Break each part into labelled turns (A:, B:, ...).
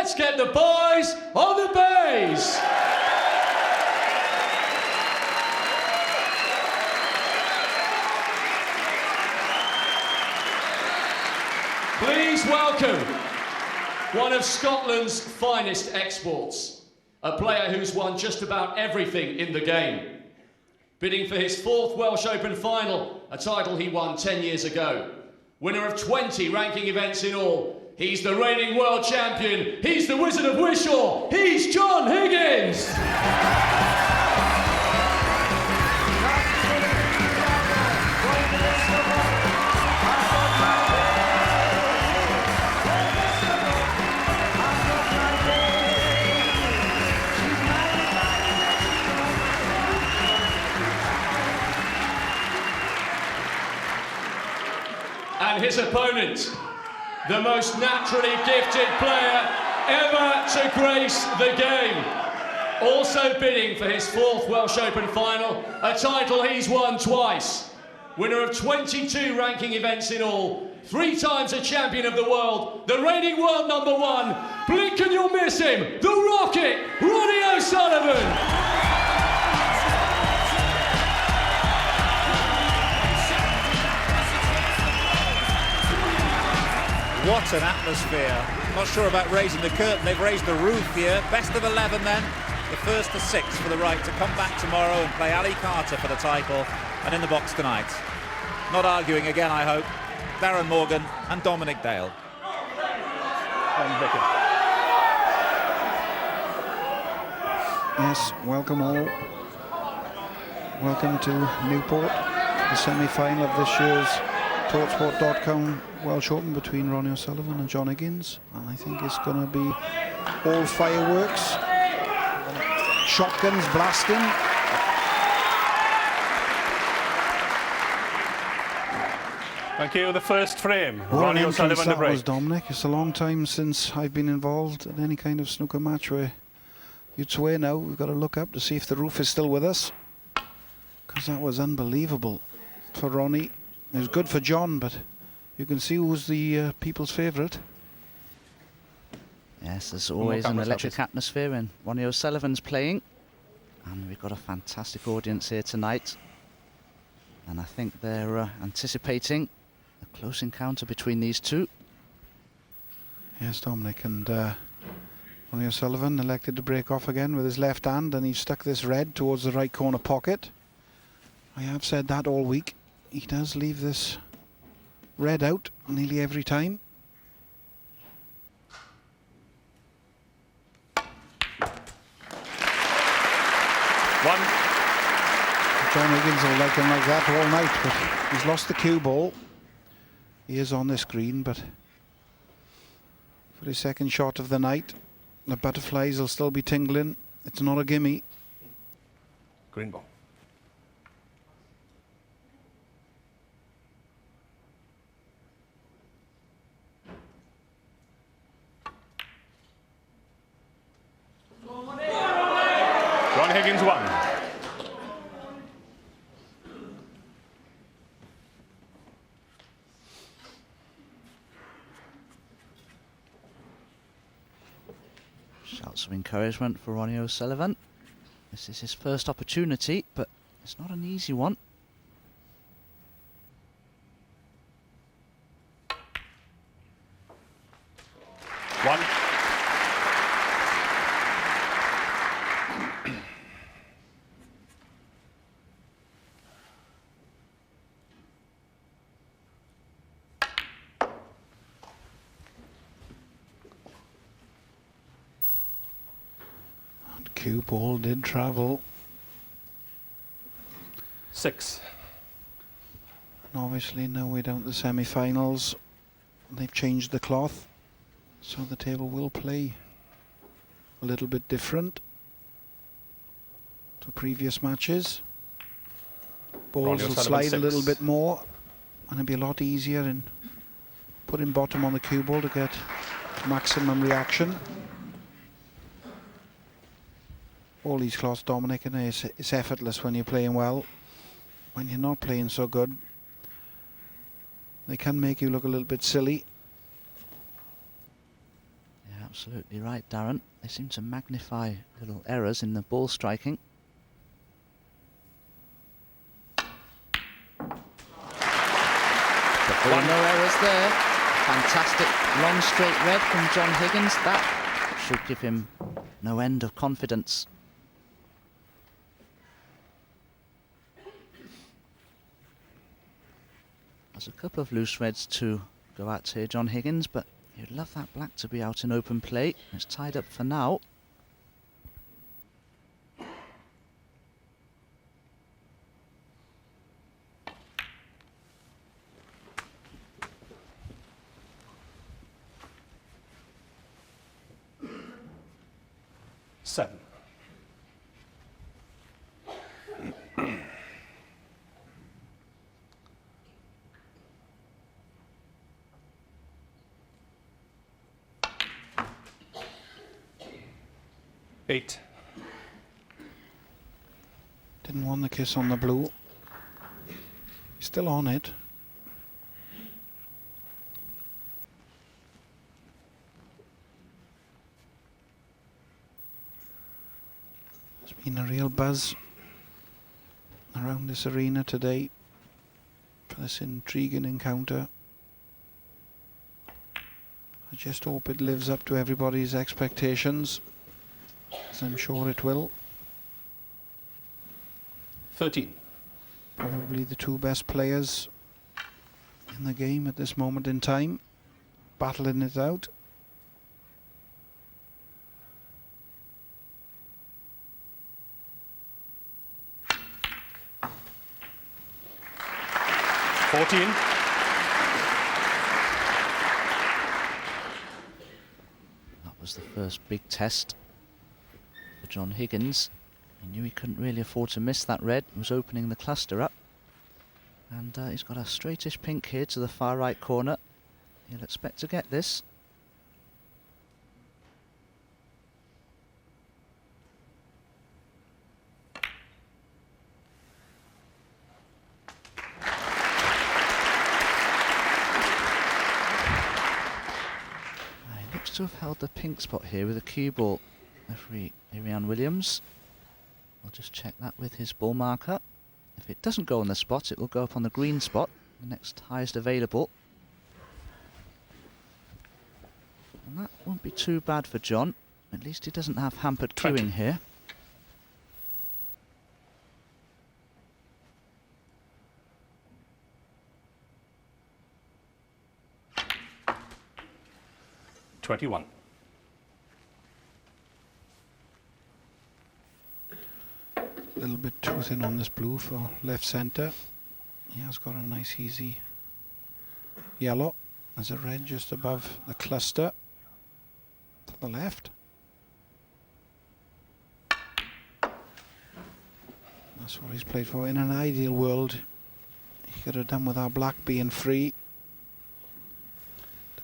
A: Let's get the boys on the bass. Please welcome one of Scotland's finest exports, a player who's won just about everything in the game. Bidding for his 4th Welsh Open final, a title he won 10 years ago. Winner of 20 ranking events in all. He's the reigning world champion. He's the Wizard of Wishaw. He's John Higgins. And his opponent, the most naturally gifted player ever to grace the game. Also bidding for his 4th Welsh Open final, a title he's won twice. Winner of 22 ranking events in all, 3 times a champion of the world, the reigning world #1, blink and you'll miss him, the Rocket, Ronnie O'Sullivan.
B: What an atmosphere. Not sure about raising the curtain. They've raised the roof here. Best of 11 then. The first to 6 for the right to come back tomorrow and play Ali Carter for the title. And in the box tonight. Not arguing again, I hope. Darren Morgan and Dominic Dale.
C: Yes, welcome all. Welcome to Newport, the semi-final of this year's TalkSport.com Welsh Open between Ronnie O'Sullivan and John Higgins, and I think it's going to be all fireworks, shotguns blasting.
D: Thank you. The first frame,
C: What
D: Ronnie
C: an entrance
D: O'Sullivan to
C: that
D: break.
C: was, Dominic. It's a long time since I've been involved in any kind of snooker match where you'd swear now we've got to look up to see if the roof is still with us, because that was unbelievable for Ronnie. It was good for John, but you can see who was the people's favourite.
E: Yes, there's always an electric atmosphere when Ronnie O'Sullivan's playing. And we've got a fantastic audience here tonight. And I think they're anticipating a close encounter between these two.
C: Yes, Dominic, and Ronnie O'Sullivan elected to break off again with his left hand, and he stuck this red towards the right corner pocket. I have said that all week. He does leave this red out nearly every time.
D: One.
C: John Higgins will like him like that all night, but he's lost the cue ball. He is on this green, but for his second shot of the night, the butterflies will still be tingling. It's not a gimme.
D: Green ball. Ron Higgins 1.
E: Shouts of encouragement for Ronnie O'Sullivan. This is his first opportunity, but it's not an easy one.
D: One.
C: Cue ball did travel.
D: 6.
C: And obviously now we're down to the semi-finals. They've changed the cloth, so the table will play a little bit different to previous matches. Balls will slide a little bit more, and it'll be a lot easier in putting bottom on the cue ball to get maximum reaction. All these cloths, Dominic, and it's effortless when you're playing well. When you're not playing so good, they can make you look a little bit silly.
E: Yeah, Absolutely right, Darren. They seem to magnify little errors in the ball striking. But there were no errors there. Fantastic long straight red from John Higgins. That should give him no end of confidence. There's a couple of loose reds to go out here, John Higgins, but you'd love that black to be out in open play. It's tied up for now.
D: Seven. Eight.
C: Didn't want the kiss on the blue. Still on it. There's been a real buzz around this arena today for this intriguing encounter. I just hope it lives up to everybody's expectations, as I'm sure it will.
D: 13.
C: Probably the two best players in the game at this moment in time, battling it out.
E: That was the first big test for John Higgins. He knew he couldn't really afford to miss that red. He was opening the cluster up. And he's got a straightish pink here to the far right corner. He'll expect to get this. He looks to have held the pink spot here with a cue ball. Referee Ariane Williams. We'll just check that with his ball marker. If it doesn't go on the spot, it will go up on the green spot, the next highest available. And that won't be too bad for John. At least he doesn't have hampered
D: 20.
E: queuing here.
D: $21.
C: A little bit too thin on this blue for left centre. He has got a nice easy yellow. There's a red just above the cluster to the left. That's what he's played for. In an ideal world, he could have done with our black being free.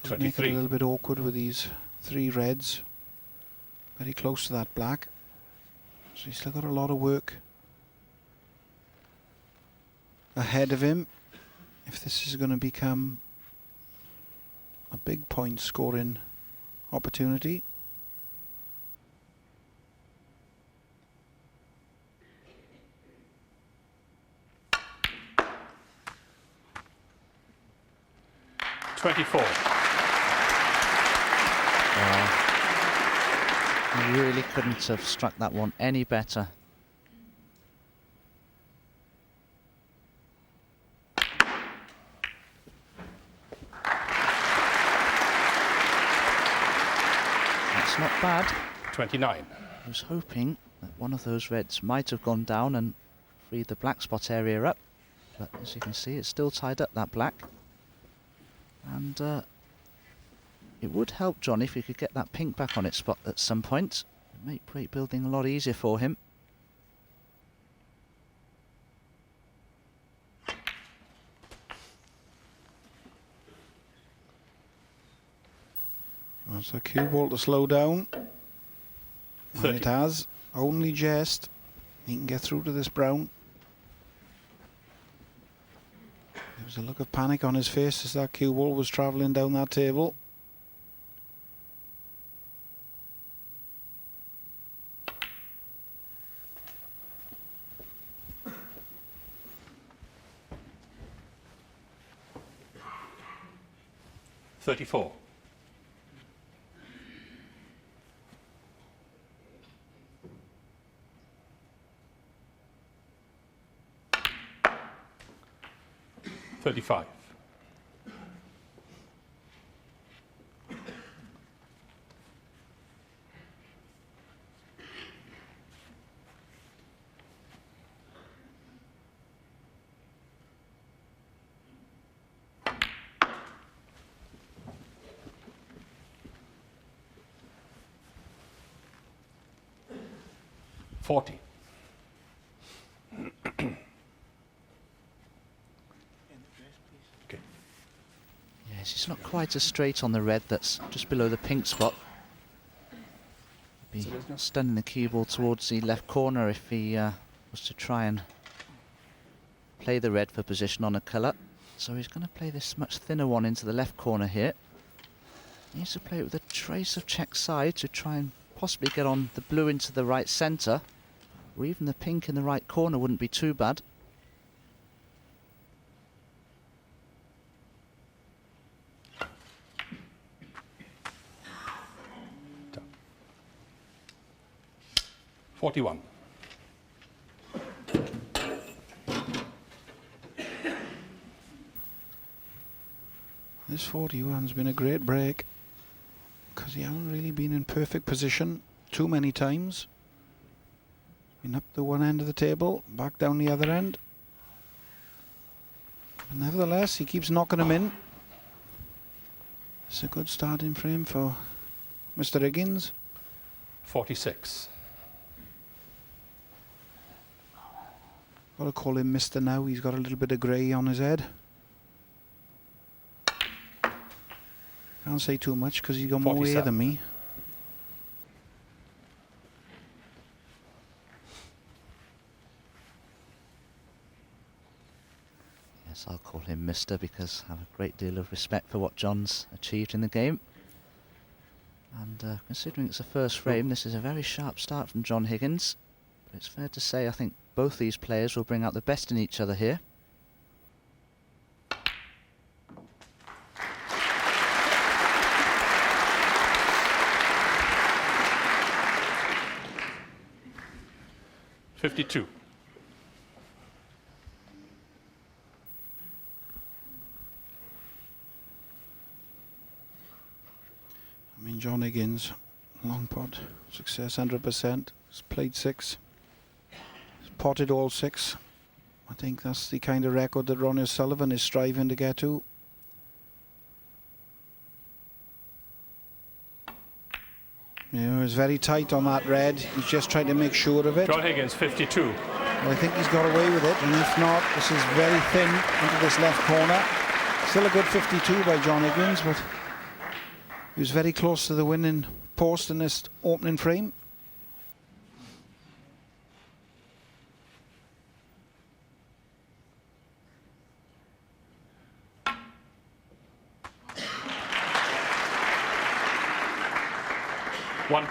C: Does make it
D: 23.
C: a little bit awkward with these three reds. Very close to that black. So he's still got a lot of work ahead of him if this is going to become a big point scoring opportunity.
D: $24.
E: He really couldn't have struck that one any better. That's not bad.
D: 29.
E: I was hoping that one of those reds might have gone down and freed the black spot area up, but as you can see, it's still tied up, that black. And it would help John if he could get that pink back on its spot at some point. It might make building a lot easier for him.
C: Wants the cue ball to slow down. And
D: 30.
C: it has. Only just. He can get through to this brown. There was a look of panic on his face as that cue ball was travelling down that table.
D: 34. $35. 40. Okay.
E: Yes, it's not quite as straight on the red that's just below the pink spot. Be stunning the cue ball towards the left corner if he was to try and play the red for position on a colour. So he's going to play this much thinner one into the left corner here. He needs to play it with a trace of check side to try and possibly get on the blue into the right centre, or even the pink in the right corner wouldn't be too bad.
D: Done. 41.
C: This 41's been a great break because he hasn't really been in perfect position too many times. Been up the one end of the table, back down the other end. But nevertheless, he keeps knocking them in. It's a good starting frame for Mr. Higgins.
D: 46.
C: Got to call him Mr. now. He's got a little bit of grey on his head. Can't say too much because he's got more hair than me.
E: Yes, I'll call him Mr. because I have a great deal of respect for what John's achieved in the game. And considering it's a first frame, this is a very sharp start from John Higgins. But it's fair to say I think both these players will bring out the best in each other here.
D: $52.
C: I mean, John Higgins, long pot, success 100%. He's played 6. He's potted all 6. I think that's the kind of record that Ronnie O'Sullivan is striving to get to. Yeah, it's very tight on that red. He's just trying to make sure of it.
D: John Higgins, 52.
C: I think he's got away with it, and if not, this is very thin into this left corner. Still a good 52 by John Higgins, but he was very close to the winning post in this opening frame.
D: One.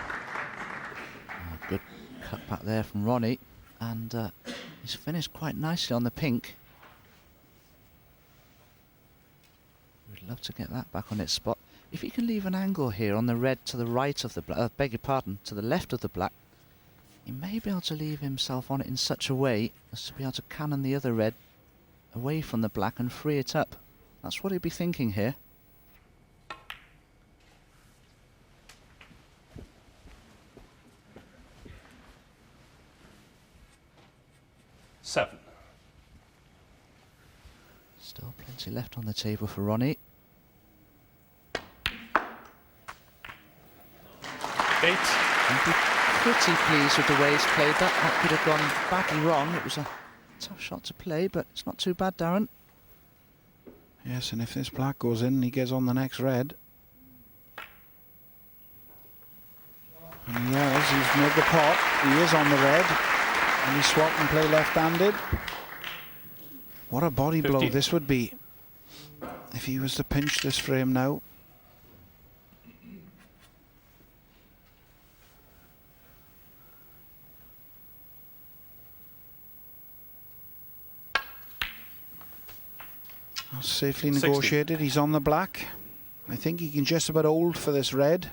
E: Good cut back there from Ronnie, and he's finished quite nicely on the pink. We'd love to get that back on its spot. If he can leave an angle here on the red to the right of the black, beg your pardon, to the left of the black, he may be able to leave himself on it in such a way as to be able to cannon the other red away from the black and free it up. That's what he'd be thinking here.
D: Seven.
E: Still plenty left on the table for Ronnie.
D: 8.
E: I'd be pretty pleased with the way he's played that. That could have gone badly wrong. It was a tough shot to play, but it's not too bad, Darren.
C: Yes, and if this black goes in, he gets on the next red. And he has, he's made the pot. He is on the red. And he swap and play left-handed. What a body
D: 15.
C: blow this would be if he was to pinch this frame now. That's safely
D: 60.
C: negotiated. He's on the black. I think he can just about hold for this red.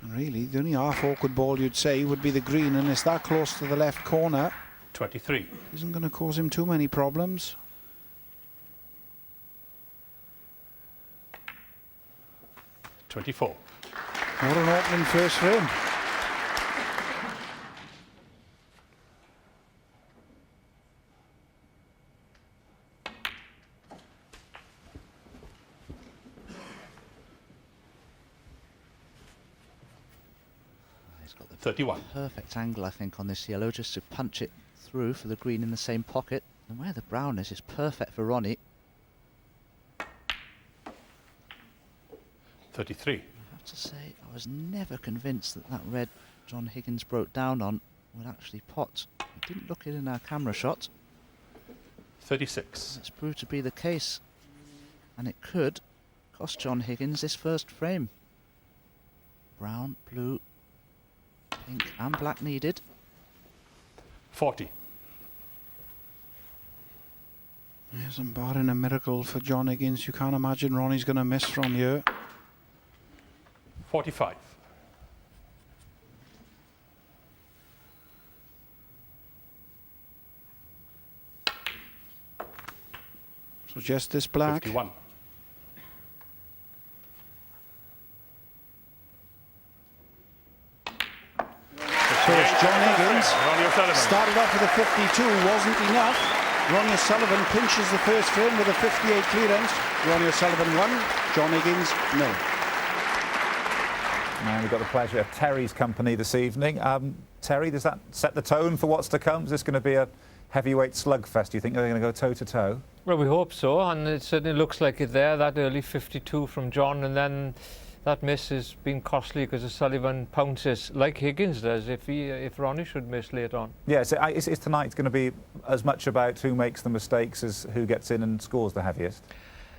C: And really, the only half awkward ball you'd say would be the green, and it's that close to the left corner.
D: 23.
C: Isn't going to cause him too many problems.
D: 24.
C: What an opening first frame.
E: He's got the
D: 31.
E: perfect angle, I think, on this yellow, just to punch it through for the green in the same pocket. And where the brown is perfect for Ronnie.
D: 33.
E: I have to say, I was never convinced that that red John Higgins broke down on would actually pot. It didn't look it in our camera shot.
D: 36.
E: It's proved to be the case. And it could cost John Higgins this first frame. Brown, blue, pink and black needed.
D: 40.
C: Yes, and barring a miracle for John Higgins, you can't imagine Ronnie's going to miss from here.
D: 45.
C: So just this black.
D: 51.
C: So it's John Higgins.
D: Ronnie O'Sullivan.
C: Started off with a 52, wasn't enough. Ronnie O'Sullivan pinches the first frame with a 58 clearance. Ronnie O'Sullivan 1, John Higgins 0.
B: And we've got the pleasure of Terry's company this evening. Terry, does that set the tone for what's to come? Is this going to be a heavyweight slugfest? Do you think they're going to go toe-to-toe?
F: Well, we hope so, and it certainly looks like it there, that early 52 from John, and then that miss has been costly because O'Sullivan pounces like Higgins does if Ronnie should miss late on.
B: Yeah, so is tonight going to be as much about who makes the mistakes as who gets in and scores the heaviest?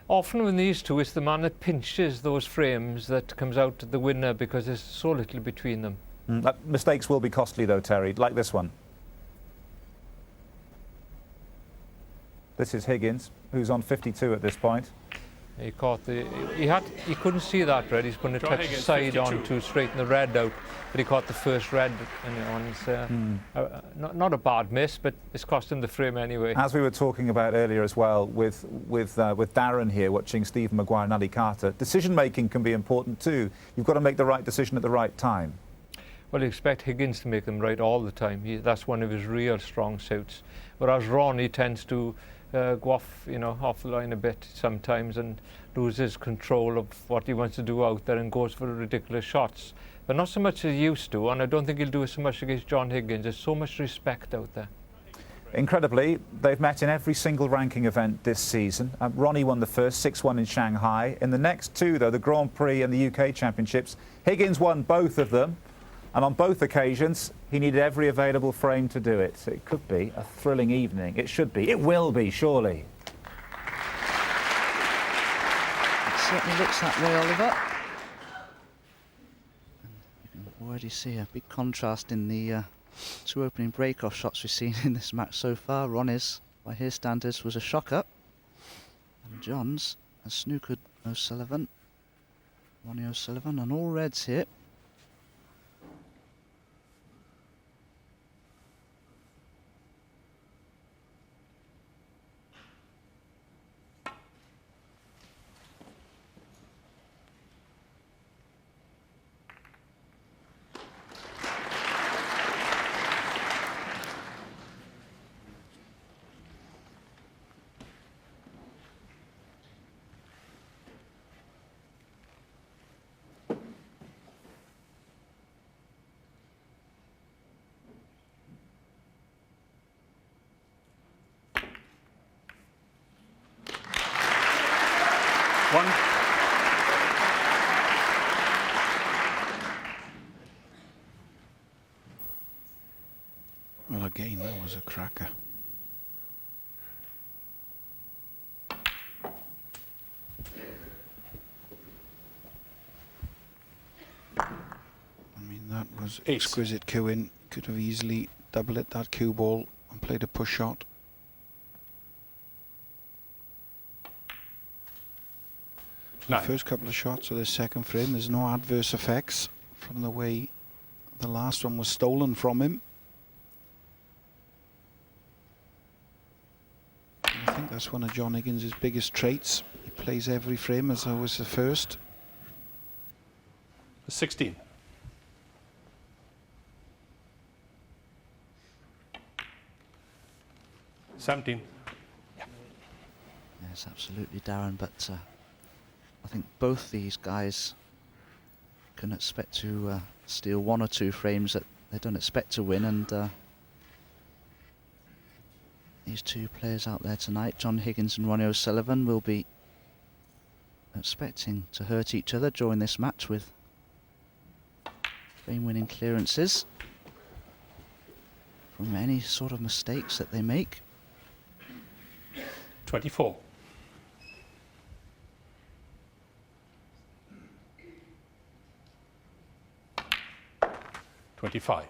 F: Often with these two, it's the man that pinches those frames that comes out the winner because there's so little between them.
B: Mistakes will be costly though, Terry, like this one. This is Higgins, who's on 52 at this point.
F: He caught he couldn't see that red. He's going to
D: John
F: touch
D: Higgins,
F: side
D: 52.
F: on to straighten the red out, but he caught the first red, and it's not a bad miss, but it's cost him the frame anyway.
B: As we were talking about earlier as well, with Darren here watching Stephen Maguire and Ali Carter, decision making can be important too. You've got to make the right decision at the right time.
F: Well, you expect Higgins to make them right all the time. That's one of his real strong suits. Whereas Ronnie tends to go off, off the line a bit sometimes and loses control of what he wants to do out there and goes for ridiculous shots. But not so much as he used to, and I don't think he'll do it so much against John Higgins. There's so much respect out there.
B: Incredibly, they've met in every single ranking event this season. Ronnie won the first, 6-1 in Shanghai. In the next two, though, the Grand Prix and the UK Championships, Higgins won both of them. And on both occasions, he needed every available frame to do it. So it could be a thrilling evening. It should be. It will be, surely.
E: It certainly looks that way, Oliver. And you can already see a big contrast in the two opening break-off shots we've seen in this match so far. Ronnie's, by his standards, was a shocker. And John's has snookered O'Sullivan. Ronnie O'Sullivan on all reds here.
D: One.
C: Well, again, that was a cracker. I mean, that was
D: Ace.
C: exquisite cueing. Could have easily doubled it, that cue ball, and played a push shot. the first couple of shots of this second frame, there's no adverse effects from the way the last one was stolen from him. And I think that's one of John Higgins' biggest traits. He plays every frame as though it was the first.
D: 16. $17.
E: Yes, absolutely, Darren. But I think both these guys can expect to steal one or two frames that they don't expect to win, and these two players out there tonight, John Higgins and Ronnie O'Sullivan, will be expecting to hurt each other during this match with frame-winning clearances from any sort of mistakes that they make.
D: 24. $25.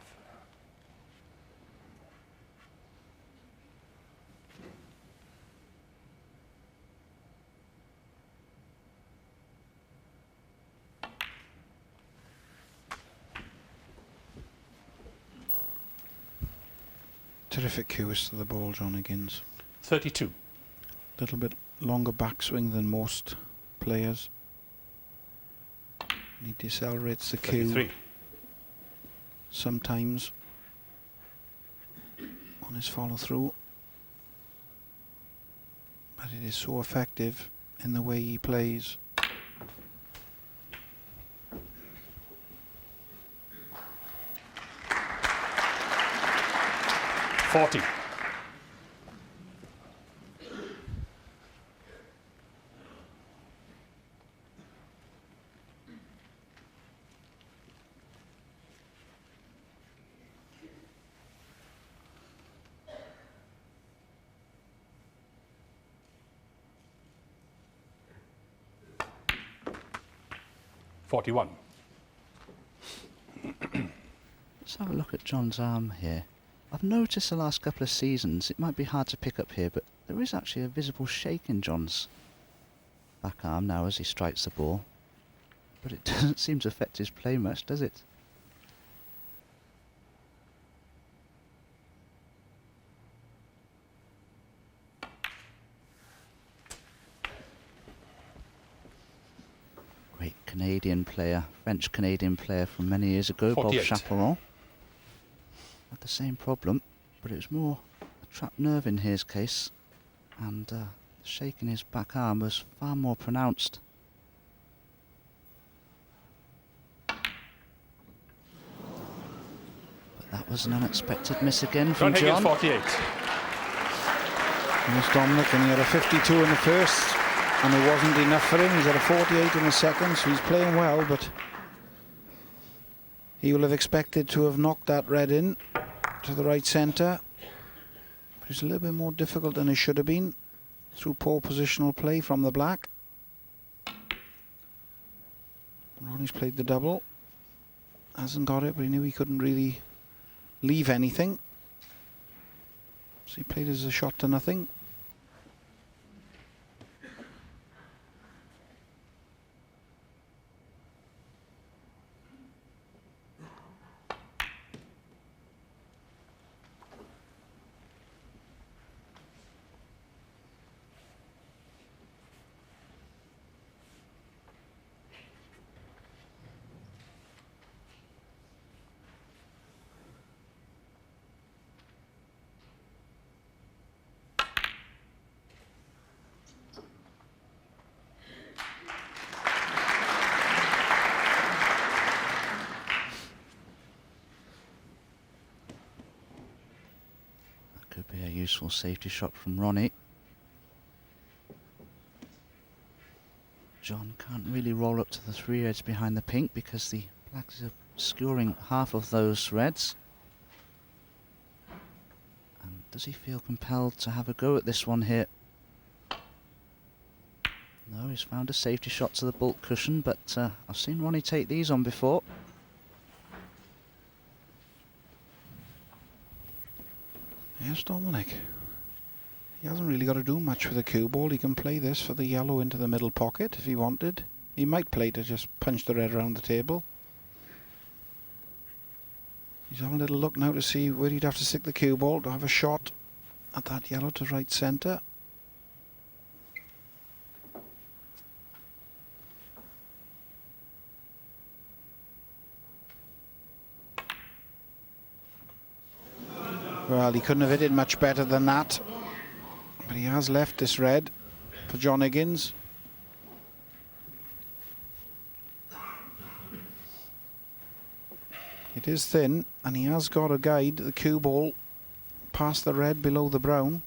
C: Terrific cues to the ball, John Higgins.
D: 32.
C: Little bit longer backswing than most players. He decelerates the cue
D: 33.
C: sometimes on his follow through, but it is so effective in the way he plays.
D: $40. $41.
E: Let's have a look at John's arm here. I've noticed the last couple of seasons, it might be hard to pick up here, but there is actually a visible shake in John's back arm now as he strikes the ball. But it doesn't seem to affect his play much, does it? Great Canadian player, French-Canadian player from many years ago,
D: 48.
E: Bob Chaperon. Had the same problem, but it was more a trapped nerve in his case, and the shake in his back arm was far more pronounced. But that was an unexpected miss again from
D: John Higgins,
E: John.
D: 48.
C: There's Dominic, and he had a 52 in the first, and it wasn't enough for him. He's had a 48 in the second, so he's playing well, but he will have expected to have knocked that red in to the right centre. But it's a little bit more difficult than it should have been through poor positional play from the black. Ronnie's played the double. Hasn't got it, but he knew he couldn't really leave anything. So he played as a shot to nothing.
E: Could be a useful safety shot from Ronnie. John can't really roll up to the three reds behind the pink because the blacks are obscuring half of those reds. And does he feel compelled to have a go at this one here? No, he's found a safety shot to the bulk cushion, but I've seen Ronnie take these on before.
C: Here's Dominic. He hasn't really got to do much with the cue ball. He can play this for the yellow into the middle pocket if he wanted. He might play to just punch the red around the table. He's having a little look now to see where he'd have to stick the cue ball to have a shot at that yellow to right centre. Well, he couldn't have hit it much better than that. But he has left this red for John Higgins. It is thin, and he has got to guide the cue ball past the red below the brown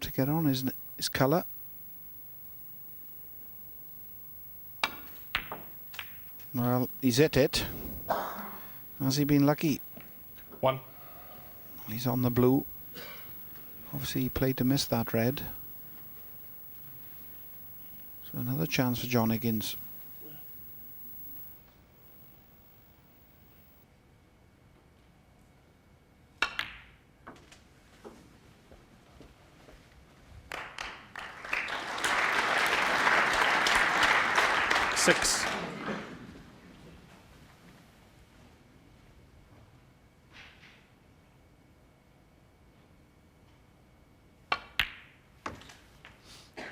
C: to get on his colour. Well, he's hit it. Has he been lucky?
D: 1.
C: He's on the blue. Obviously he played to miss that red. So another chance for John Higgins.
D: Six.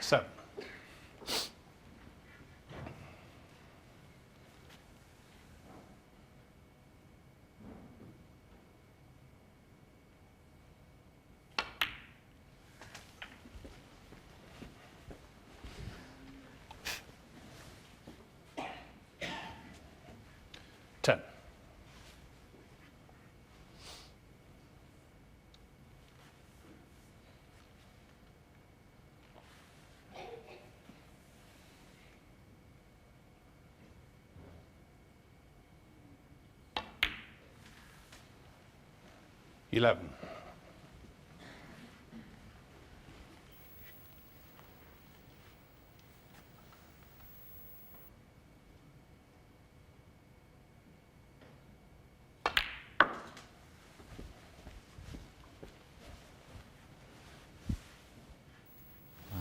D: Seven. Ten. Eleven.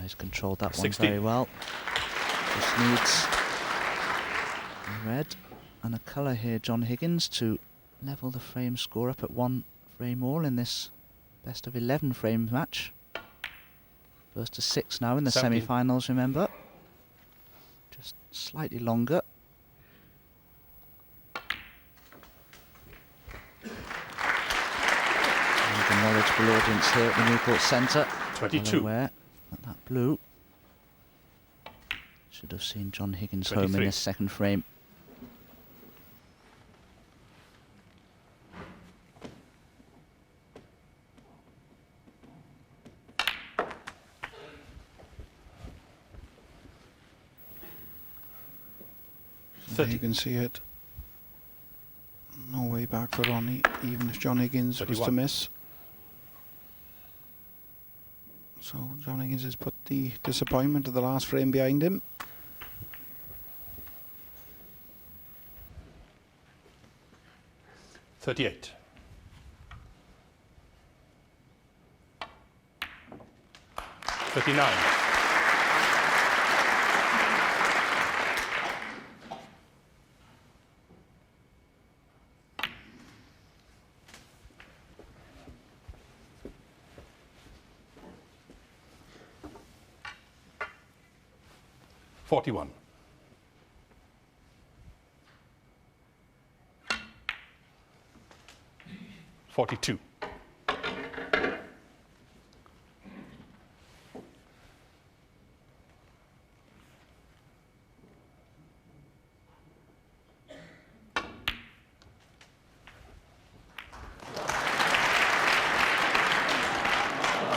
E: He's controlled that
D: 16.
E: one very well. Just needs a red and a colour here, John Higgins, to level the frame score up at 1 frame all in this best of 11 frame match. First to 6 now in the
D: 17.
E: semi-finals, remember. Just slightly longer. There's a knowledgeable audience here at the Newport Centre.
D: 22.
E: Well aware that blue should have seen John Higgins
D: 23.
E: home in this second frame.
C: You can see it. No way back for Ronnie, even if John Higgins
D: 31.
C: was to miss. So John Higgins has put the disappointment of the last frame behind him.
D: $38. $39. $41. $42.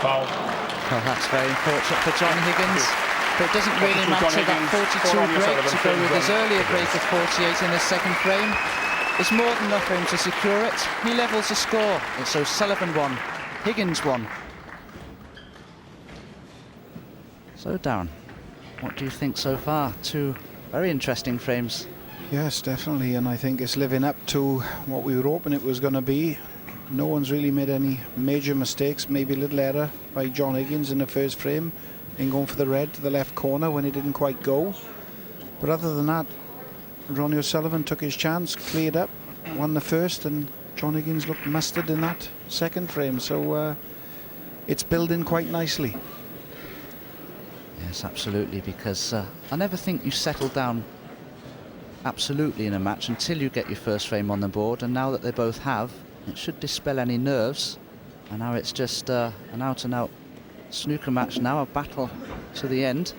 D: Foul.
E: Well, that's very unfortunate for John Higgins. But it doesn't really matter that 42 break to go with his earlier break of 48 in the second frame. It's more than enough for him to secure it. He levels the score. And so Sullivan won, Higgins won. So Darren, what do you think so far? Two very interesting frames.
C: Yes, definitely, and I think it's living up to what we were hoping it was going to be. No one's really made any major mistakes. Maybe a little error by John Higgins in the first frame in going for the red to the left corner when he didn't quite go. But other than that, Ronnie O'Sullivan took his chance, cleared up, won the first, and John Higgins looked mustard in that second frame. So it's building quite nicely.
E: Yes, absolutely, because I never think you settle down absolutely in a match until you get your first frame on the board, and now that they both have, it should dispel any nerves. And now it's just an out-and-out snooker match now, a battle to the end.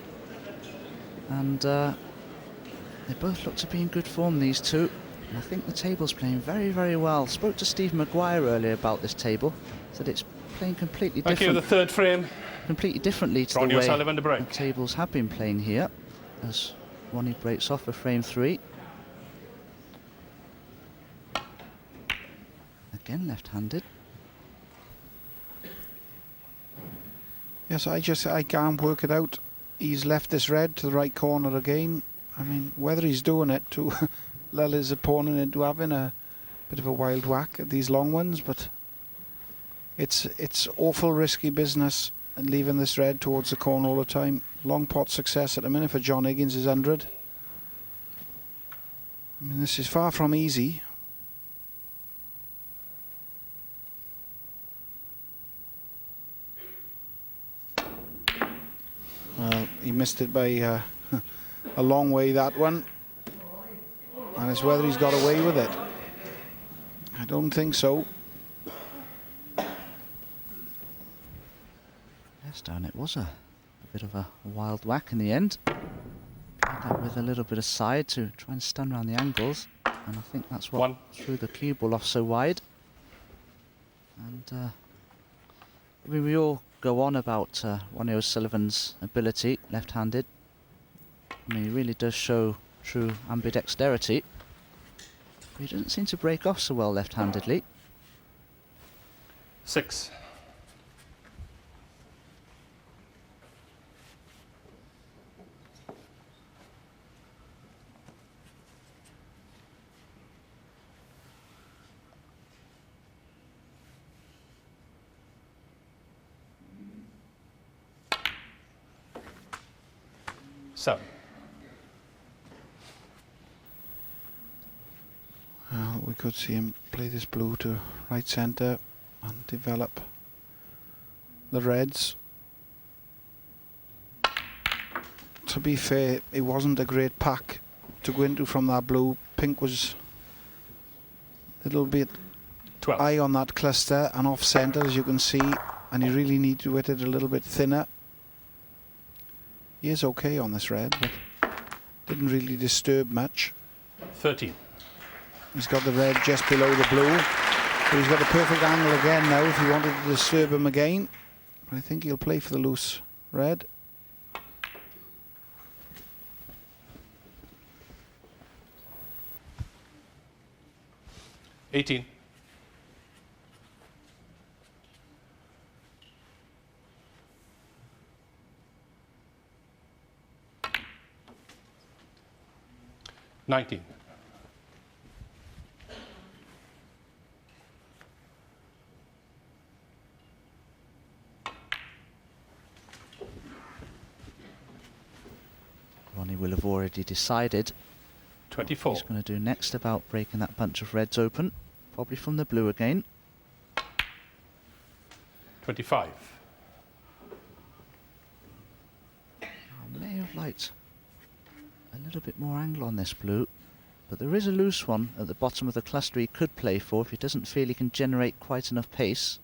E: And they both look to be in good form, these two. And I think the table's playing very, very well. Spoke to Steve Maguire earlier about this table. Said it's playing completely different.
D: Thank you. The third frame.
E: Completely differently to
D: Ronnie
E: the way
D: O'Sullivan to break.
E: the tables have been playing here. As Ronnie breaks off for frame 3. Again left-handed.
C: Yes, I can't work it out. He's left this red to the right corner again. I mean, whether he's doing it to lull his opponent into having a bit of a wild whack at these long ones, but it's awful risky business and leaving this red towards the corner all the time. Long pot success at the minute for John Higgins is 100. I mean, this is far from easy. Well, he missed it by a long way, that one. And it's whether he's got away with it. I don't think so.
E: Yes, Dan, it was a bit of a wild whack in the end. Played that with a little bit of side to try and stun around the angles. And I think that's what threw the cue ball off so wide. And I mean, we all go on about Ronnie O'Sullivan's ability, left-handed. I mean, he really does show true ambidexterity. But he doesn't seem to break off so well left-handedly.
D: 6.
C: Well, we could see him play this blue to right centre and develop the reds. To be fair, it wasn't a great pack to go into from that blue. Pink was a little bit
D: 12.
C: high on that cluster and off centre, as you can see, and you really need to hit it a little bit thinner. He is okay on this red, but didn't really disturb much.
D: 13.
C: He's got the red just below the blue, but he's got the perfect angle again now if he wanted to disturb him again. But I think he'll play for the loose red.
D: $18. $19.
E: Ronnie will have already decided
D: 24.
E: what he's going to do next about breaking that bunch of reds open. Probably from the blue again.
D: 25.
E: I may have liked a little bit more angle on this blue, but there is a loose one at the bottom of the cluster he could play for if he doesn't feel he can generate quite enough pace.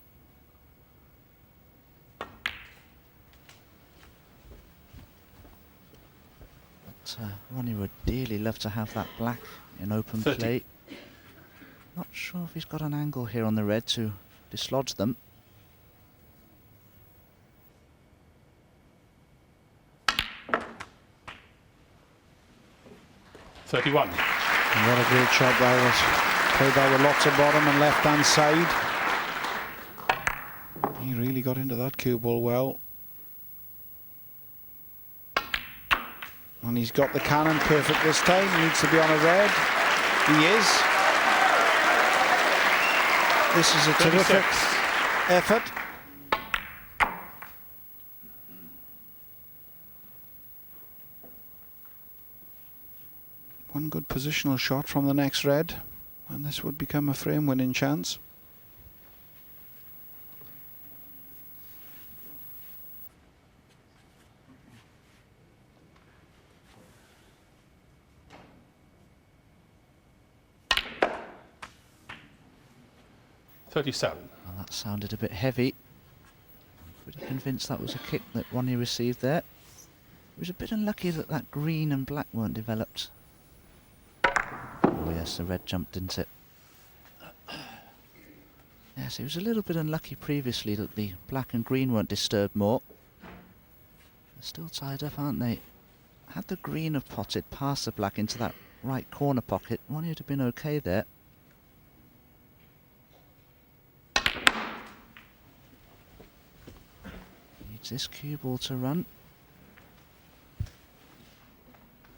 E: But Ronnie would dearly love to have that black in open
D: 30.
E: play. Not sure if he's got an angle here on the red to dislodge them.
D: $31.
C: And what a great shot that was. Played that with lots of bottom and left hand side. He really got into that cue ball well. And he's got the cannon perfect this time. He needs to be on a red. He is. This is a
D: 36.
C: terrific effort. One good positional shot from the next red, and this would become a frame winning chance.
D: $37.
E: Well, that sounded a bit heavy. I'm pretty convinced that was a kick that Ronnie received there. He was a bit unlucky that that green and black weren't developed. Oh yes, the red jumped, didn't it? Yes, he was a little bit unlucky previously that the black and green weren't disturbed more. They're still tied up, aren't they? Had the green have potted past the black into that right corner pocket, Ronnie would have been okay there. Needs this cue ball to run.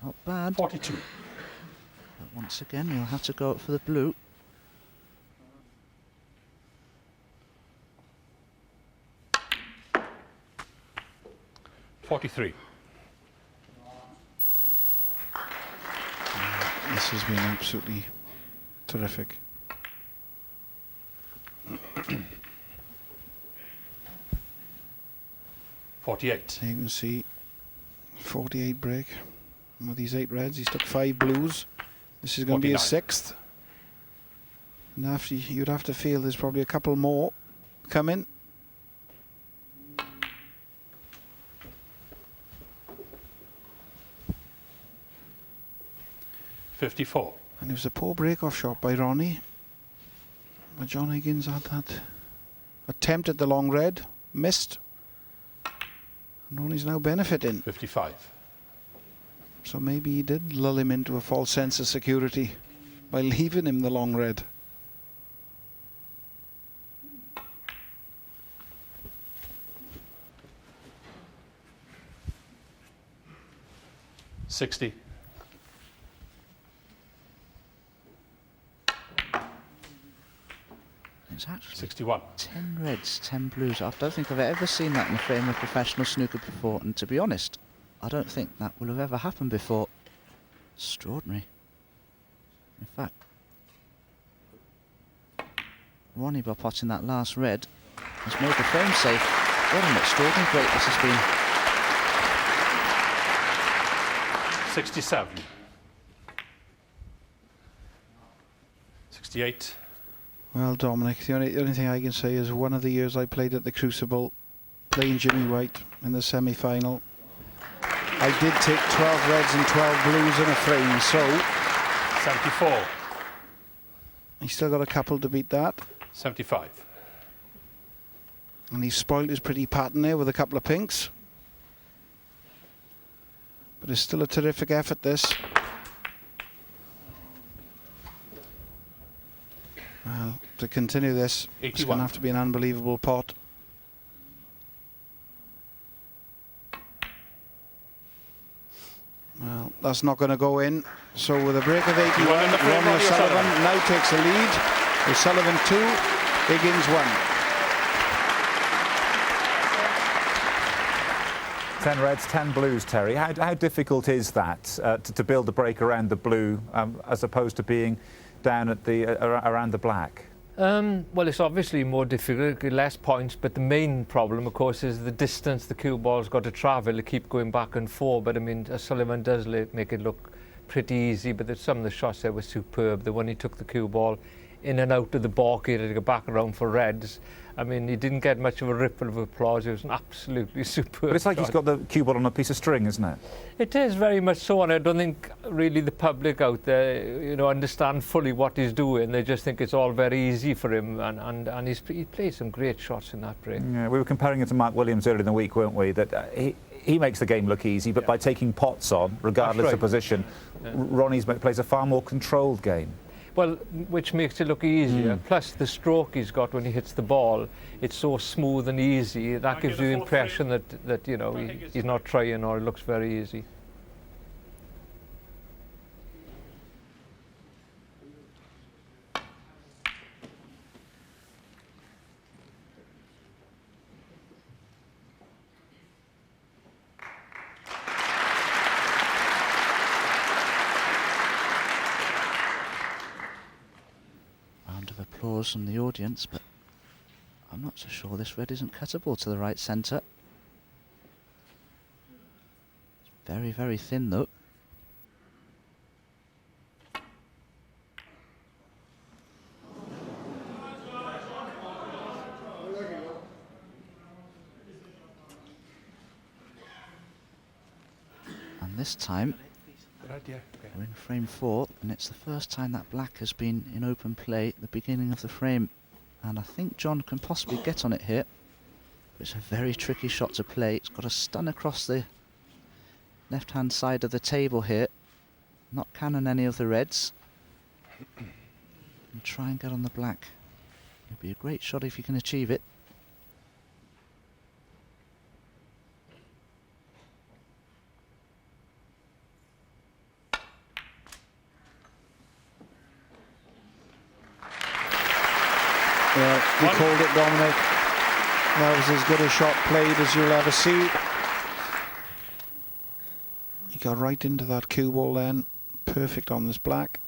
E: Not bad.
D: 42.
E: But once again, you'll have to go up for the blue.
D: $43.
C: This has been absolutely terrific.
D: $48.
C: So you can see 48 break. And with these 8 reds, he's took 5 blues. This is going to be his
D: 49.
C: 6th. And after you'd have to feel there's probably a couple more coming.
D: $54.
C: And it was a poor break-off shot by Ronnie. But John Higgins had that attempt at the long red, missed. And Ronnie's now benefiting.
D: 55.
C: So maybe he did lull him into a false sense of security by leaving him the long red.
D: $60.
E: It's actually
D: 61.
E: 10 reds, 10 blues. I don't think I've ever seen that in the frame of professional snooker before, and to be honest, I don't think that will have ever happened before. Extraordinary. In fact, Ronnie, by potting that last red, has made the frame safe. What an extraordinary break this has been.
D: 67. 68.
C: Well, Dominic, the only thing I can say is one of the years I played at the Crucible, playing Jimmy White in the semi-final, I did take 12 reds and 12 blues in a frame, so
D: 74.
C: he's still got a couple to beat that.
D: 75.
C: And he's spoiled his pretty pattern there with a couple of pinks. But it's still a terrific effort, this. Well, to continue this, it's going
D: 81.
C: to have to be an unbelievable pot. Well, that's not going to go in. So with a break of 81,
D: in the frame,
C: Ronnie
D: Ronnie
C: O'Sullivan
D: O'Sullivan.
C: now takes the lead. O'Sullivan 2, Higgins 1.
B: 10 reds, 10 blues, Terry. How difficult is that to build a break around the blue as opposed to being down at the around the black?
F: Well, it's obviously more difficult, less points, but the main problem, of course, is the distance the cue ball's got to travel to keep going back and forth. But I mean, O'Sullivan does make it look pretty easy, but some of the shots there were superb. The one he took the cue ball in and out of the balk area to go back around for reds. I mean, he didn't get much of a ripple of applause. It was an absolutely superb
B: But it's like
F: shot.
B: he's got the cue ball on a piece of string, isn't it?
F: It is very much so, and I don't think really the public out there, you know, understand fully what he's doing. They just think it's all very easy for him, and he played some great shots in that break.
B: Yeah, we were comparing it to Mark Williams earlier in the week, weren't we? That he makes the game look easy, but by taking pots on, regardless of position, Ronnie plays a far more controlled game.
F: Well, which makes it look easier. Plus, the stroke he's got when he hits the ball, it's so smooth and easy. That gives you the impression that you know, he's not trying, or it looks very easy.
E: applause from the audience, but I'm not so sure this red isn't cuttable to the right centre. It's very, very thin though. And this time we're in frame 4, and it's the first time that black has been in open play at the beginning of the frame. And I think John can possibly get on it here. But it's a very tricky shot to play. It's got to stun across the left-hand side of the table here, not cannon any of the reds, and try and get on the black. It'd be a great shot if you can achieve it.
C: Yeah, you called it, Dominic. That was as good a shot played as you'll ever see. He got right into that cue ball then. Perfect on this black.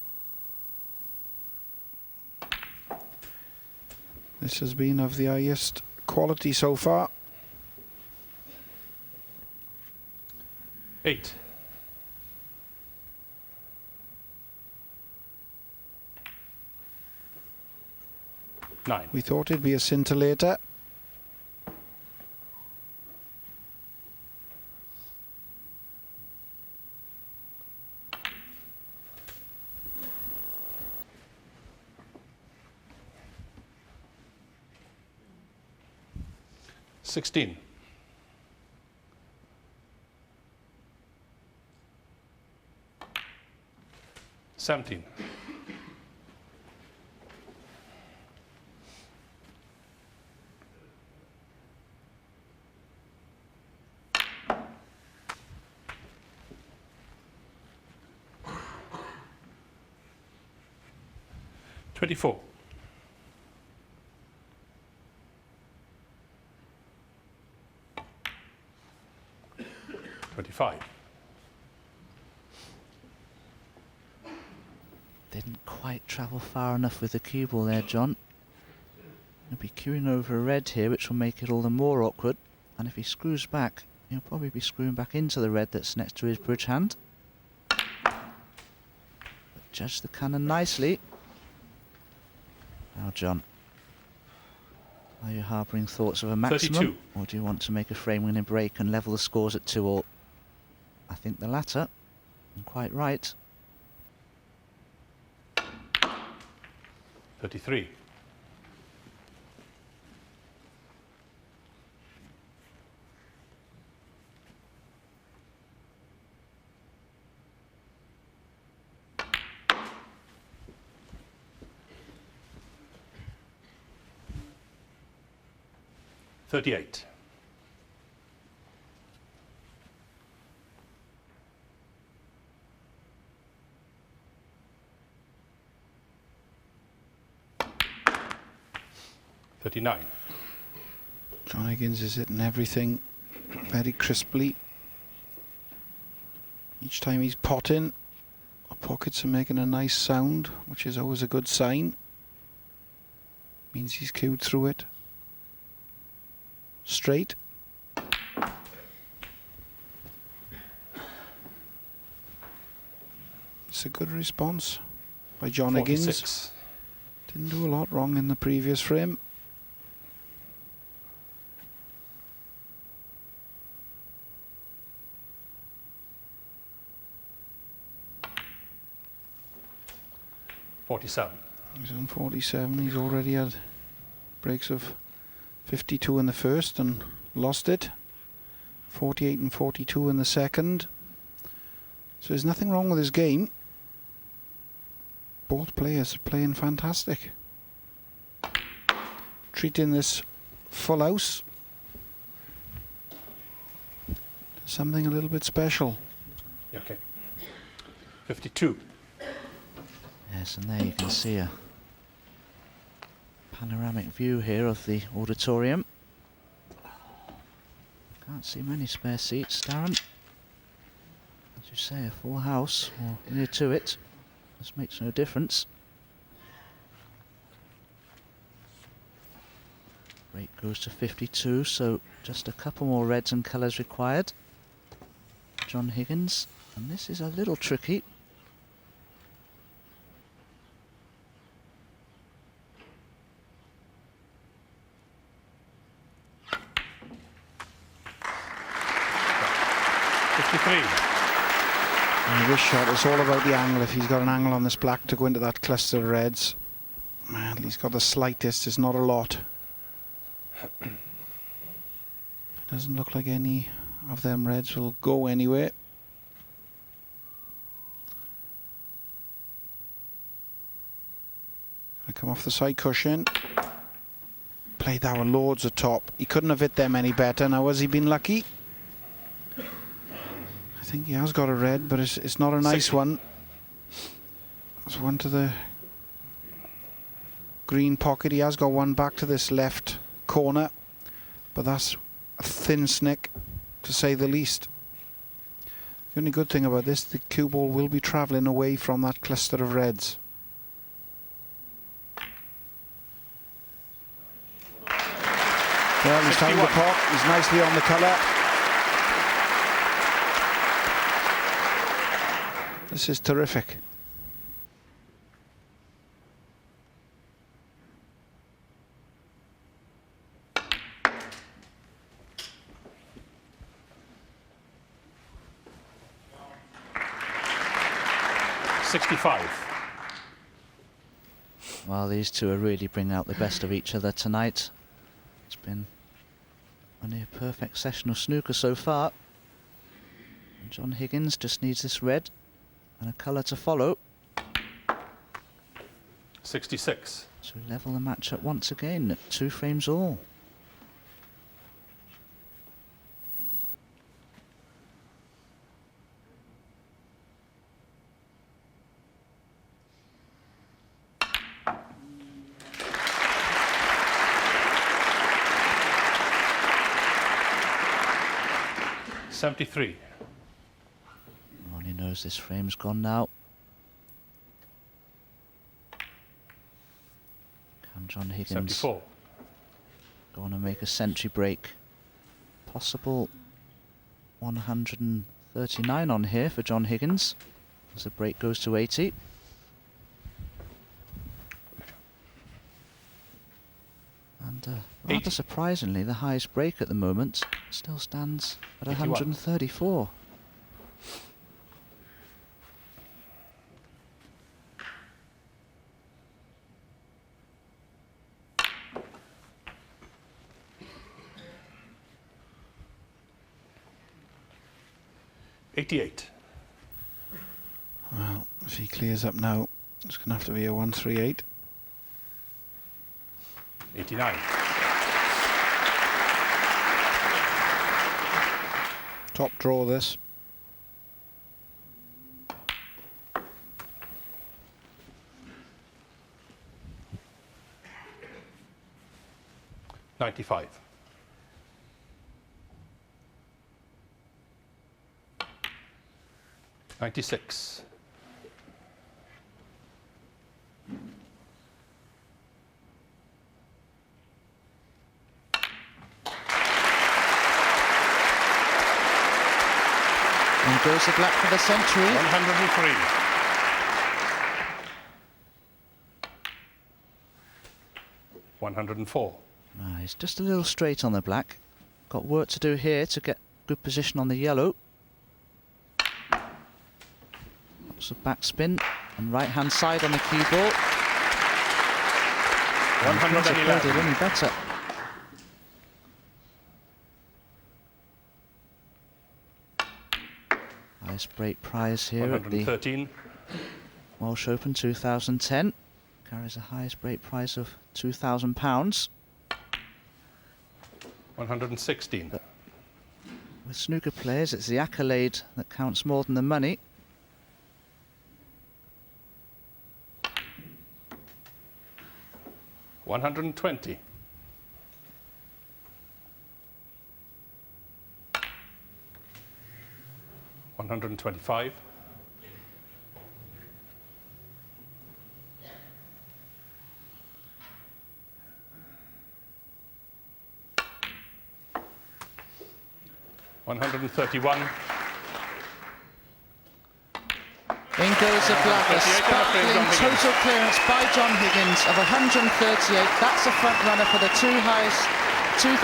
C: This has been of the highest quality so far.
D: 8. Nine.
C: We thought it'd be a scintillator.
D: $16. 17. 24. 25.
E: Didn't quite travel far enough with the cue ball there, John. He'll be cueing over a red here, which will make it all the more awkward. And if he screws back, he'll probably be screwing back into the red that's next to his bridge hand. But judge the cannon nicely. Now, John, are you harbouring thoughts of a maximum?
D: 32.
E: Or do you want to make a frame-winning break and level the scores at 2-all? I think the latter, and quite right.
D: 33. 38. 39.
C: John Higgins is hitting everything very crisply. Each time he's potting, the pockets are making a nice sound, which is always a good sign. Means he's cued through it. Straight. It's a good response by John
D: 46.
C: Higgins. Didn't do a lot wrong in the previous frame.
D: $47.
C: He's on 47. He's already had breaks of 52 in the first and lost it. 48 and 42 in the second. So there's nothing wrong with his game. Both players are playing fantastic. Treating this full house as something a little bit special.
D: Okay. 52.
E: Yes, and there you can see a panoramic view here of the auditorium. Can't see many spare seats, Darren. As you say, a full house, or near to it. This makes no difference. Break goes to 52, so just a couple more reds and colours required. John Higgins, and this is a little tricky.
C: And this shot is all about the angle. If he's got an angle on this black to go into that cluster of reds, man, he's got the slightest. It's not a lot. Doesn't look like any of them reds will go anywhere. I come off the side cushion. Played that one loads of top. He couldn't have hit them any better. Now, has he been lucky? I think he has got a red, but it's not a nice one. There's one to the green pocket. He has got one back to this left corner, but that's a thin snick, to say the least. The only good thing about this, the cue ball will be travelling away from that cluster of reds. Well, he's found the pot. He's nicely on the colour. This is terrific.
E: Well, these two are really bringing out the best of each other tonight. It's been a near perfect session of snooker so far. And John Higgins just needs this red and a colour to follow.
D: 66.
E: To level the match up once again at 2 frames all.
D: $73.
E: Ronnie knows this frame's gone now. Can John Higgins
D: 74.
E: go on and make a century break? Possible 139 on here for John Higgins as the break goes to 80. And rather surprisingly, the highest break at the moment still stands at 134.
D: $88.
C: Well, if he clears up now, it's going to have to be a 138.
D: 89.
C: Top draw this.
D: $95. 96.
E: And goes the black for the century.
D: 103. $104.
E: He's just a little straight on the black. Got work to do here to get good position on the yellow. Lots of backspin and right hand side on the cue ball.
D: 111.
E: Any better. Highest break prize here at the
D: 113.
E: Welsh Open 2010. Carries the highest break prize of £2,000.
D: 116.
E: With snooker players, it's the accolade that counts more than the money.
D: $120. 125. 131.
E: In goes the black, a
D: 138
E: sparkling
D: John Higgins.
E: total clearance by John Higgins of 138. That's a front runner for the two highest, £2,000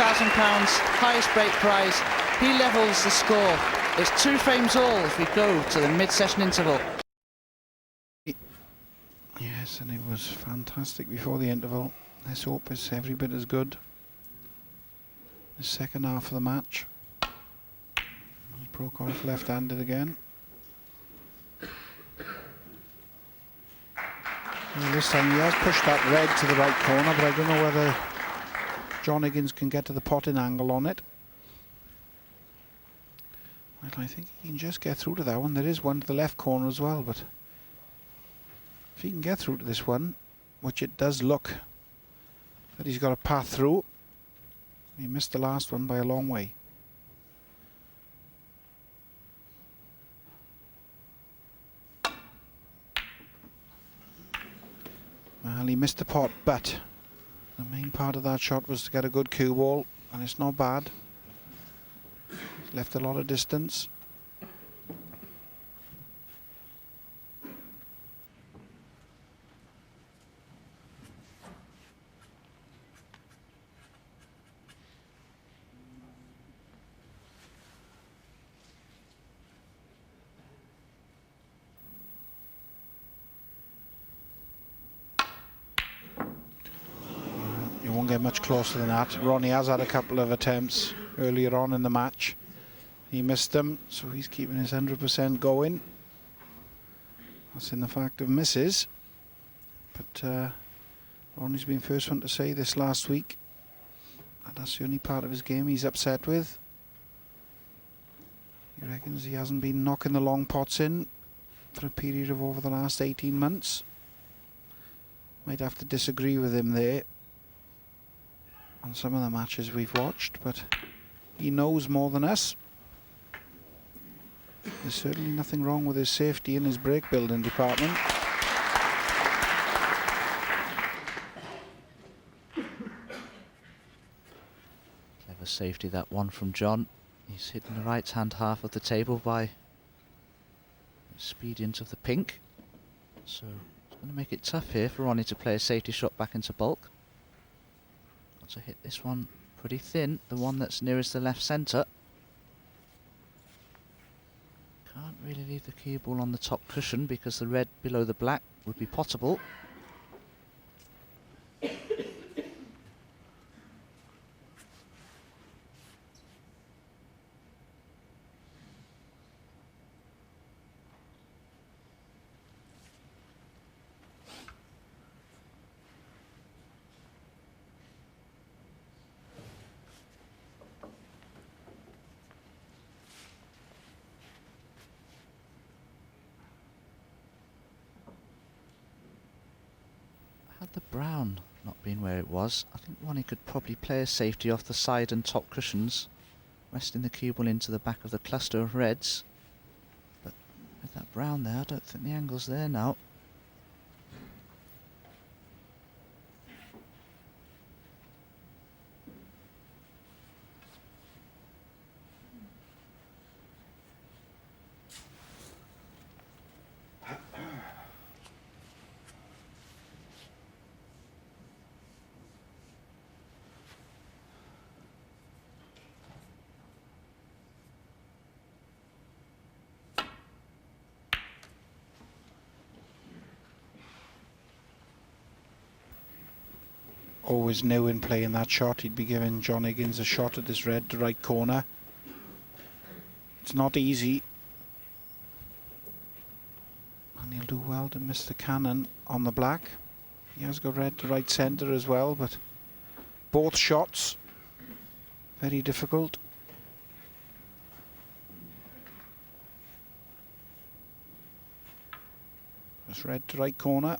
E: highest break prize. He levels the score. It's 2 frames all as we go to the mid-session interval.
C: Yes, and it was fantastic before the interval. Let's hope it's every bit as good. The second half of the match. He broke off left-handed again. Well, this time he has pushed that red to the right corner, but I don't know whether John Higgins can get to the potting angle on it. Well, I think he can just get through to that one. There is one to the left corner as well, but if he can get through to this one, which it does look that he's got a path through, he missed the last one by a long way. Well, he missed the pot, but the main part of that shot was to get a good cue ball, and it's not bad. He's left a lot of distance. Won't get much closer than that. Ronnie has had a couple of attempts earlier on in the match. He missed them, so he's keeping his 100% going. That's in the fact of misses. But Ronnie's been first one to say this last week that that's the only part of his game he's upset with. He reckons he hasn't been knocking the long pots in for a period of over the last 18 months. Might have to disagree with him there on some of the matches we've watched, but he knows more than us. There's certainly nothing wrong with his safety in his break building department.
E: Clever safety, that one from John. He's hidden the right hand half of the table by expedient of the pink, so it's going to make it tough here for Ronnie to play a safety shot back into bulk. Got to hit this one pretty thin, the one that's nearest the left centre. Can't really leave the cue ball on the top cushion because the red below the black would be pottable. Had the brown not been where it was, I think Ronnie could probably play a safety off the side and top cushions, resting the cue ball into the back of the cluster of reds. But with that brown there, I don't think the angle's there now.
C: Always knew in playing that shot he'd be giving John Higgins a shot at this red to right corner. It's not easy, and he'll do well to miss the cannon on the black. He has got red to right centre as well, but both shots very difficult. That's red to right corner.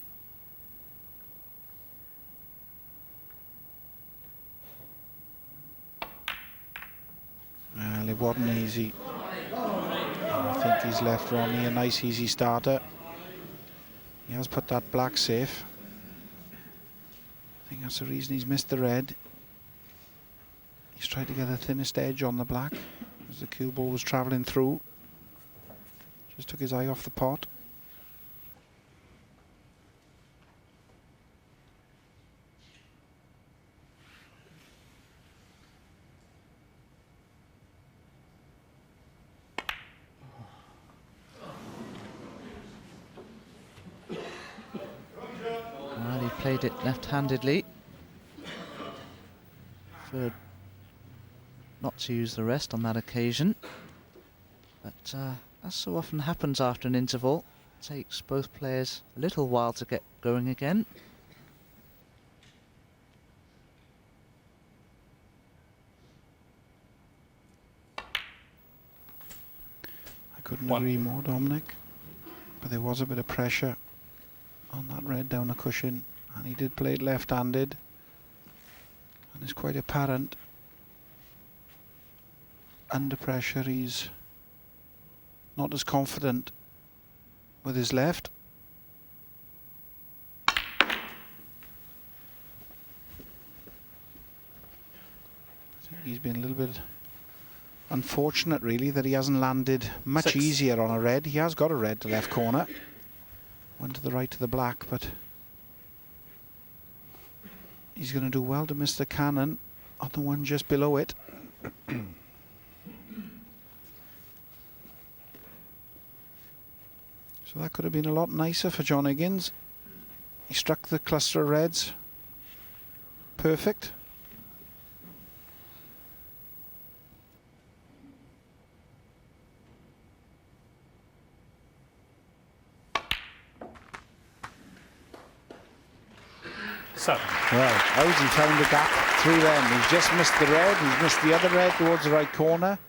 C: Well, it wasn't easy. I think he's left Ronnie a nice easy starter. He has put that black safe. I think that's the reason he's missed the red. He's tried to get the thinnest edge on the black. as the cue ball was travelling through. Just took his eye off the pot.
E: Well, he played it left-handedly. Preferred not to use the rest on that occasion. But as so often happens after an interval, it takes both players a little while to get going again.
C: I couldn't agree more, Dominic. But there was a bit of pressure on that red down the cushion, and he did play it left-handed. And it's quite apparent under pressure he's not as confident with his left. I think he's been a little bit unfortunate, really, that he hasn't landed much
D: 6.
C: easier on a red. He has got a red to left corner. One to the right to the black, but he's going to do well to miss the cannon on the one just below it. So that could have been a lot nicer for John Higgins. He struck the cluster of reds. Perfect.
D: Seven.
C: Well, how's he found the gap through them? He's just missed the red. He's missed the other red towards the right corner.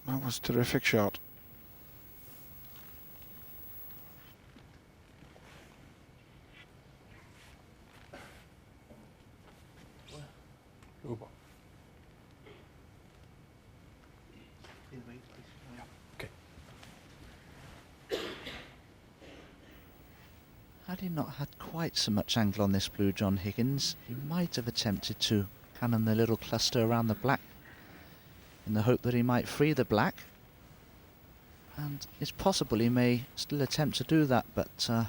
C: That was a terrific shot.
D: Ubo. Okay.
E: Had he not had quite so much angle on this blue, John Higgins, he might have attempted to cannon the little cluster around the black in the hope that he might free the black. And it's possible he may still attempt to do that, but it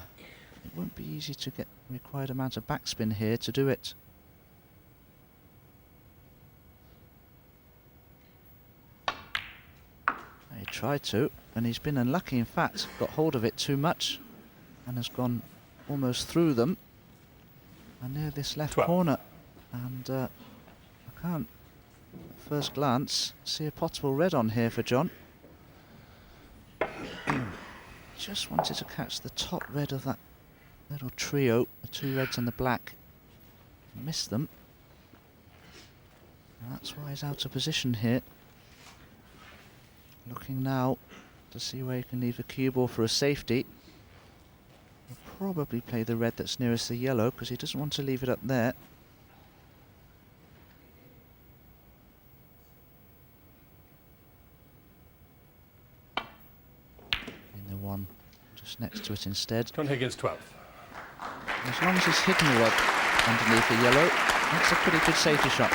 E: won't be easy to get the required amount of backspin here to do it. He tried to, and he's been unlucky, in fact, got hold of it too much and has gone almost through them and near this left
D: 12.
E: corner. And I can't, at first glance, see a possible red on here for John. Just wanted to catch the top red of that little trio, the two reds and the black. Missed them. And that's why he's out of position here. Looking now to see where he can leave the cue ball for a safety. He'll probably play the red that's nearest the yellow because he doesn't want to leave it up there. In the one just next to it instead.
D: John Higgins 12.
E: As long as he's hidden the rod underneath the yellow, that's a pretty good safety shot.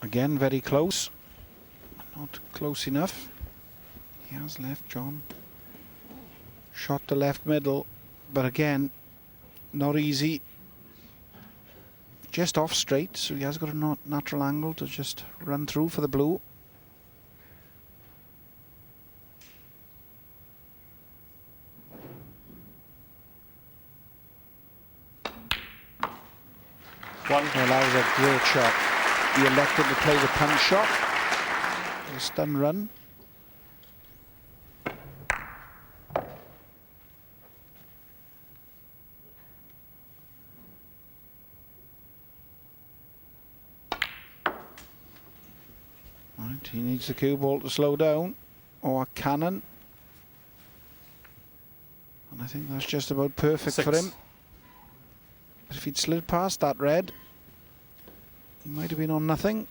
C: Again, very close. Not close enough. He has left, John. Shot the left middle, but again, not easy. Just off straight, so he has got a natural angle to just run through for the blue.
D: 1.
C: Well, that was a great shot. He elected to play the punch shot. A stun run. Right, he needs the cue ball to slow down, or a cannon. And I think that's just about perfect
D: 6.
C: for him. But if he'd slid past that red, he might have been on nothing.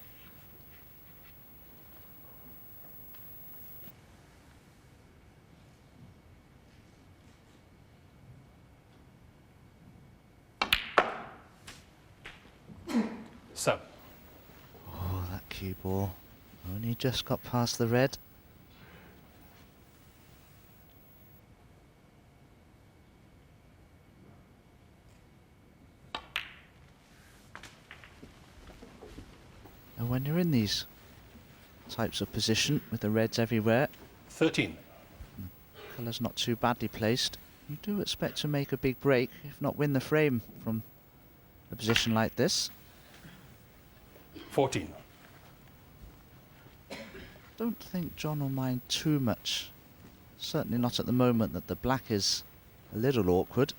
D: So.
E: Oh, that cue ball only just got past the red. And when you're in these types of position with the reds everywhere,
D: 13.
E: colour's not too badly placed, you do expect to make a big break, if not win the frame from a position like this.
D: 14.
E: Don't think John will mind too much. Certainly not at the moment that the black is a little awkward.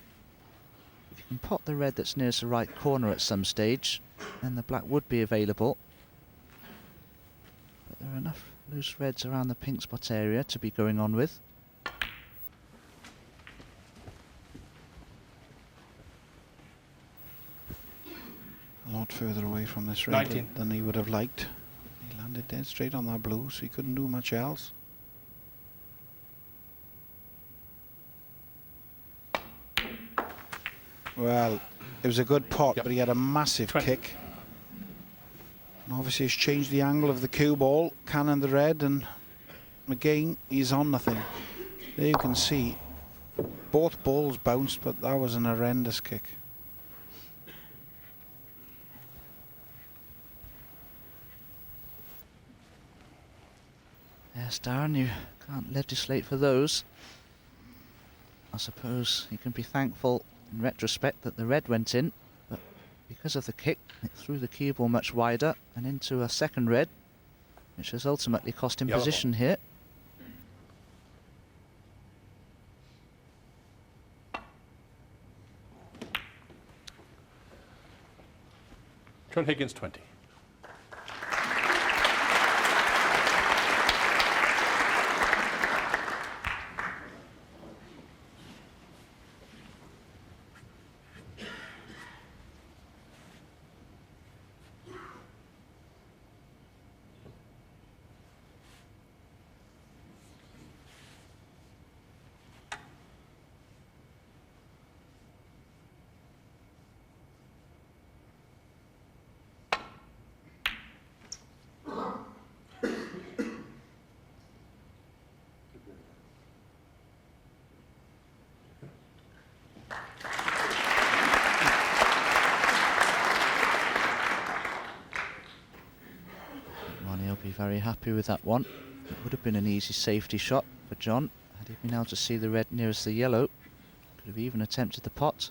E: If you can pot the red that's nearest the right corner at some stage, then the black would be available. But there are enough loose reds around the pink spot area to be going on with.
C: A lot further away from this red
D: 19.
C: than he would have liked. He landed dead straight on that blue, so he couldn't do much else. Well, it was a good pot,
D: Yep.
C: but he had a massive
D: 20.
C: kick. And obviously he's changed the angle of the cue ball, cannon the red, and again he's on nothing. There you can see both balls bounced, but that was an horrendous kick.
E: Yes, Darren, you can't legislate for those. I suppose you can be thankful in retrospect that the red went in, but because of the kick, it threw the cue ball much wider and into a second red, which has ultimately cost him
D: Yellow
E: position here.
D: John Higgins 20.
E: Ronnie will be very happy with that one. It would have been an easy safety shot for John had he been able to see the red nearest the yellow. Could have even attempted the pot.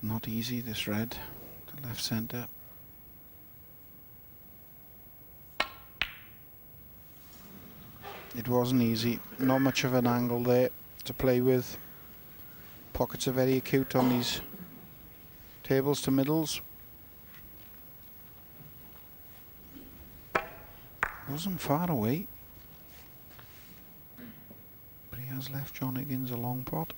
C: Not easy, this red to left centre. It wasn't easy, not much of an angle there to play with. Pockets are very acute on these tables to middles. Wasn't far away, but he has left John Higgins a long pot.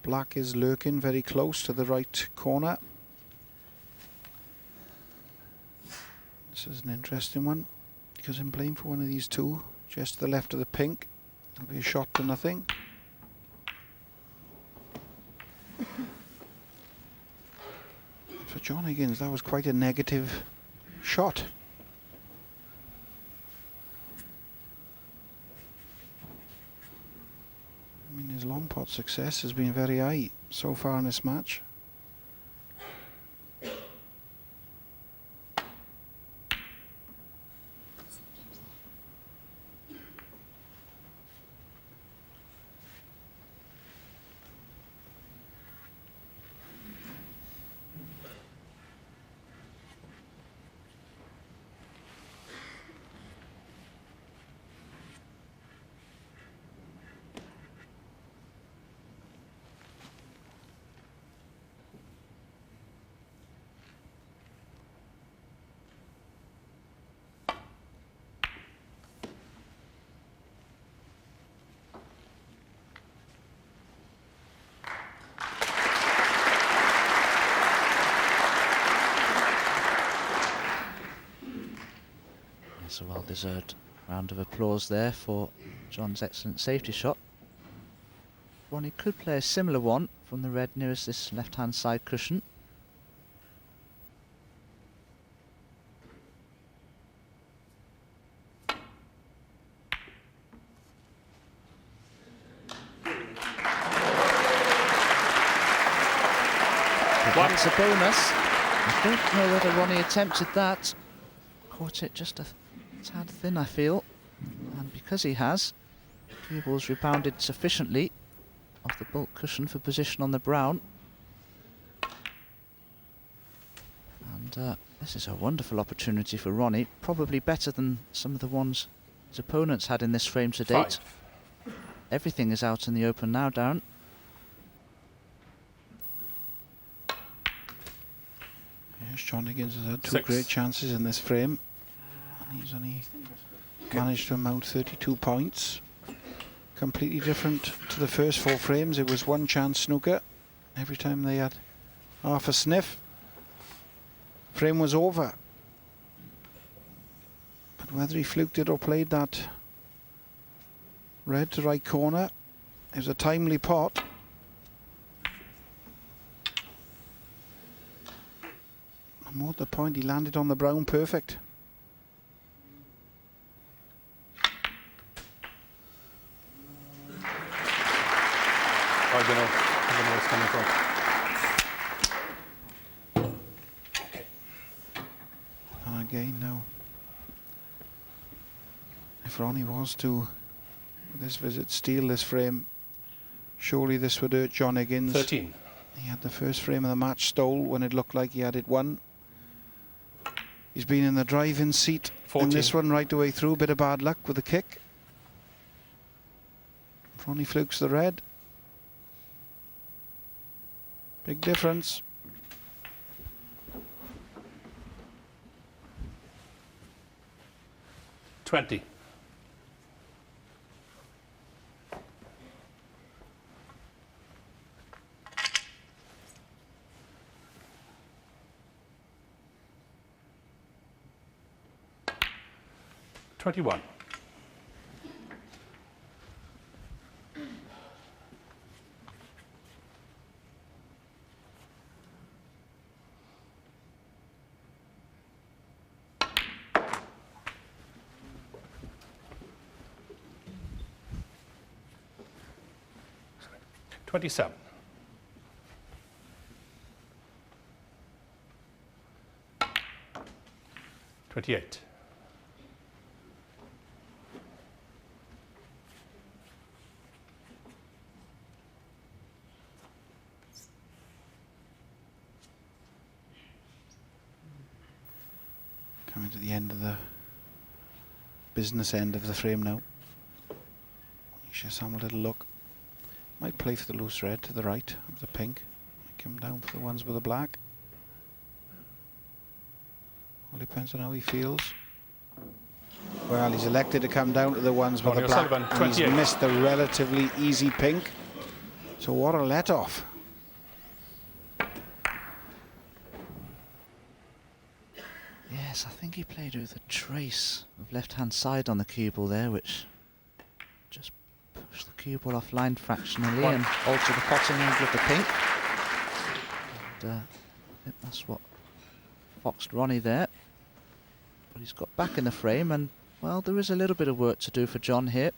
C: Black is lurking very close to the right corner. This is an interesting one, because in playing for one of these two, just to the left of the pink, it'll be a shot to nothing. For John Higgins, that was quite a negative shot. I mean, his long pot success has been very high so far in this match.
E: It's a well-deserved round of applause there for John's excellent safety shot. Ronnie could play a similar one from the red nearest this left-hand side cushion. That's a bonus. I don't know whether Ronnie attempted that. Caught it just a tad thin, I feel. And because he has, cue ball's rebounded sufficiently off the bulk cushion for position on the brown. And this is a wonderful opportunity for Ronnie. Probably better than some of the ones his opponents had in this frame to date.
D: 5.
E: Everything is out in the open now, Darren.
C: Yes, John Higgins has had 2
D: 6.
C: great chances in this frame. And he's only managed to amount 32 points. Completely different to the first 4 frames. It was one chance snooker. Every time they had half a sniff, frame was over. But whether he fluked it or played that red to right corner, it was a timely pot. And more to the point, he landed on the brown perfect.
D: I don't know where it's coming from.
C: And again now, if Ronnie was to, with this visit, steal this frame, surely this would hurt John Higgins.
D: 13.
C: He had the first frame of the match stole when it looked like he had it won. He's been in the driving seat
D: 14.
C: in this one right the way through. Bit of bad luck with the kick. If Ronnie flukes the red, big difference.
D: $20. $21. $27. $28.
C: Coming to the end of the business end of the frame now. You should have a little look. Might play for the loose red to the right of the pink. Might come down for the ones with the black. All depends on how he feels. Well, he's elected to come down to the ones with the black. And he's missed the relatively easy pink. So what a let-off.
E: Yes, I think he played with a trace of left-hand side on the cue ball there, which just pushed the cue ball offline fractionally and altered the potting angle of the pink. And, think that's what foxed Ronnie there. But he's got back in the frame, and, well, there is a little bit of work to do for John here.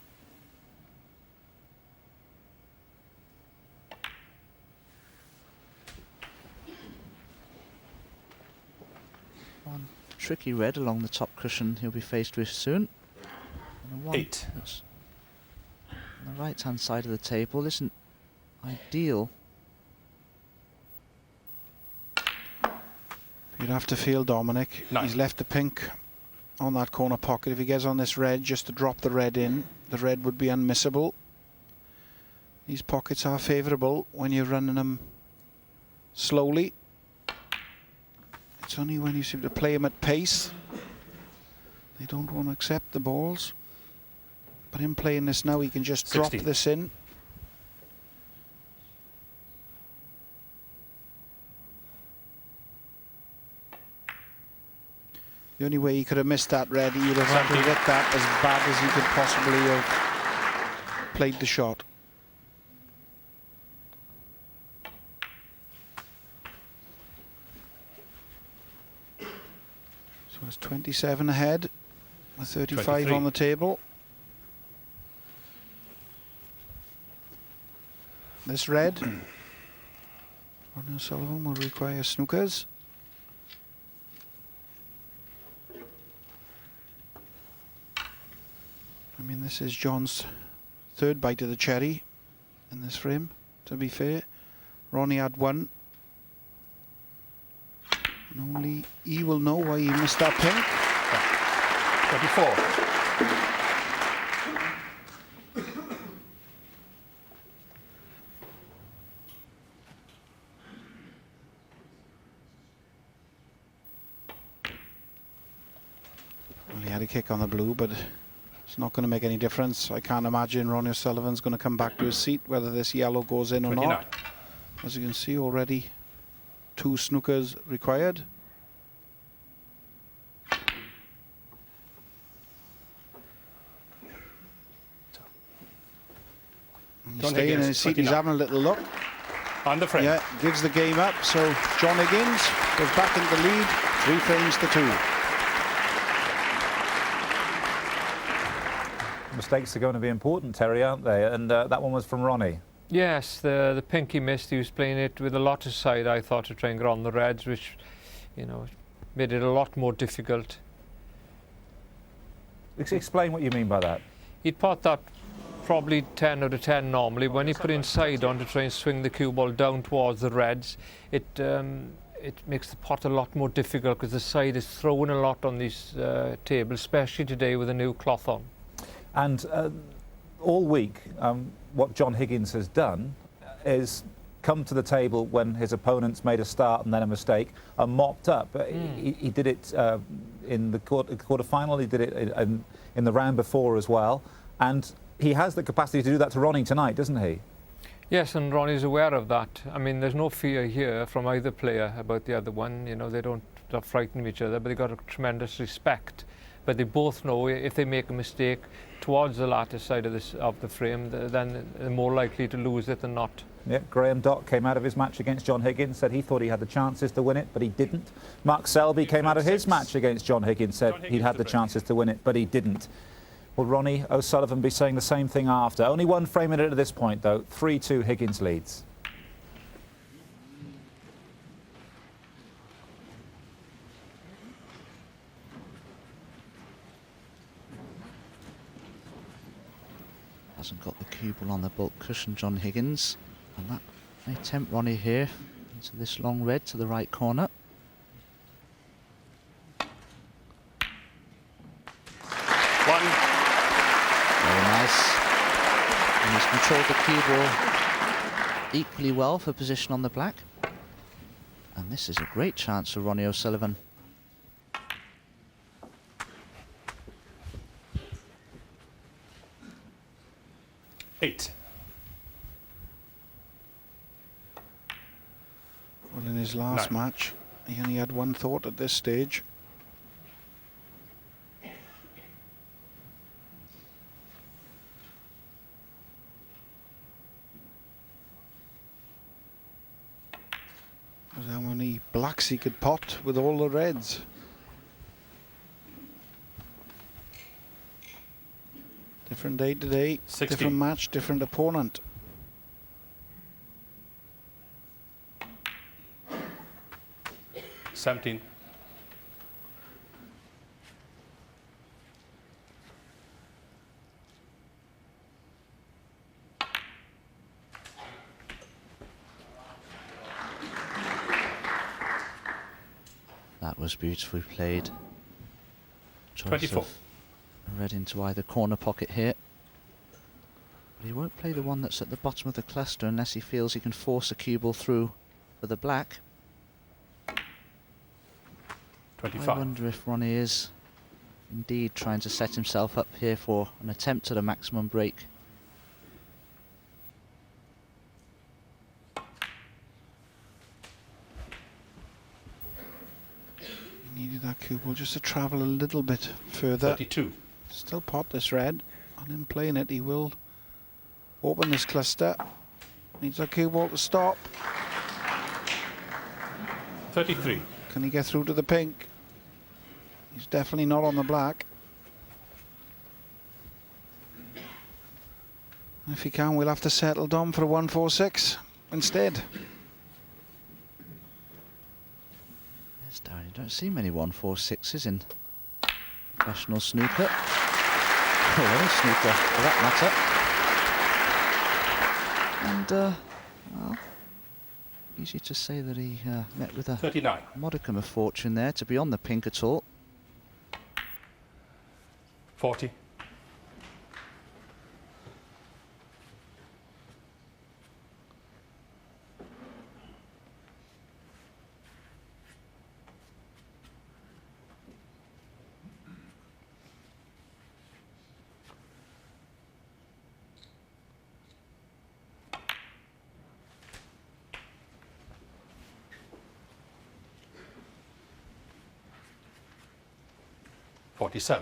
E: One tricky red along the top cushion he'll be faced with soon. And the one
D: 8.
E: that's on the right-hand side of the table isn't ideal.
C: You'd have to feel Dominic.
D: 9.
C: He's left the pink on that corner pocket. If he gets on this red, just to drop the red in, the red would be unmissable. These pockets are favourable when you're running them slowly. It's only when you seem to play them at pace they don't want to accept the balls. But in playing this now, he can just
D: 16.
C: drop this in. The only way he could have missed that red, he would have had to hit that as bad as he could possibly have played the shot. So it's 27 ahead, with 35
D: 23.
C: on the table. This red, Ronnie O'Sullivan will require snookers. I mean, this is John's third bite of the cherry in this frame, to be fair. Ronnie had one. And only he will know why he missed that pink.
D: 24.
C: Well, he had a kick on the blue, but it's not going to make any difference. I can't imagine Ronnie O'Sullivan's going to come back to his seat, whether this yellow goes in or
D: 29.
C: not. As you can see, already 2 snookers required. He's
D: John
C: staying in
D: Higgins,
C: his seat. He's
D: 29.
C: having a little look.
D: On the frame.
C: Yeah, gives the game up. So John Higgins goes back into the lead, 3 frames to 2.
B: Mistakes are going to be important, Terry, aren't they? And that one was from Ronnie.
F: Yes, the pink he missed, he was playing it with a lot of side, I thought, to try and get on the reds, which, you know, made it a lot more difficult.
B: Explain what you mean by that.
F: He'd pot that probably 10 out of 10 normally. When he put inside on to try and swing the cue ball down towards the reds, it makes the pot a lot more difficult because the side is throwing a lot on these tables, especially today with a new cloth on.
B: And all week, what John Higgins has done is come to the table when his opponent's made a start and then a mistake and mopped up. He did it in the quarter-final, he did it in the round before as well. And he has the capacity to do that to Ronnie tonight, doesn't he?
F: Yes, and Ronnie's aware of that. I mean, there's no fear here from either player about the other one. You know, they're not frightened of each other, but they've got a tremendous respect. But they both know if they make a mistake towards the latter side of the frame, then they're more likely to lose it than not.
B: Yep, Graham Dott came out of his match against John Higgins, said he thought he had the chances to win it, but he didn't. Mark Selby came out of his match against John Higgins, said he'd had the chances to win it, but he didn't. Will Ronnie O'Sullivan be saying the same thing after? Only 1 frame in it at this point, though. 3-2 Higgins leads.
E: Hasn't got the cue ball on the bulk cushion, John Higgins. And that may tempt Ronnie here into this long red to the right corner.
D: One.
E: Very nice. And he's controlled the cue ball equally well for position on the black. And this is a great chance for Ronnie O'Sullivan.
D: Eight.
C: Well, in his last
D: 9.
C: match, he only had one thought at this stage. Was how many blacks he could pot with all the reds. Different day today,
D: 16.
C: different match, different opponent.
D: $17.
E: That was beautifully played. Choice
D: 24.
E: of red into either corner pocket here. But he won't play the one that's at the bottom of the cluster unless he feels he can force a cue ball through for the black.
D: 25.
E: I wonder if Ronnie is indeed trying to set himself up here for an attempt at a maximum break.
C: He needed that cue ball just to travel a little bit further.
D: 32.
C: Still pot this red. On him playing it, he will open this cluster. Needs that cue ball to stop.
D: 33.
C: Can he get through to the pink? He's definitely not on the black. If he can, we'll have to settle down for a 1-4-6 instead.
E: Yes, Darren, you don't see many 1-4-6s in professional snooker. Or any snooker, for that matter. And, well, easy to say that he met with a
D: 39.
E: modicum of fortune there to be on the pink at all.
D: 40. $47.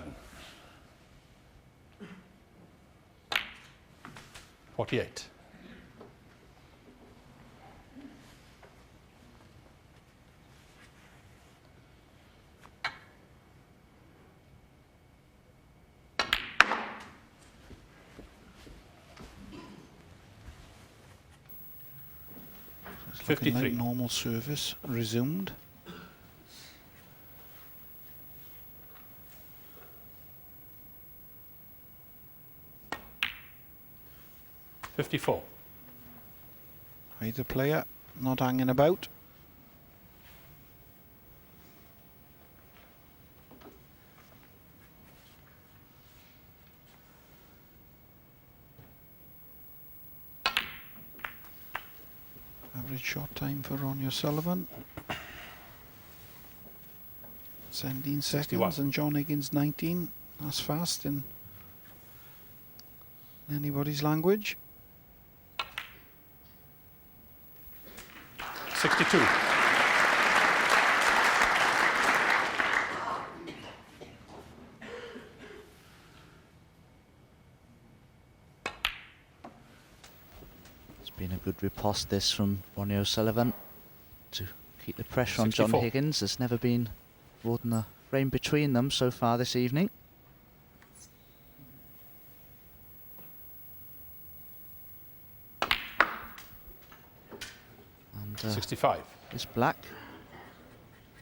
D: 48. 53.
C: Like normal service resumed.
D: 54.
C: Either player not hanging about. Average shot time for Ronnie O'Sullivan. 17
D: 61.
C: seconds and John Higgins 19. That's fast in anybody's language.
D: 62.
E: It's been a good riposte this from Ronnie O'Sullivan to keep the pressure on John
D: 64.
E: Higgins. There's never been more than a frame between them so far this evening. And
D: 65.
E: this black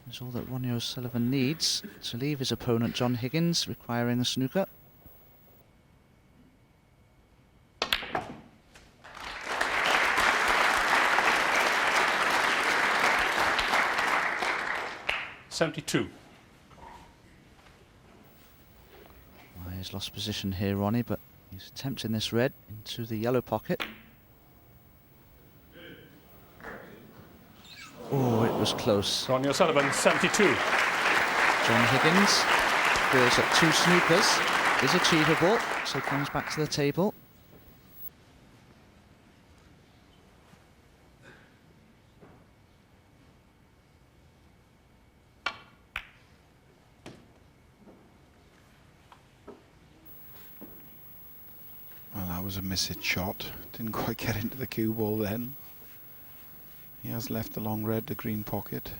E: is all that Ronnie O'Sullivan needs to leave his opponent John Higgins, requiring a snooker.
D: $72.
E: Well, he's lost position here, Ronnie, but he's attempting this red into the yellow pocket. Oh, it was close.
D: Ronnie O'Sullivan, 72.
E: John Higgins feels that 2 snookers is achievable, so comes back to the table.
C: Well, that was a missed shot. Didn't quite get into the cue ball then. He has left the long red, the green pocket.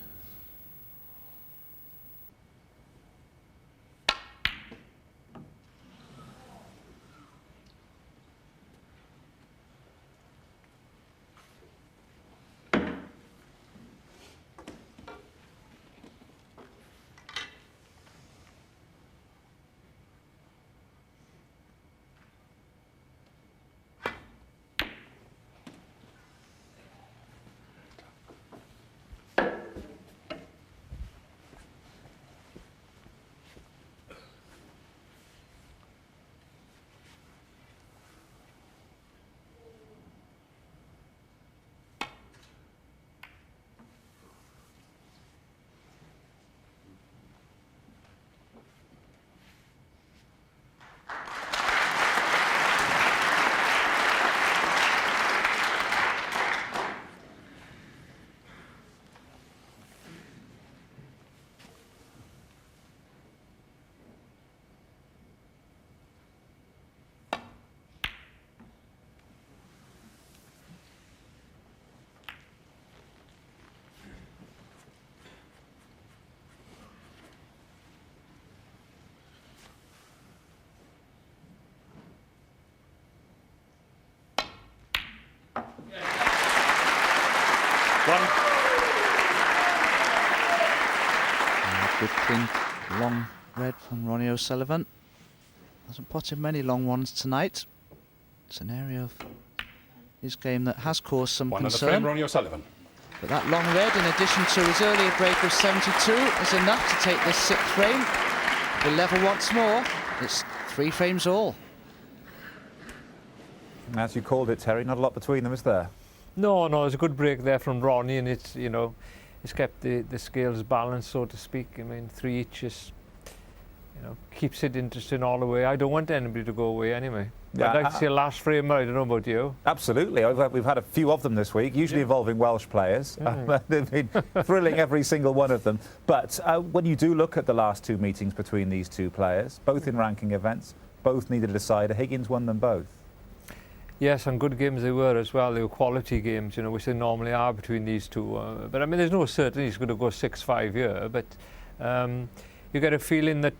E: Good clean long red from Ronnie O'Sullivan. Hasn't potted many long ones tonight. It's an area of his game that has caused some
D: One
E: concern.
D: on the frame, Ronnie O'Sullivan.
E: But that long red, in addition to his earlier break of 72, is enough to take this 6th frame. The level once more. It's 3 frames all.
B: As you called it, Terry, not a lot between them, is there?
F: No, it's a good break there from Ronnie, and it's, you know, it's kept the scales balanced, so to speak. I mean, 3 each is, you know, keeps it interesting all the way. I don't want anybody to go away anyway.
B: Yeah,
F: I'd like to see a last frame. I don't know about you.
B: Absolutely. We've had a few of them this week, usually involving Welsh players. They've been thrilling, every single one of them. But when you do look at the last 2 meetings between these 2 players, both in ranking events, both needed a decider. Higgins won them both.
F: Yes, and good games they were as well. They were quality games, you know, which they normally are between these 2. But I mean, there's no certainty he's going to go 6-5 here. But you get a feeling that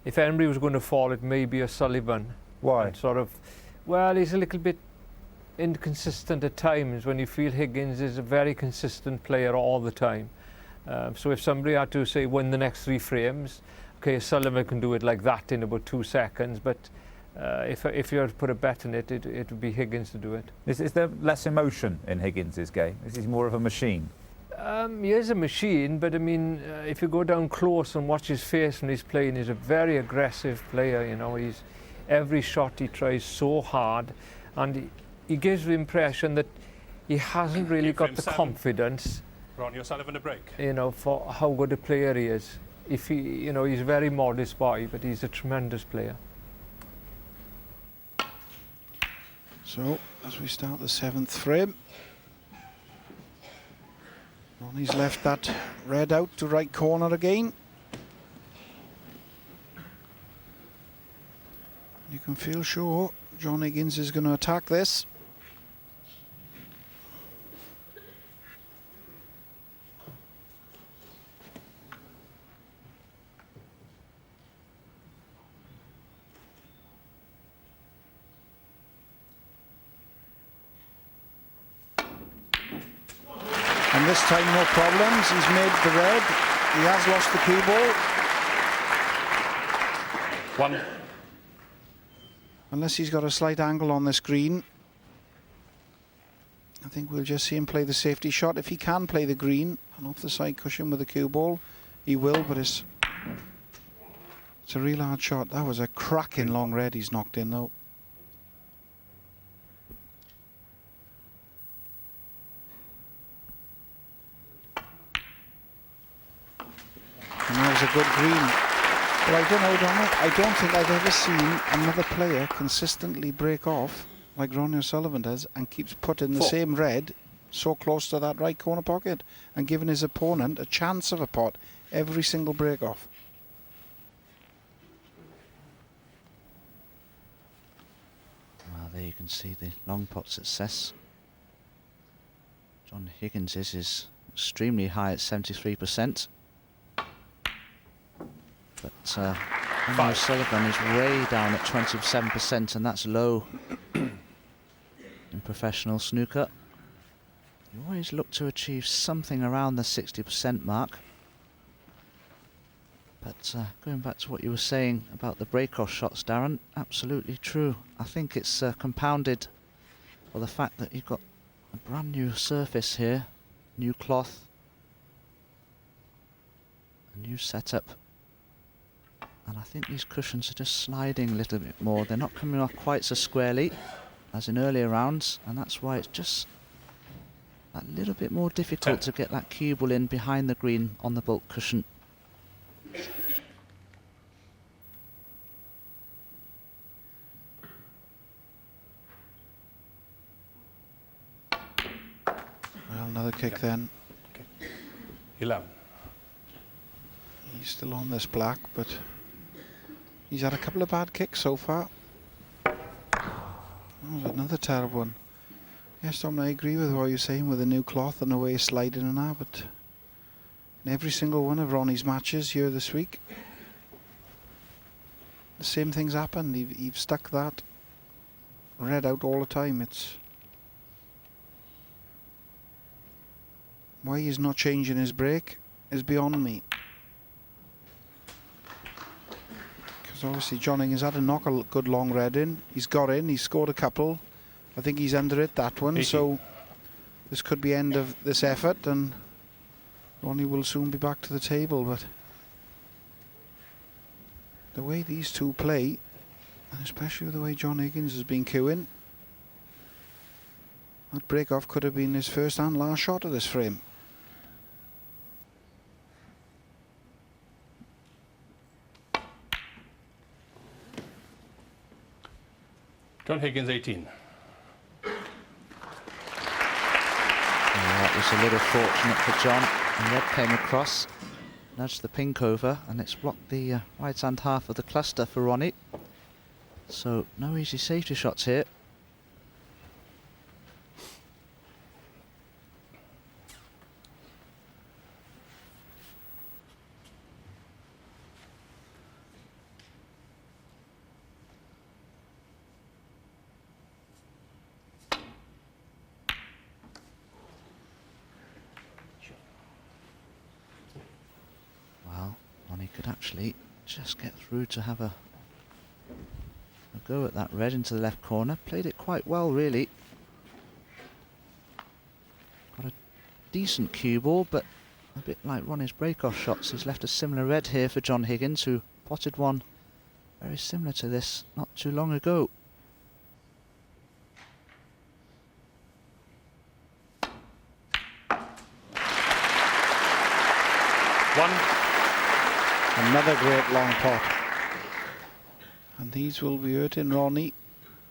F: if anybody was going to fall, it may be O'Sullivan.
B: Why?
F: And sort of, well, he's a little bit inconsistent at times when you feel Higgins is a very consistent player all the time. So if somebody had to say win the next 3 frames, okay, O'Sullivan can do it like that in about 2 seconds, but if you had to put a bet in it, it would be Higgins to do it.
B: Is there less emotion in Higgins' game? Is he more of a machine?
F: He is a machine, but I mean, if you go down close and watch his face when he's playing, he's a very aggressive player, you know. Every shot he tries so hard, and he gives the impression that he hasn't really got the confidence,
D: Ronnie O'Sullivan a break.
F: you know, for how good a player he is. If he, you know, he's a very modest boy, but he's a tremendous player.
C: So, as we start the 7th frame, Ronnie's left that red out to right corner again. You can feel sure John Higgins is going to attack this. And this time no problems, he's made the red, he has lost the cue ball.
D: 1.
C: Unless he's got a slight angle on this green, I think we'll just see him play the safety shot. If he can play the green and off the side cushion with the cue ball, he will, but it's a real hard shot. That was a cracking long red he's knocked in though. And that was a good green. But I don't know, Donald, I don't think I've ever seen another player consistently break off like Ronnie O'Sullivan does and keeps putting the same red so close to that right corner pocket and giving his opponent a chance of a pot every single break off.
E: Well, there you can see the long pot success. John Higgins is extremely high at 73%. But Ronnie O'Sullivan is way down at 27%, and that's low in professional snooker. You always look to achieve something around the 60% mark. But going back to what you were saying about the break-off shots, Darren, absolutely true. I think it's compounded by the fact that you've got a brand new surface here, new cloth, a new setup. And I think these cushions are just sliding a little bit more. They're not coming off quite so squarely as in earlier rounds, and that's why it's just a little bit more difficult to get that cue ball in behind the green on the bulk cushion.
C: Well, another kick then.
D: Okay. 11.
C: He's still on this black, but he's had a couple of bad kicks so far. Oh, another terrible one. Yes, Tom, I agree with what you're saying with the new cloth and the way he's sliding and that, but in every single one of Ronnie's matches here this week, the same thing's happened. You've stuck that red out all the time. It's why he's not changing his break is beyond me. Because obviously John Higgins had to knock a good long red in. He's got in, he's scored a couple. I think he's under it, that one,
D: 18.
C: so this could be end of this effort and Ronnie will soon be back to the table. But the way these two play, and especially with the way John Higgins has been queuing, that break-off could have been his first and last shot of this frame.
D: John Higgins, 18.
E: That was a little fortunate for John. And red came across, nudged the pink over, and it's blocked the right-hand half of the cluster for Ronnie. So no easy safety shots here. Could actually just get through to have a go at that red into the left corner. Played it quite well, really. Got a decent cue ball, but a bit like Ronnie's break-off shots, he's left a similar red here for John Higgins, who potted one very similar to this not too long ago.
D: One.
C: Another great long pot. And these will be hurting Ronnie,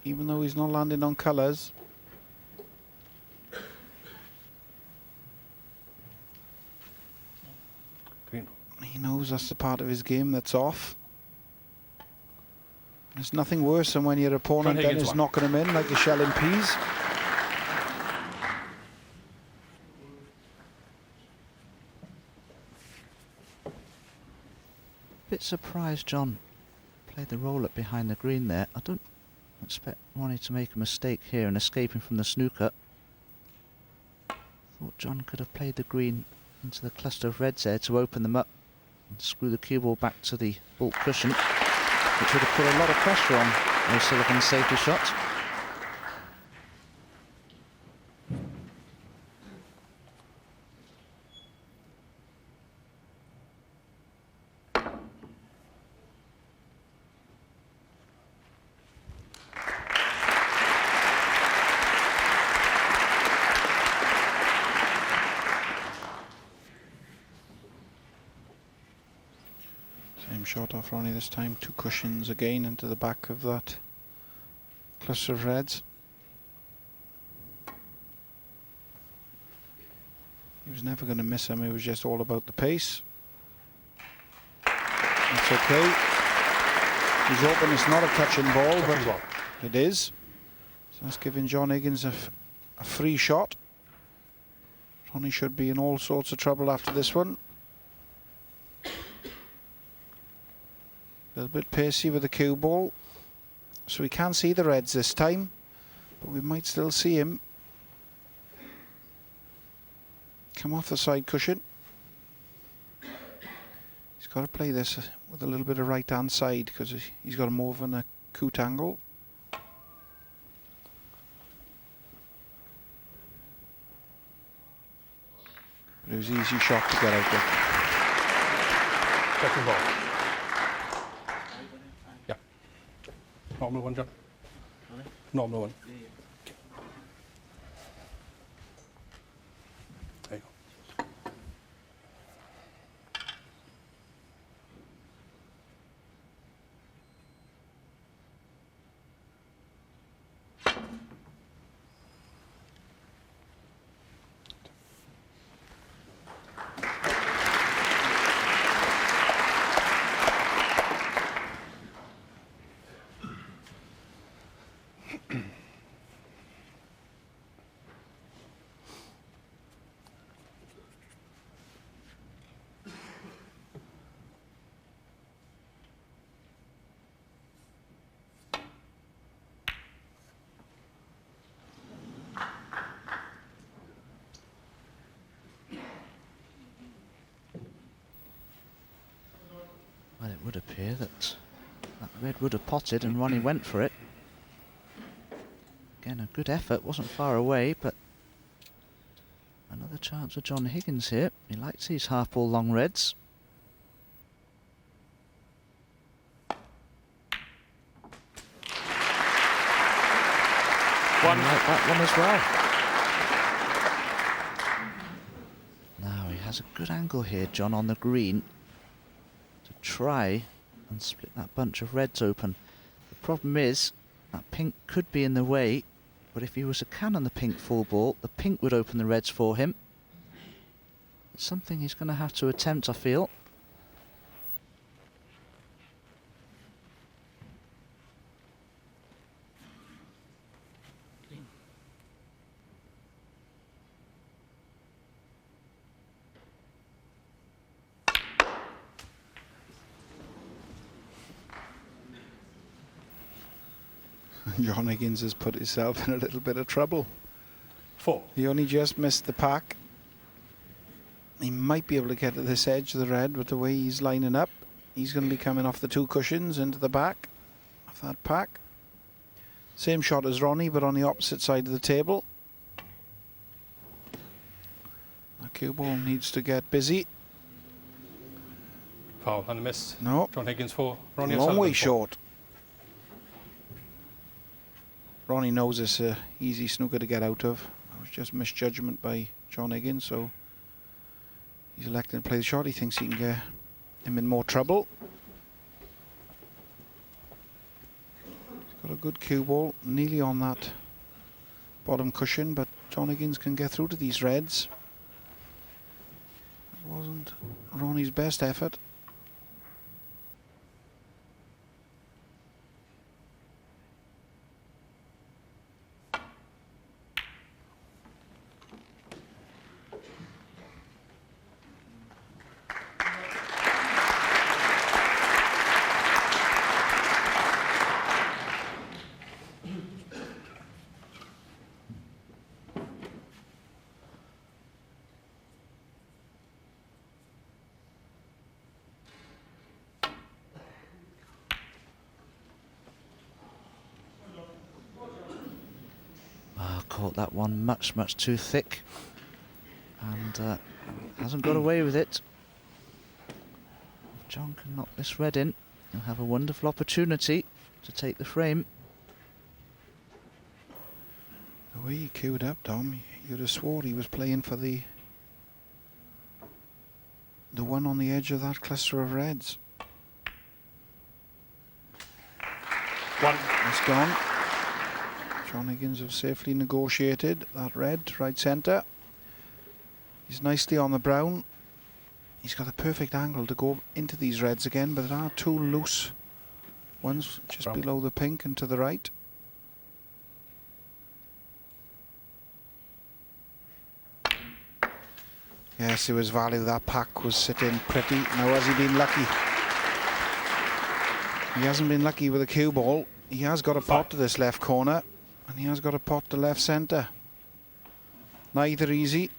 C: even though he's not landing on colours.
D: Green.
C: He knows that's the part of his game that's off. There's nothing worse than when your opponent then is knocking him in like you're shelling peas.
E: Bit surprised John played the roll-up behind the green there. I don't expect Ronnie to make a mistake here and escaping from the snooker. Thought John could have played the green into the cluster of reds there to open them up and screw the cue ball back to the bulk cushion, which would have put a lot of pressure on O'Sullivan's safety shot.
C: Same shot off Ronnie this time. Two cushions again into the back of that cluster of reds. He was never going to miss him. It was just all about the pace. That's okay. He's hoping it's not a touching ball, but it is. So that's giving John Higgins a free shot. Ronnie should be in all sorts of trouble after this one. A little bit pacey with the cue ball. So we can't see the reds this time, but we might still see him. Come off the side cushion. He's got to play this with a little bit of right hand side because he's got to move on a coot angle. But it was an easy shot to get out there.
D: Second ball. Yeah. Normal one, John. Normal one. There you go.
E: Well, it would appear that that red would have potted and Ronnie went for it. Again, a good effort, wasn't far away, but another chance for John Higgins here. He likes these half ball long reds.
D: One.
E: Like that one as well. Now he has a good angle here, John, on the green to try and split that bunch of reds open. The problem is that pink could be in the way, but if he was to cannon the pink full ball, the pink would open the reds for him. It's something he's going to have to attempt, I feel.
C: John Higgins has put himself in a little bit of trouble.
D: 4.
C: He only just missed the pack. He might be able to get to this edge of the red with the way he's lining up. He's going to be coming off the two cushions into the back of that pack. Same shot as Ronnie, but on the opposite side of the table. The cue ball needs to get busy.
D: Foul and a miss.
C: No,
D: John Higgins 4. Ronnie
C: long way
D: O'Sullivan, 4.
C: short. Ronnie knows it's an easy snooker to get out of. It was just misjudgment by John Higgins, so he's elected to play the shot. He thinks he can get him in more trouble. He's got a good cue ball, nearly on that bottom cushion, but John Higgins can get through to these reds. It wasn't Ronnie's best effort.
E: Caught that one much too thick and hasn't got away with it. If John can knock this red in, he'll have a wonderful opportunity to take the frame.
C: The way he queued up, Dom, you'd have swore he was playing for the one on the edge of that cluster of reds.
D: 1.
C: It's gone. John Higgins have safely negotiated that red to right centre. He's nicely on the brown. He's got a perfect angle to go into these reds again, but there are two loose ones just
D: Brown.
C: below the pink and to the right. Yes, it was value. That pack was sitting pretty. Now, has he been lucky? He hasn't been lucky with the cue ball. He has got a pot to this left corner, and he has got a pot to left centre. Neither easy.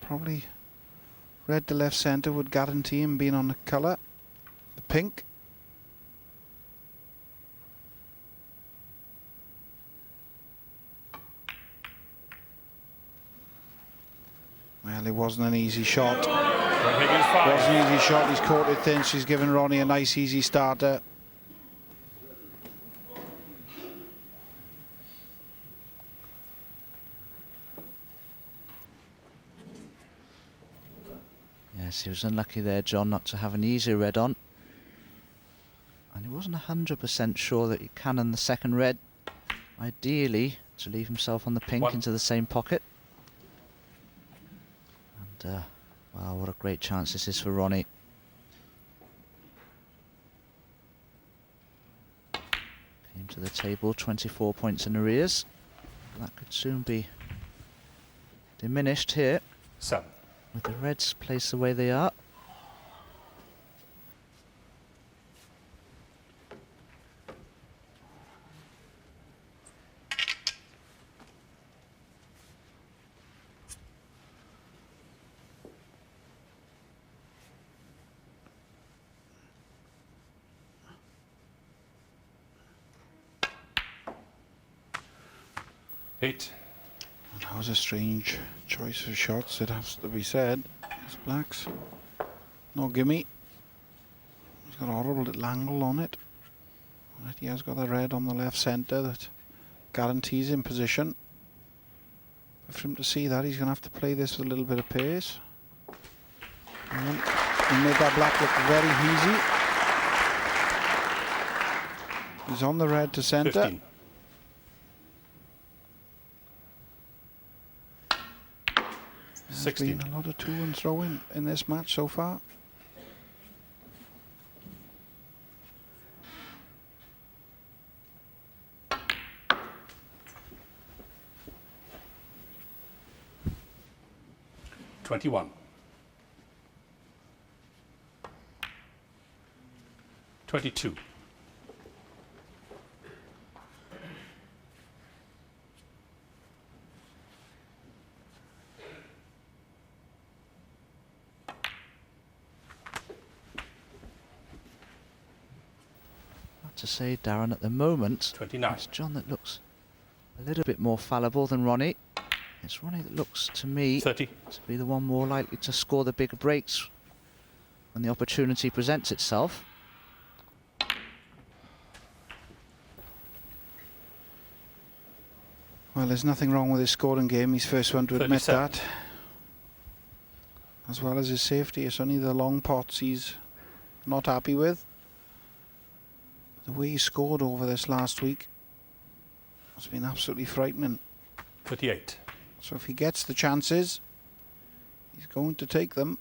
C: Probably red to left centre would guarantee him being on the colour. The pink. Well, it wasn't an easy shot.
D: Higgins 5.
C: It wasn't an easy shot. He's caught it thin. She's given Ronnie a nice, easy starter.
E: Yes, he was unlucky there, John, not to have an easier red on. And he wasn't 100% sure that he cannon the second red. Ideally, to leave himself on the pink into the same pocket. And, wow, what a great chance this is for Ronnie. Came to the table, 24 points in arrears. That could soon be diminished here.
D: 7.
E: With the reds placed the way they are.
D: Eight.
C: That was a strange choice of shots, it has to be said. It's blacks. No gimme. He's got a horrible little angle on it. Right, he has got the red on the left centre that guarantees him position. But for him to see that, he's going to have to play this with a little bit of pace. And he made that black look very easy. He's on the red to centre.
D: 15.
C: There's
D: 16.
C: been a lot of to and throwing in this match so far.
D: $21. 22.
E: To say, Darren, at the moment,
D: 29.
E: it's John that looks a little bit more fallible than Ronnie. It's Ronnie that looks to me
D: 30.
E: to be the one more likely to score the bigger breaks when the opportunity presents itself.
C: Well, there's nothing wrong with his scoring game. He's first one to admit
D: 37.
C: that. As well as his safety. It's only the long pots he's not happy with. The way he scored over this last week has been absolutely frightening.
D: 38.
C: So if he gets the chances, he's going to take them.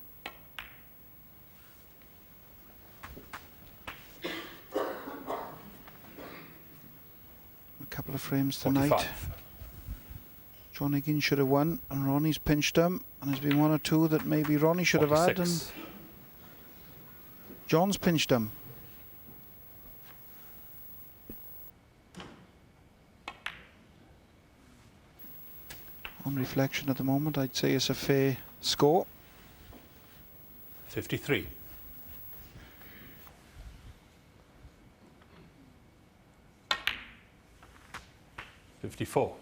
C: A couple of frames tonight.
D: 45.
C: John Higgins should have won, and Ronnie's pinched him. And there's been one or two that maybe Ronnie should have had, and
D: 46.
C: John's pinched him. On reflection at the moment, I'd say it's a fair score.
D: 53. 54.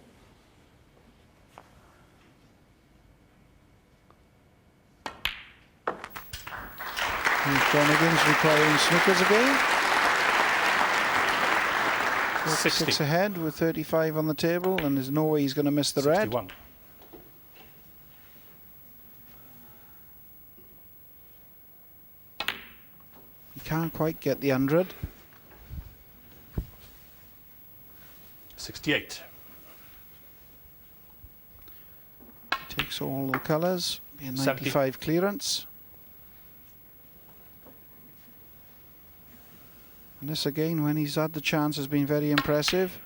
C: Here's John Higgins requiring snookers again.
D: 60.
C: 6 ahead with 35 on the table, and there's no way he's going to miss the
D: 61.
C: red. He can't quite get the 100.
D: 68.
C: Takes all the colours. Be a
D: 70.
C: 95 clearance. And this again, when he's had the chance, has been very impressive.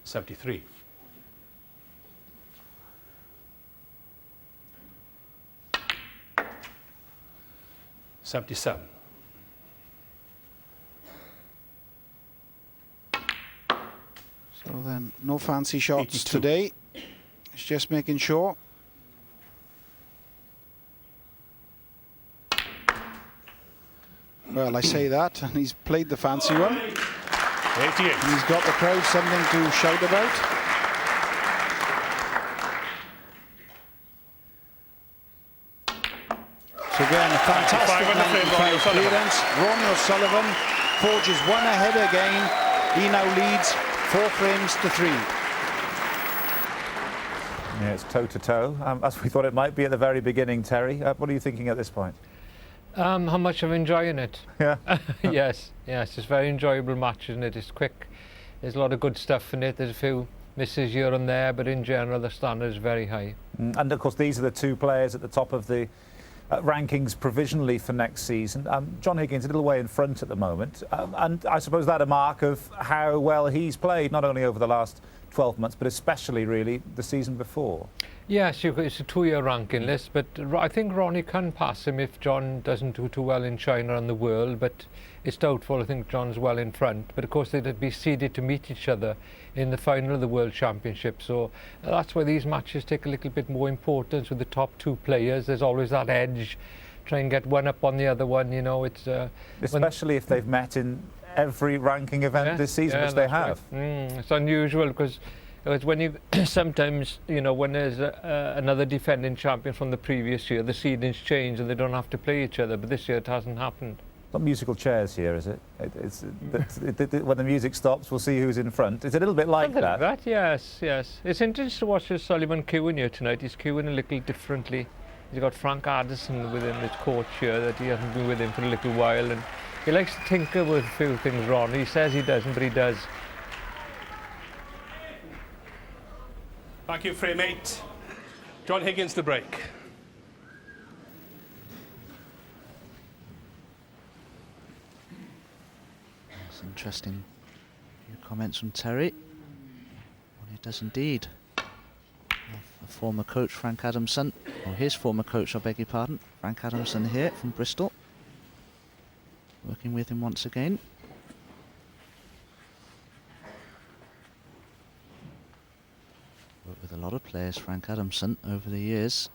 D: 73. 77.
C: So then, no fancy shots
D: 82.
C: today. It's just making sure. Well, I say that, and he's played the fancy one.
D: 88.
C: And he's got the crowd something to shout about. So again, a fantastic 95 clearance. Ronnie O'Sullivan forges one ahead again. He now leads 4 frames to 3.
B: Yeah, it's toe-to-toe, as we thought it might be at the very beginning, Terry. What are you thinking at this point?
F: How much I'm enjoying it.
B: Yeah.
F: Yes, it's a very enjoyable match, isn't it? It's quick. There's a lot of good stuff in it. There's a few misses here and there, but in general the standard is very high.
B: And of course these are the 2 players at the top of the rankings provisionally for next season. John Higgins a little way in front at the moment, and I suppose that a mark of how well he's played, not only over the last 12 months, but especially really the season before.
F: Yes, it's a 2-year ranking list, but I think Ronnie can pass him if John doesn't do too well in China and the world, but it's doubtful. I think John's well in front, but of course they'd be seeded to meet each other in the final of the World Championship, so that's why these matches take a little bit more importance with the top 2 players. There's always that edge, try and get one up on the other one, you know. It's
B: especially if they've met in every ranking event this season, which they have.
F: Right. It's unusual because it's when you sometimes, you know, when there's another defending champion from the previous year, the seedings change and they don't have to play each other, but this year it hasn't happened.
B: Not musical chairs here, is it? When the music stops, we'll see who's in front. It's a little bit like
F: Something
B: that.
F: Like that, yes. It's interesting to watch Sullivan queuing here tonight. He's queuing a little differently. He's got Frank Addison with him, his coach here, that he hasn't been with him for a little while, and he likes to tinker with a few things wrong. He says he doesn't, but he does.
D: Thank you, frame 8. John Higgins to break.
E: That's interesting. A few comments from Terry. Well, he does indeed. A former coach, Frank Adamson, or his former coach, I beg your pardon, Frank Adamson here from Bristol. Working with him once again. Worked with a lot of players, Frank Adamson, over the years.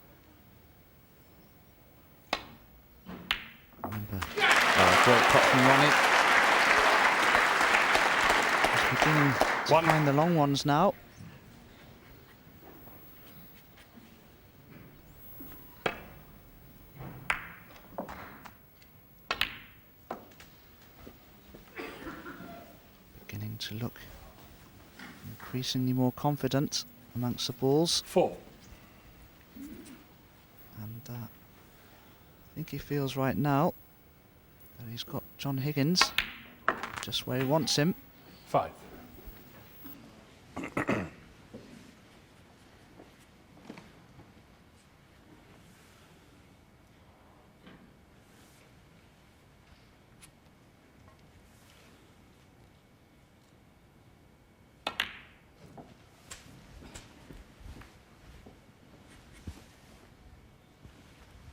E: Remember, great pop from Ronnie. He's beginning to find the long ones now. Beginning to look increasingly more confident amongst the balls.
D: 4.
E: And I think he feels right now that he's got John Higgins just where he wants him.
D: 5.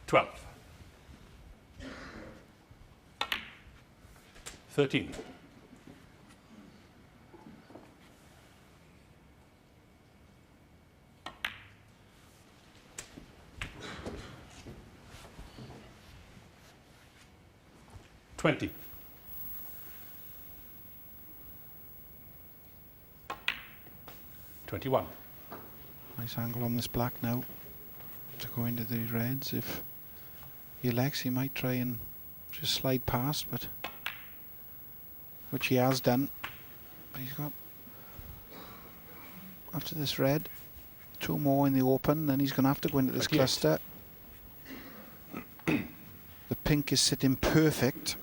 D: $12. 13. 20. 21.
C: Nice angle on this black now to go into the reds. If he elects, he might try and just slide past, but which he has done. But he's got, after this red, 2 more in the open, then he's going to have to go into this cluster. The pink is sitting perfect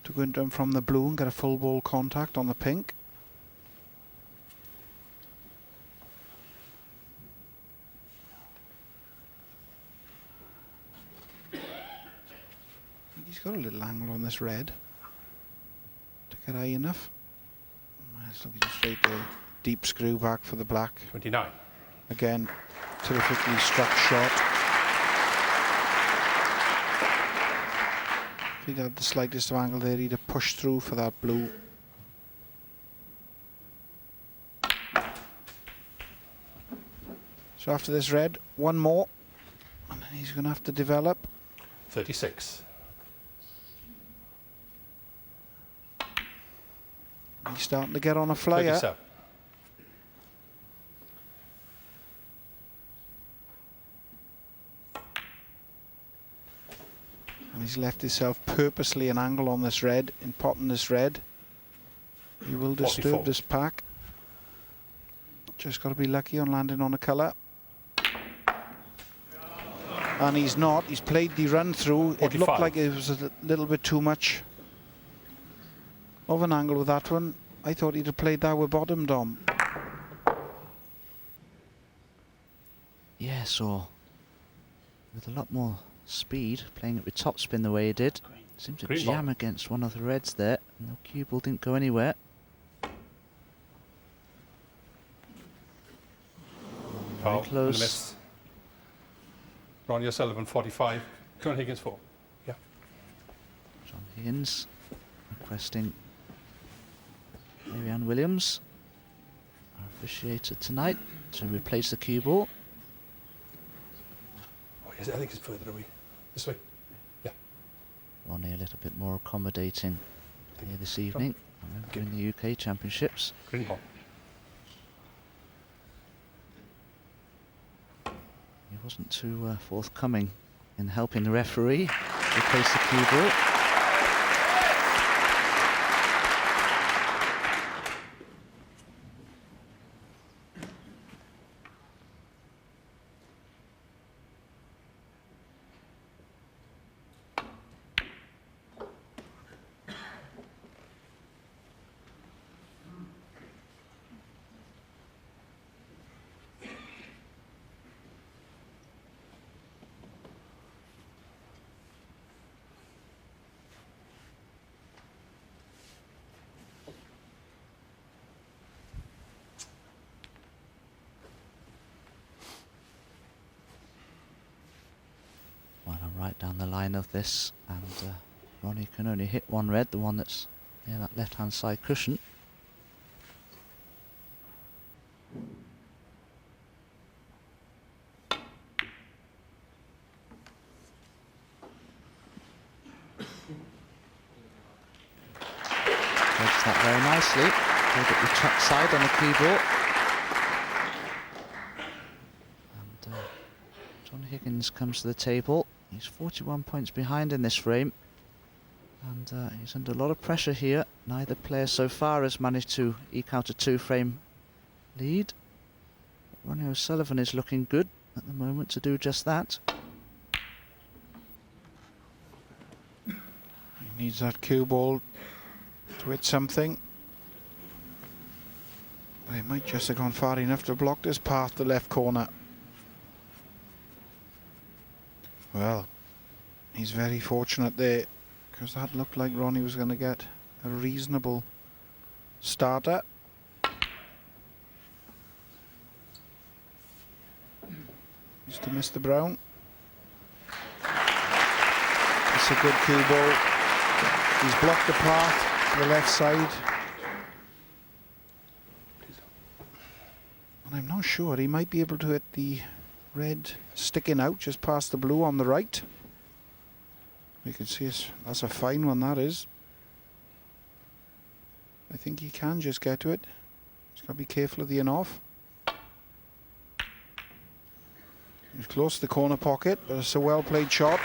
C: to go into him from the blue and get a full ball contact on the pink. He's got a little angle on this red to get high enough. He's looking straight there. Deep screw back for the black.
D: 29.
C: Again, terrifically struck shot. If he'd had the slightest of angle there, he'd have pushed through for that blue. So after this red, one more, and then he's going to have to develop.
D: 36.
C: He's starting to get on a flyer.
D: 37.
C: And he's left himself purposely an angle on this red, in potting this red. He will disturb
D: 44.
C: this pack. Just got to be lucky on landing on a colour. And he's not. He's played the run through. It
D: 45.
C: looked like it was a little bit too much of an angle with that one. I thought he'd have played that with bottom, Dom.
E: Yes, or with a lot more speed, playing it with topspin the way he did. Seemed to
D: Green
E: jam
D: ball.
E: against one of the reds there, and the cue ball didn't go anywhere.
D: Foul. And a
E: close.
D: miss. Ronnie O'Sullivan 45. John Higgins 4. Yeah.
E: John Higgins requesting Marianne Williams, our officiator tonight, to replace the cue ball.
D: Oh, yes, I think it's further away. This way. Yeah.
E: Ronnie a little bit more accommodating here this evening. During the UK Championships.
D: Green ball.
E: He wasn't too forthcoming in helping the referee replace the cue ball. Well, I'm right down the line of this, and Ronnie can only hit one red, the one that's near that left-hand side cushion. Takes that very nicely. Hold it the chuck side on the cue ball. And John Higgins comes to the table. He's 41 points behind in this frame, and he's under a lot of pressure here. Neither player so far has managed to eke out a two-frame lead. Ronnie O'Sullivan is looking good at the moment to do just that.
C: He needs that cue ball to hit something. But he might just have gone far enough to block this path to left corner. Well, he's very fortunate there, because that looked like Ronnie was going to get a reasonable starter. He's to miss the brown. It's a good cue ball. He's blocked the path to the left side. And I'm not sure, he might be able to hit the red sticking out just past the blue on the right. You can see that's a fine one, that is. I think he can just get to it. He's got to be careful of the in-off. He's close to the corner pocket, but it's a well-played shot.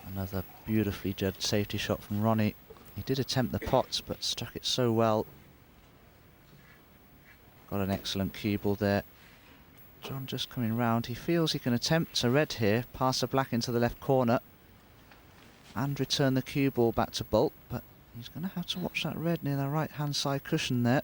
E: Another beautifully judged safety shot from Ronnie. He did attempt the pots, but struck it so well. Got an excellent cue ball there. John just coming round. He feels he can attempt a red here, pass a black into the left corner, and return the cue ball back to Bolt, but He's going to have to watch that red near the right-hand side cushion there.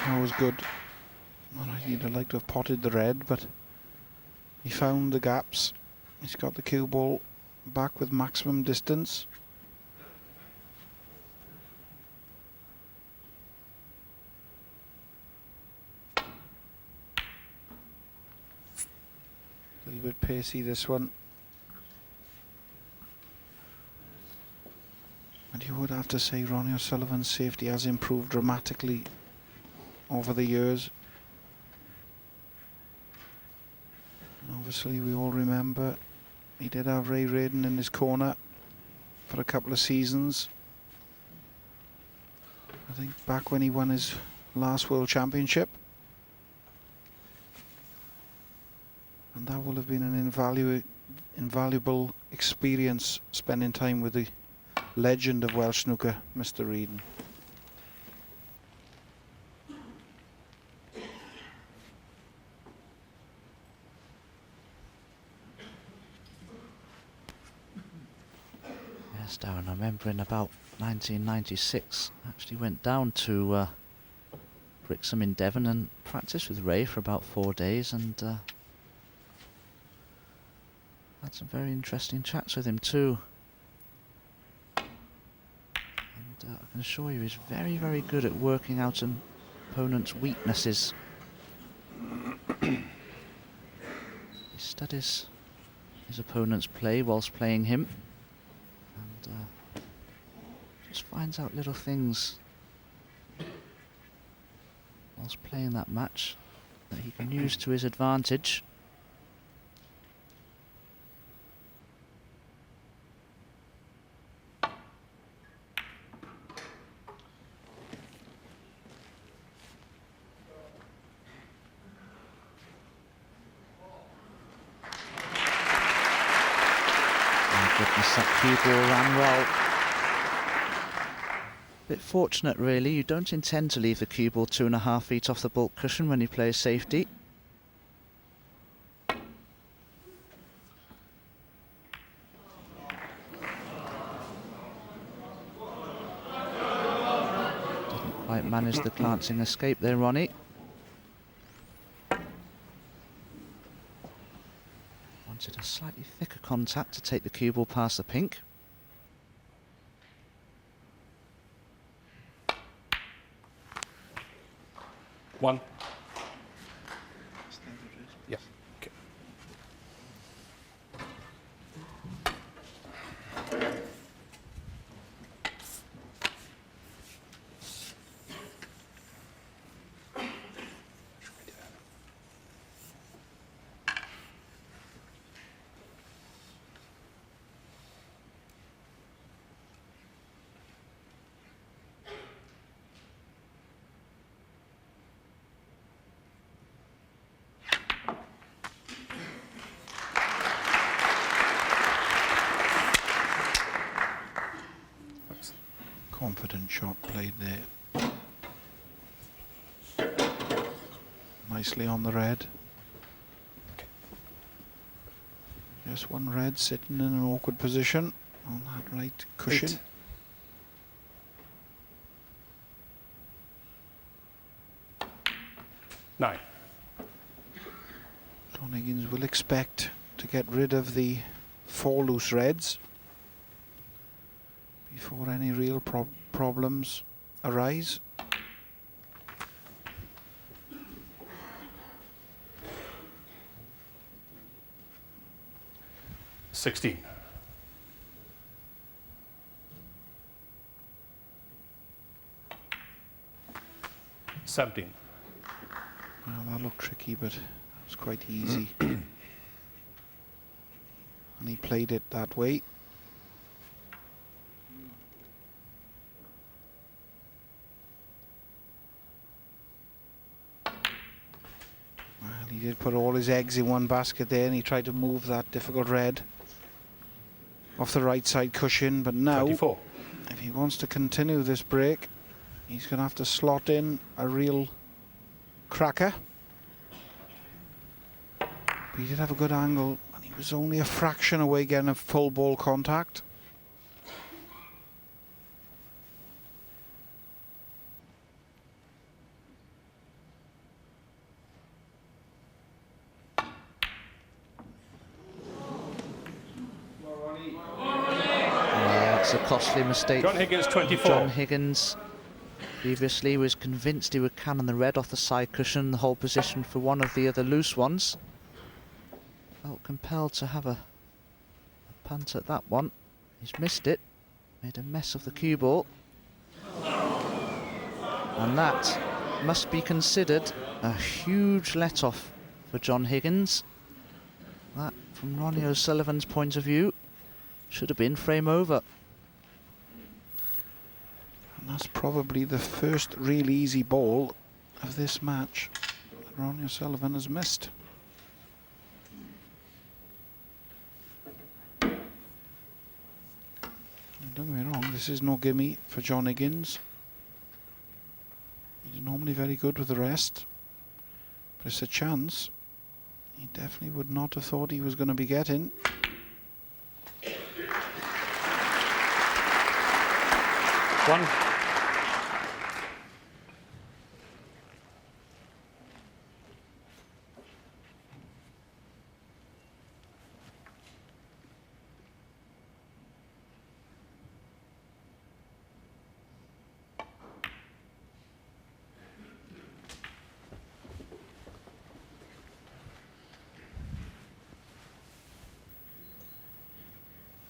C: That was good. Well, he'd have liked to have potted the red, but he found the gaps. He's got the cue ball back with maximum distance. A little bit pacey, this one. And you would have to say Ronnie O'Sullivan's safety has improved dramatically over the years. And obviously we all remember he did have Ray Raiden in his corner for a couple of seasons. I think back when he won his last World Championship. And that will have been an invaluable experience, spending time with the legend of Welsh snooker, Mr. Reedon.
E: Yes, Darren, I remember in about 1996, actually went down to Brixham in Devon and practiced with Ray for about 4 days, and had some very interesting chats with him too. And I can assure you he's very, very good at working out an opponent's weaknesses. He studies his opponent's play whilst playing him, and just finds out little things whilst playing that match that he can use to his advantage. That cue ball ran well. Bit fortunate really, you don't intend to leave the cue ball 2.5 feet off the baulk cushion when you play safety. Didn't quite manage the glancing escape there, Ronnie. Wanted a slightly thicker contact to take the cue ball past the pink.
D: One. Yes. Okay.
C: Confident shot played there. Nicely on the red. Just one red sitting in an awkward position on that right cushion.
D: 8. Nine.
C: John Higgins will expect to get rid of the 4 loose reds before any real problems arise.
D: $16. $17.
C: Well, that looked tricky, but it was quite easy. And he played it that way. Well, he did put all his eggs in one basket there, and he tried to move that difficult red off the right side cushion, but now
D: 24.
C: if he wants to continue this break, He's going to have to slot in a real cracker. But he did have a good angle, and he was only a fraction away getting a full ball contact.
E: It's a costly mistake.
D: John Higgins, 24.
E: John Higgins previously was convinced he would cannon the red off the side cushion, the whole position for one of the other loose ones. Felt compelled to have a punt at that one. He's missed it, made a mess of the cue ball. And that must be considered a huge let-off for John Higgins. That, from Ronnie O'Sullivan's point of view, should have been frame over.
C: And that's probably the first really easy ball of this match that Ronnie O'Sullivan has missed. And don't get me wrong, this is no gimme for John Higgins. He's normally very good with the rest, but it's a chance he definitely would not have thought he was going to be getting.
D: One.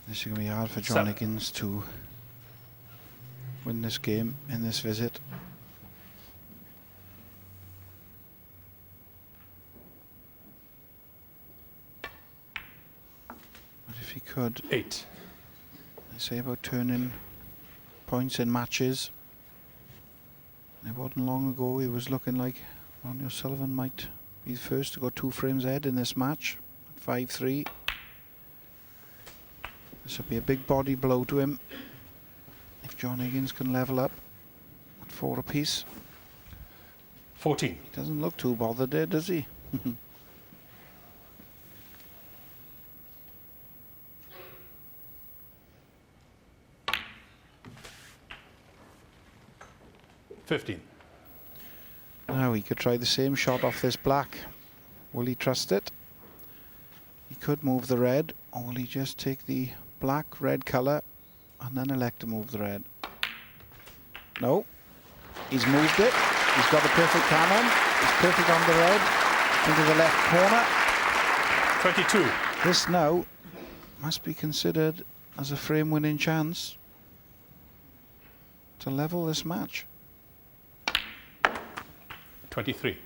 C: This is going to be hard for John Higgins to win this game in this visit. But if he could,
D: 8.
C: they say about turning points in matches. It wasn't long ago it was looking like Ronnie O'Sullivan might be the first to go 2 frames ahead in this match at 5-3. This will be a big body blow to him if John Higgins can level up at 4 apiece.
D: 14.
C: He doesn't look too bothered there, does he? Now he could try the same shot off this black. Will he trust it? He could move the red, or will he just take the black-red colour and then elect to move the red? No, he's moved it. He's got the perfect cannon. He's perfect on the red into the left corner.
D: 22.
C: This now must be considered as a frame-winning chance to level this match.
D: 23.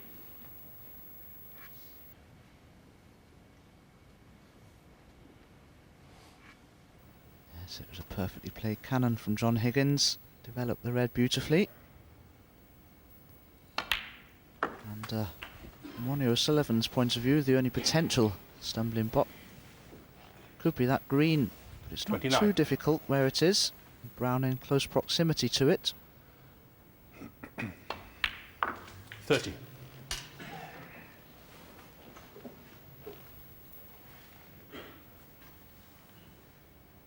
E: Yes, it was a perfectly played cannon from John Higgins. Developed the red beautifully. And from Ronnie O'Sullivan's point of view, the only potential stumbling block could be that green. But it's not
D: 29.
E: too difficult where it is. Brown in close proximity to it.
D: 30.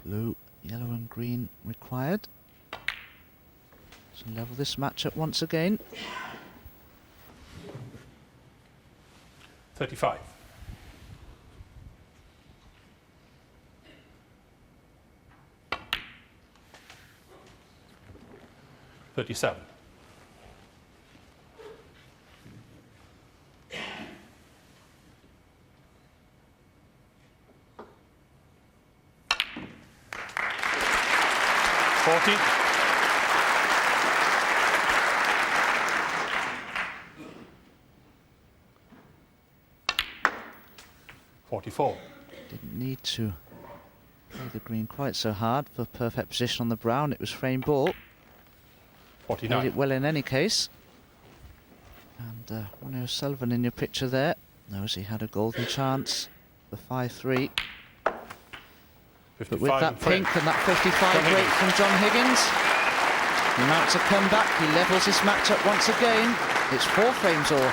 E: Blue, yellow and green required. So level this match up once again.
D: 35. $37. 40. 44.
E: Didn't need to play the green quite so hard for perfect position on the brown. It was frame ball.
D: 49.
E: Played it well in any case. And Ronnie O'Sullivan in your picture there knows he had a golden chance for 5-3.
D: 55.
E: But with that pink and that 55
D: John
E: break from John Higgins, He mounts a comeback, he levels his match up once again. It's 4 frames all.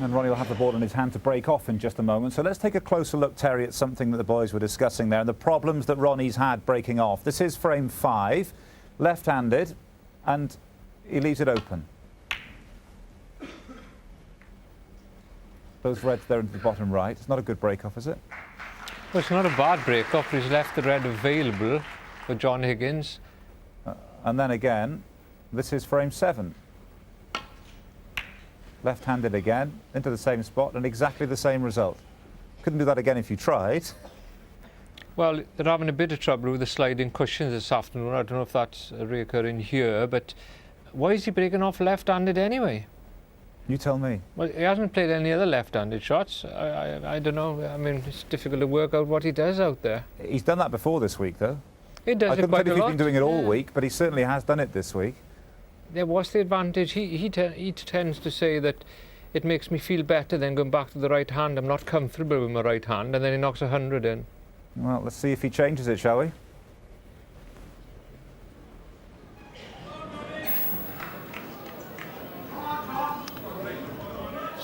B: And Ronnie will have the ball in his hand to break off in just a moment. So let's take a closer look, Terry, at something that the boys were discussing there and the problems that Ronnie's had breaking off. This is frame 5, left-handed, and he leaves it open. Those reds there into the bottom right. It's not a good break-off, is it?
F: Well, it's not a bad break-off, but he's left the red available for John Higgins.
B: And then again, this is frame 7. Left-handed again, into the same spot, and exactly the same result. Couldn't do that again if you tried.
F: Well, they're having a bit of trouble with the sliding cushions this afternoon. I don't know if that's reoccurring here, but why is he breaking off left-handed anyway?
B: You tell me.
F: Well, he hasn't played any other left-handed shots. I don't know. I mean, it's difficult to work out what he does out there.
B: He's done that before this week, though.
F: He does
B: I
F: it
B: couldn't
F: quite
B: tell
F: a
B: you if
F: lot.
B: he's been doing it all
F: Yeah.
B: week, but he certainly has done it this week.
F: Yeah, what's the advantage? He tends to say that it makes me feel better than going back to the right hand. I'm not comfortable with my right hand, and then he knocks 100 in.
B: Well, let's see if he changes it, shall we?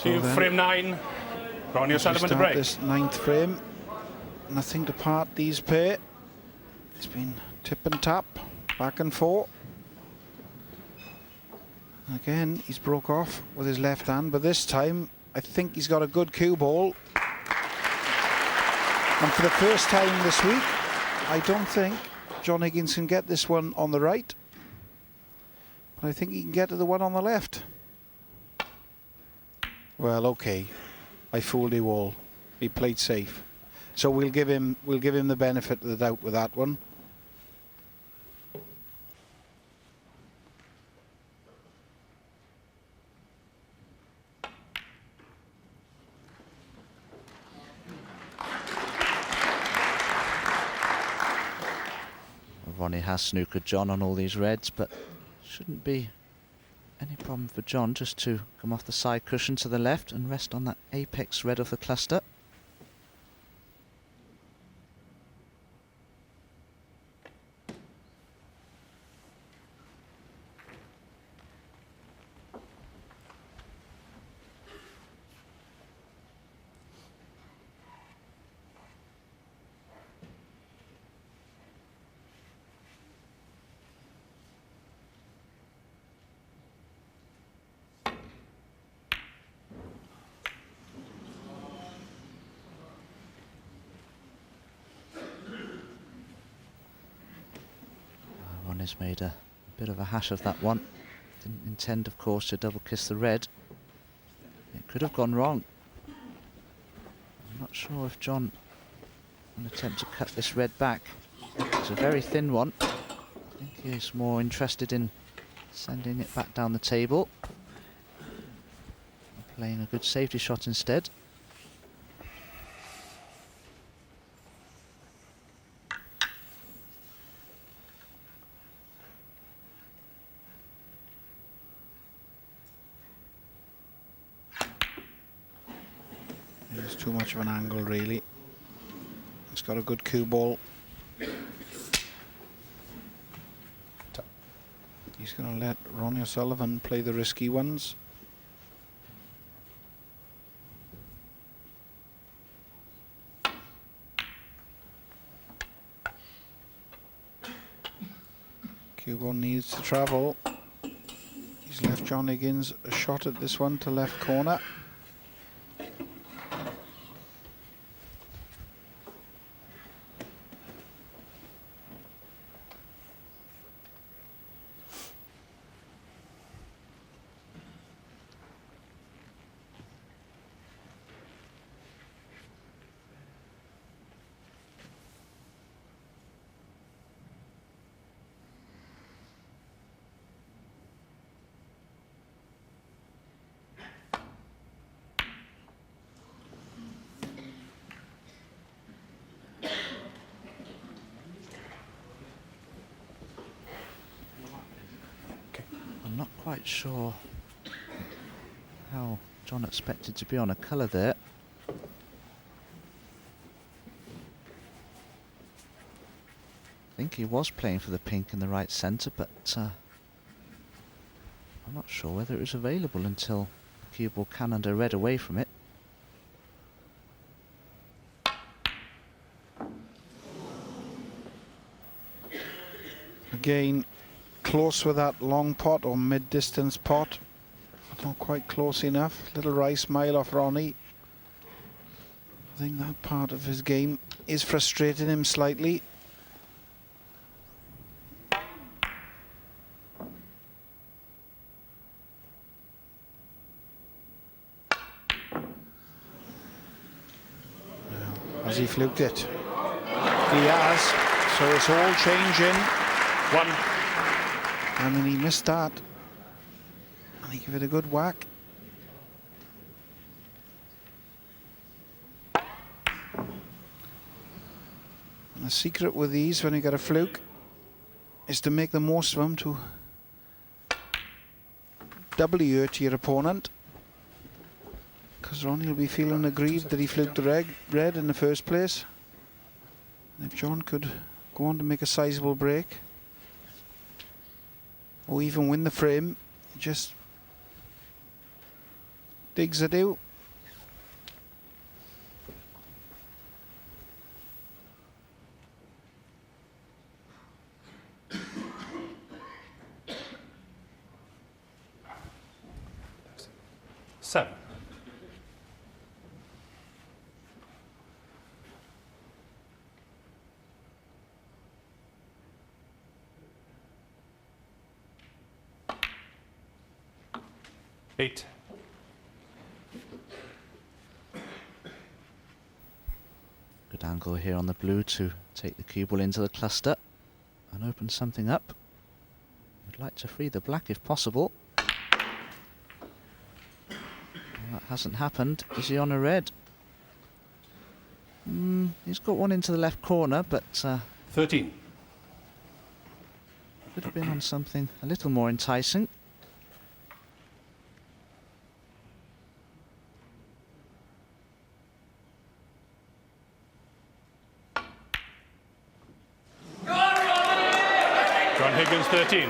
D: See you,
C: then,
D: frame 9. Ronnie
C: as we
D: O'Sullivan to
C: start
D: break.
C: this 9th frame, nothing to part these pair. It's been tip and tap, back and forth. Again, he's broke off with his left hand, but this time I think he's got a good cue ball. And for the first time this week, I don't think John Higgins can get this one on the right, but I think he can get to the one on the left. Well, okay, I fooled you all. He played safe, so we'll give him the benefit of the doubt with that one.
E: Ronnie has snookered John on all these reds, but shouldn't be any problem for John just to come off the side cushion to the left and rest on that apex red of the cluster. Ronnie's made a bit of a hash of that one. Didn't intend, of course, to double kiss the red. It could have gone wrong. I'm not sure if John will attempt to cut this red back. It's a very thin one. I think he's more interested in sending it back down the table. Playing a good safety shot instead.
C: There's too much of an angle, really. It's got a good cue ball. He's going to let Ronnie O'Sullivan play the risky ones. Cue ball needs to travel. He's left John Higgins a shot at this one to left corner.
E: I'm not quite sure how John expected to be on a colour there. think he was playing for the pink in the right centre, but I'm not sure whether it was available until the cue ball cannoned a red away from it.
C: Again, close with that long pot or mid-distance pot. Not quite close enough. Little wry smile off Ronnie. I think that part of his game is frustrating him slightly. Has he fluked it? He has. So it's all changing. I mean, he missed that. And he gave it a good whack. And the secret with these, when you get a fluke, is to make the most of them, to doubly hurt your opponent. Because Ronnie will be feeling aggrieved that he fluked the red in the first place. And if John could go on to make a sizable break, or even win the frame, he just digs it out.
D: Seven. Eight.
E: Good angle here on the blue to take the cue ball into the cluster and open something up. Would like to free the black if possible. Well, that hasn't happened. Is he on a red? He's got one into the left corner, but
D: 13.
E: could have been on something a little more enticing.
D: Higgins 13.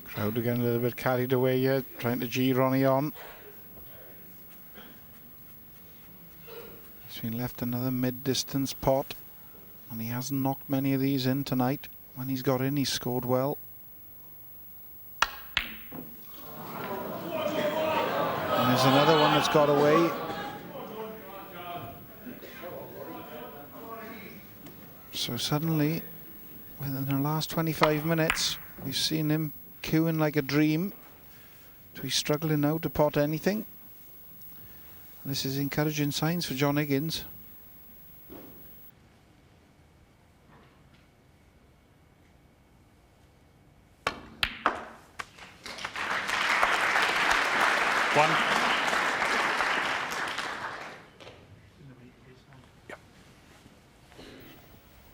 C: Crowd are getting a little bit carried away here, trying to G Ronnie on. He's been left another mid-distance pot, and he hasn't knocked many of these in tonight. When he's got in, he's scored well. And there's another one that's got away. So suddenly, within the last 25 minutes, we've seen him queuing like a dream. So he's struggling now to pot anything. And this is encouraging signs for John Higgins.
D: One.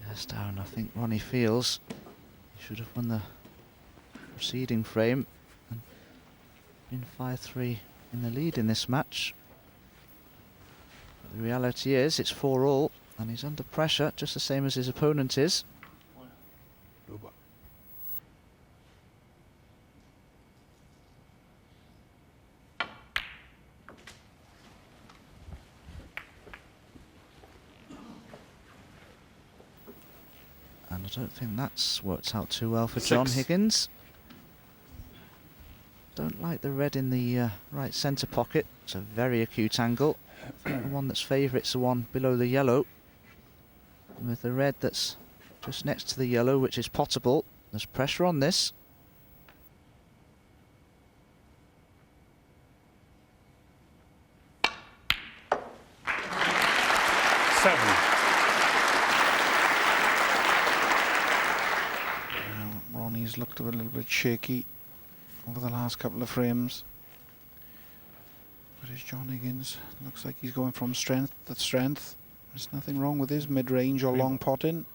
E: Yes, Darren, I think Ronnie feels he should have won the preceding frame and been 5-3 in the lead in this match. But the reality is it's 4-all and he's under pressure just the same as his opponent is. And I don't think that's worked out too well for John Higgins. Don't like the red in the right centre pocket. It's a very acute angle. I think the one that's favourite's the one below the yellow. And with the red that's just next to the yellow, which is potable, there's pressure on this.
D: Seven.
C: Ronnie's looked a little bit shaky over the last couple of frames. But is John Higgins? Looks like he's going from strength to strength. There's nothing wrong with his mid-range or long potting.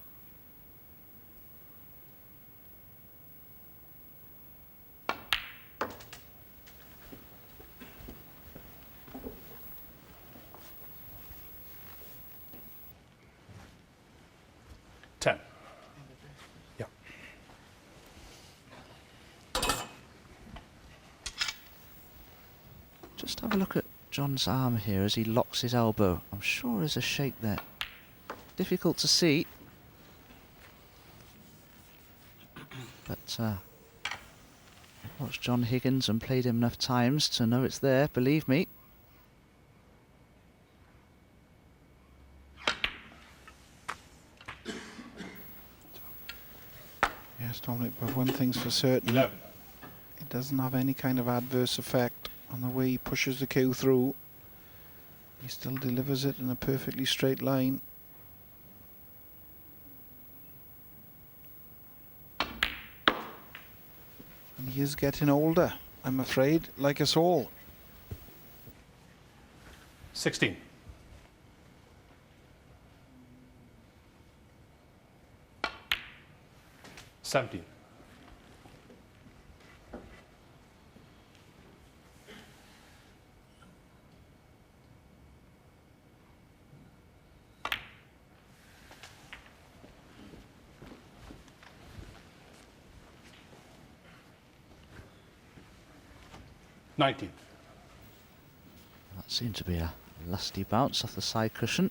E: Just have a look at John's arm here as he locks his elbow. I'm sure there's a shake there. Difficult to see. But I've watched John Higgins and played him enough times to know it's there, believe me.
C: Yes, Dominic, but one thing's for certain.
D: 11.
C: It doesn't have any kind of adverse effect on the way he pushes the cue through. He still delivers it in a perfectly straight line. And he is getting older, I'm afraid, like us all.
D: 16. $17. $19.
E: That seemed to be a lusty bounce off the side cushion.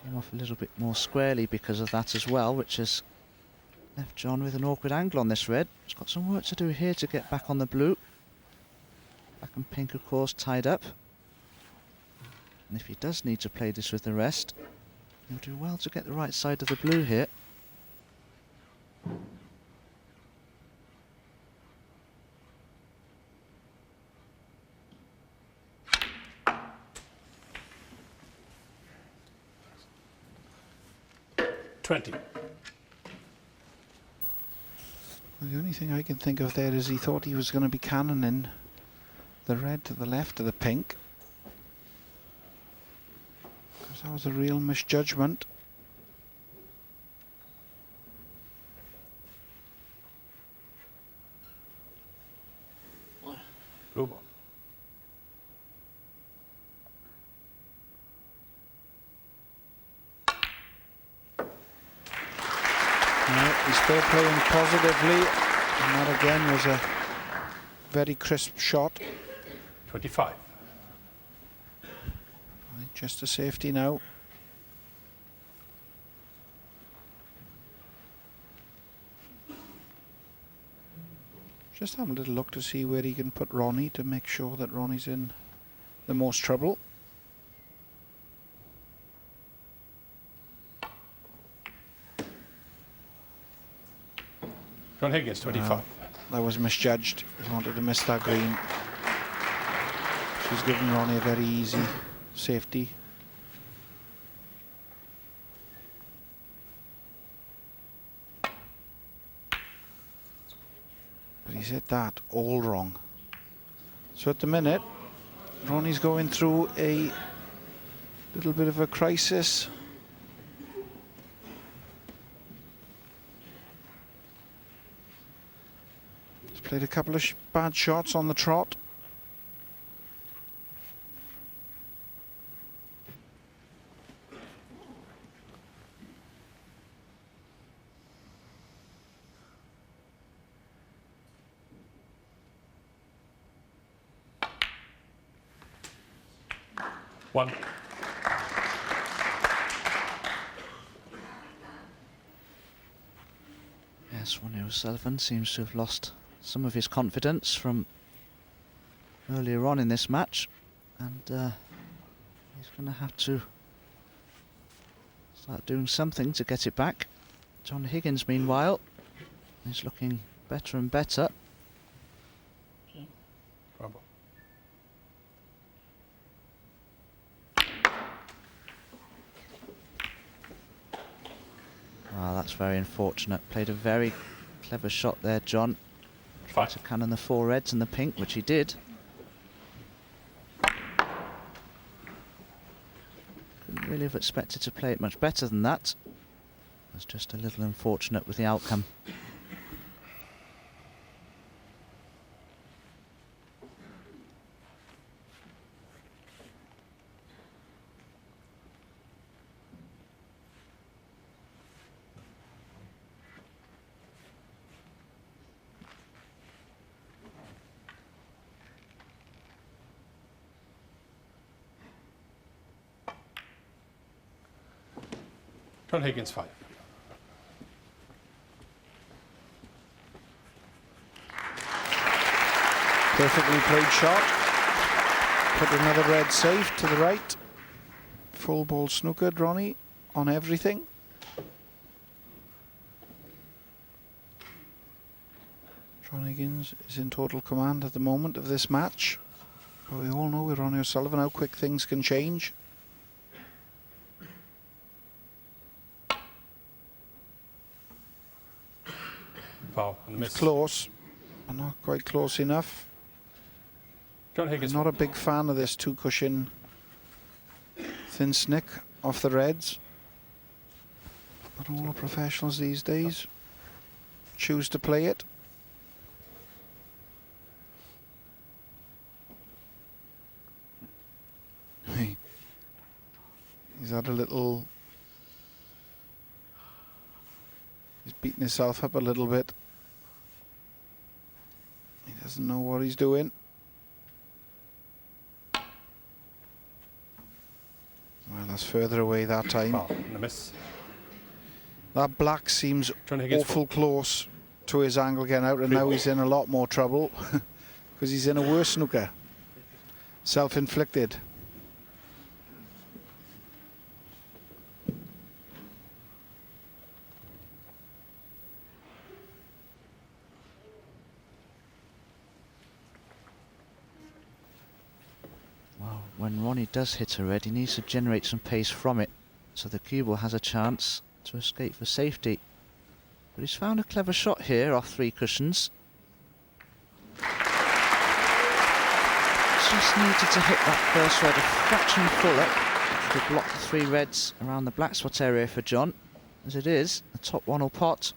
E: Came off a little bit more squarely because of that as well, which has left John with an awkward angle on this red. He's got some work to do here to get back on the blue. Black and pink, of course, tied up. And if he does need to play this with the rest, he'll do well to get the right side of the blue here.
D: $20.
C: The only thing I can think of there is he thought he was going to be cannoning the red to the left of the pink. Because that was a real misjudgment.
D: Blue ball.
C: No, he's still playing positively, and that again was a very crisp shot.
D: 25.
C: Just a safety now. Just have a little look to see where he can put Ronnie to make sure that Ronnie's in the most trouble.
D: John Higgins, 25.
C: That was misjudged. He wanted to miss that green. She's given Ronnie a very easy safety. But he's hit that all wrong. So at the minute, Ronnie's going through a little bit of a crisis. He's played a couple of bad shots on the trot.
D: One.
E: Yes, Ronnie O'Sullivan seems to have lost some of his confidence from earlier on in this match, and he's going to have to start doing something to get it back. John Higgins, meanwhile, is looking better and better.
D: Trouble.
E: Ah, that's very unfortunate. Played a very clever shot there, John. Tried
D: 5.
E: to cannon the four reds and the pink, which he did. Couldn't really have expected to play it much better than that. Was just a little unfortunate with the outcome.
D: John Higgins 5.
C: Perfectly played shot. Put another red safe to the right. Full ball snookered, Ronnie, on everything. John Higgins is in total command at the moment of this match. But we all know with Ronnie O'Sullivan how quick things can change.
D: Foul and miss.
C: Close, but not quite close enough.
D: John Higgins.
C: I'm not a big fan of this two-cushion thin snick off the reds. But all the professionals these days choose to play it. He's had a little... He's beating himself up a little bit. He doesn't know what he's doing. Well, that's further away that time.
D: Foul and a miss.
C: That black seems awful close to his angle getting out, and now he's in a lot more trouble because he's in a worse snooker. Self-inflicted.
E: Well, when Ronnie does hit a red, he needs to generate some pace from it, so the cue ball has a chance to escape for safety. But he's found a clever shot here off 3 cushions. Just needed to hit that first red a fraction fuller to block the 3 reds around the black spot area for John. As it is, the top one will pot.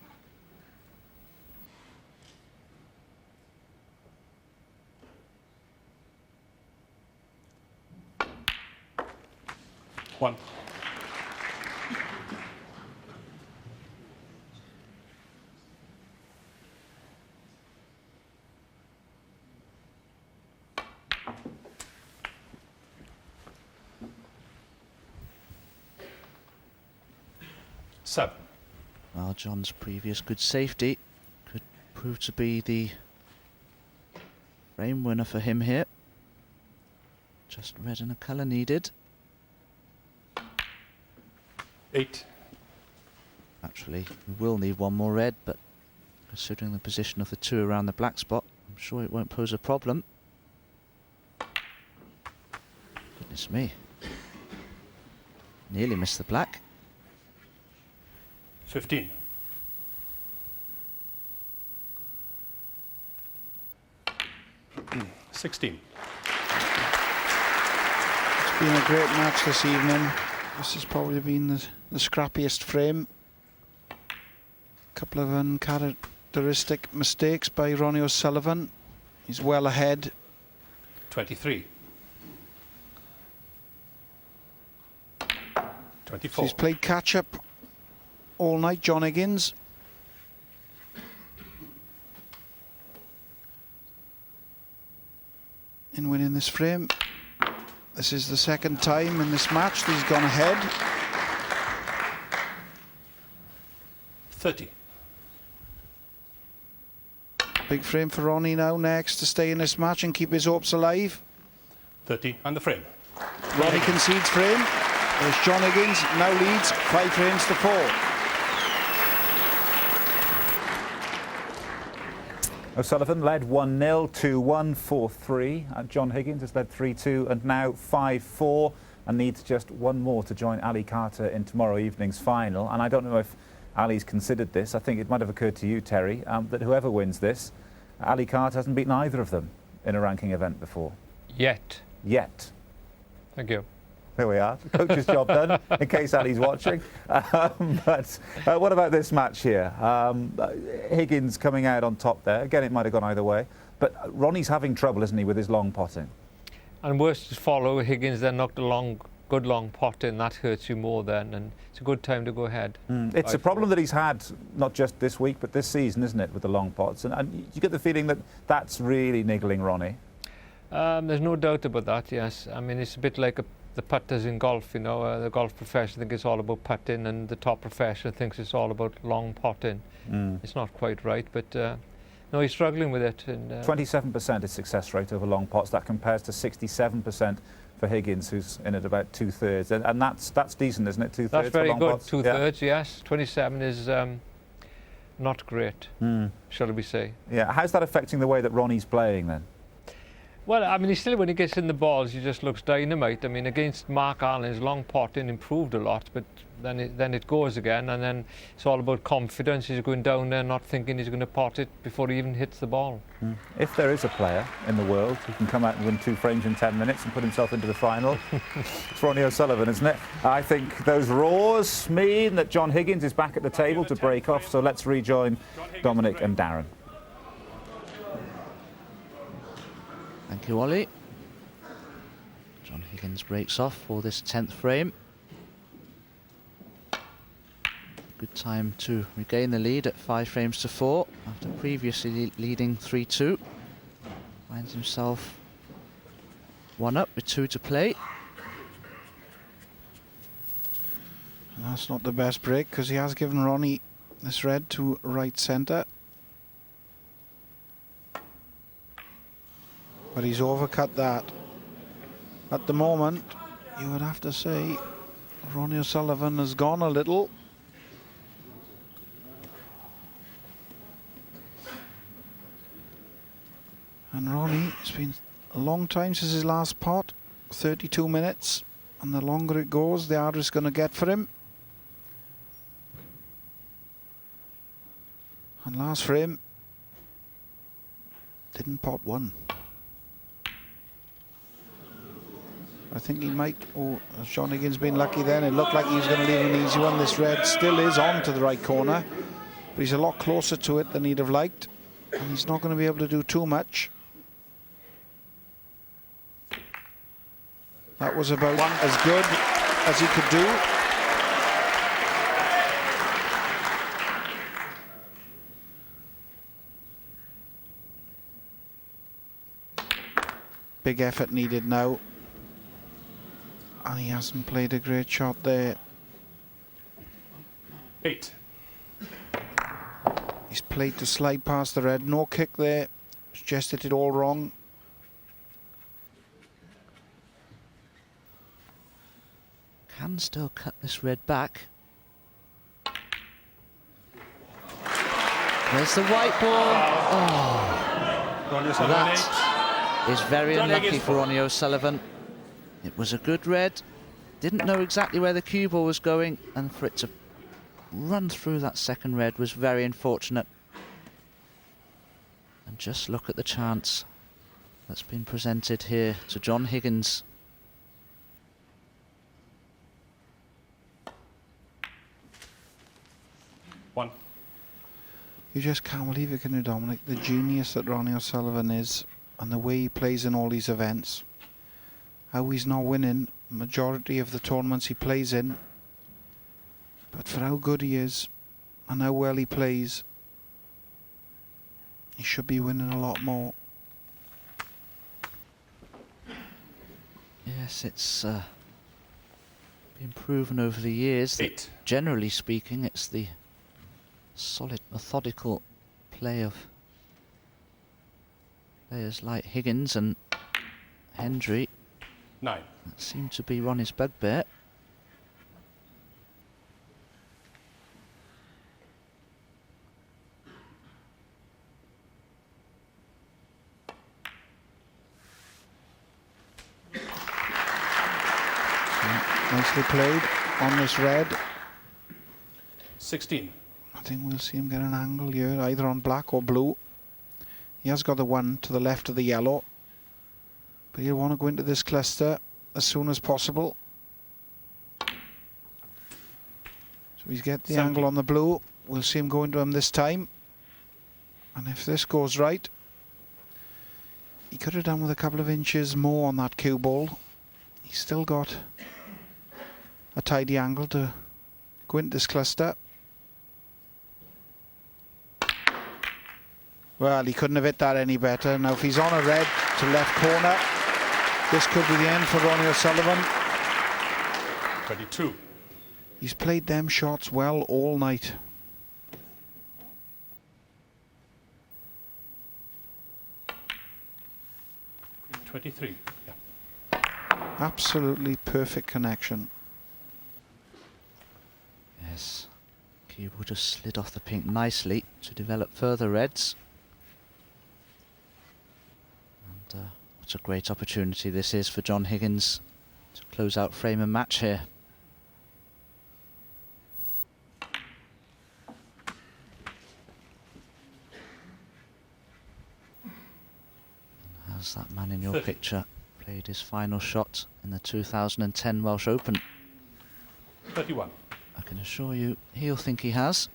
D: One. Seven.
E: Well, John's previous good safety could prove to be the frame winner for him here. Just red and a colour needed.
D: 8.
E: Actually, we will need one more red, but considering the position of the 2 around the black spot, I'm sure it won't pose a problem. Goodness me. Nearly missed the black.
D: 15. Mm, 16.
C: It's been a great match this evening. This has probably been the scrappiest frame. A couple of uncharacteristic mistakes by Ronnie O'Sullivan. He's well ahead.
D: 23. 24.
C: So he's played catch-up all night, John Higgins. In winning this frame. This is the second time in this match that he's gone ahead.
D: 30.
C: Big frame for Ronnie now next to stay in this match and keep his hopes alive.
D: 30 and the frame.
C: Ronnie concedes frame. There's John Higgins, now leads 5 frames to 4.
B: O'Sullivan led 1-0, 2-1, 4-3. John Higgins has led 3-2 and now 5-4 and needs just one more to join Ali Carter in tomorrow evening's final. And I don't know if Ali's considered this. I think it might have occurred to you, Terry, that whoever wins this, Ali Carter hasn't beaten either of them in a ranking event before.
F: Yet.
B: Thank you. There we are. Coach's job done, in case Ali's watching. But what about this match here? Higgins coming out on top there. Again, it might have gone either way. But Ronnie's having trouble, isn't he, with his long potting?
F: And worse to follow, Higgins then knocked a good long pot in. That hurts you more then, and it's a good time to go ahead.
B: It's a problem that he's had, not just this week, but this season, isn't it, with the long pots? And you get the feeling that that's really niggling Ronnie.
F: There's no doubt about that, yes. I mean, it's a bit like a the putters in golf, you know, the golf profession think it's all about putting, and the top profession thinks it's all about long potting. It's not quite right, but no, he's struggling with it.
B: 27% is success rate over long pots. That compares to 67% for Higgins, who's in at about 2/3, and that's decent, isn't it? 2/3.
F: That's very
B: for long
F: good.
B: pots?
F: 2/3, yes. 27 is not great, shall we say?
B: Yeah. How's that affecting the way that Ronnie's playing then?
F: Well, I mean, when he gets in the balls, he just looks dynamite. I mean, against Mark Allen, his long potting improved a lot, but then it goes again, and then it's all about confidence. He's going down there not thinking he's going to pot it before he even hits the ball.
B: If there is a player in the world who can come out and win 2 frames in 10 minutes and put himself into the final, it's Ronnie O'Sullivan, isn't it? I think those roars mean that John Higgins is back at the table to break off, so let's rejoin Dominic and Darren.
E: Thank you, Ollie. John Higgins breaks off for this 10th frame. Good time to regain the lead at 5 frames to 4 after previously leading 3-2. Finds himself 1 up with 2 to play.
C: And that's not the best break, because he has given Ronnie this red to right centre. But he's overcut that. At the moment, you would have to say Ronnie O'Sullivan has gone a little. And Ronnie, it's been a long time since his last pot, 32 minutes. And the longer it goes, the harder it's going to get for him. And last frame, didn't pot 1. I think he might. Oh, has John Higgins been lucky then? It looked like he was going to leave an easy one. This red still is on to the right corner, but he's a lot closer to it than he'd have liked, and he's not going to be able to do too much. That was about as good as he could do. Big effort needed now. And he hasn't played a great shot there.
D: 8.
C: He's played to slide past the red. No kick there. Just hit it all wrong.
E: Can still cut this red back. There's the white ball. Oh,
D: Ronnie O'Sullivan, 8.
E: that is very
D: John
E: unlucky
D: Higgins
E: for Ronnie O'Sullivan. It was a good red. Didn't know exactly where the cue ball was going, and for it to run through that second red was very unfortunate. And just look at the chance that's been presented here to John Higgins.
D: One.
C: You just can't believe it, can you, Dominic? The genius that Ronnie O'Sullivan is, and the way he plays in all these events. How he's not winning majority of the tournaments he plays in, but for how good he is and how well he plays, he should be winning a lot more.
E: Yes, it's been proven over the years that,
D: 8.
E: generally speaking, it's the solid, methodical play of players like Higgins and Hendry
D: 9.
E: that seem to be Ronnie's bugbear.
C: Nicely played on this red.
D: 16.
C: I think we'll see him get an angle here, either on black or blue. He has got the one to the left of the yellow, but he'll want to go into this cluster as soon as possible. So he's get the
D: 70.
C: angle on the blue. We'll see him go into him this time. And if this goes right, he could have done with a couple of inches more on that cue ball. He's still got a tidy angle to go into this cluster. Well, he couldn't have hit that any better. Now, if he's on a red to left corner, this could be the end for Ronnie O'Sullivan.
D: 22.
C: He's played them shots well all night.
D: $23. Yeah.
C: Absolutely perfect connection.
E: Yes, cue will just slid off the pink nicely to develop further reds. And what a great opportunity this is for John Higgins to close out frame and match here. And has that man in your
D: 30.
E: picture played his final shot in the 2010 Welsh Open?
D: 31.
E: I can assure you he'll think he has.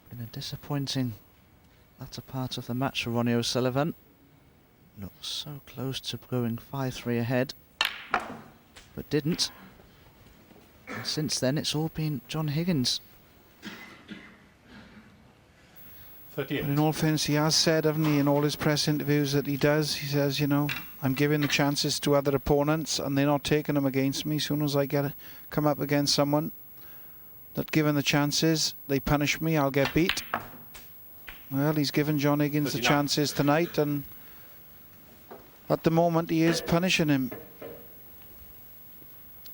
E: Been a disappointing latter part of the match for Ronnie O'Sullivan. Looked so close to going 5-3 ahead, but didn't. And since then it's all been John Higgins.
D: 38.
C: But in all fairness, he has said, haven't he, in all his press interviews that he does, he says, you know, I'm giving the chances to other opponents and they're not taking them against me. As soon as I come up against someone that given the chances, they punish me, I'll get beat. Well, he's given John Higgins
D: 39.
C: the chances tonight, and at the moment he is punishing him.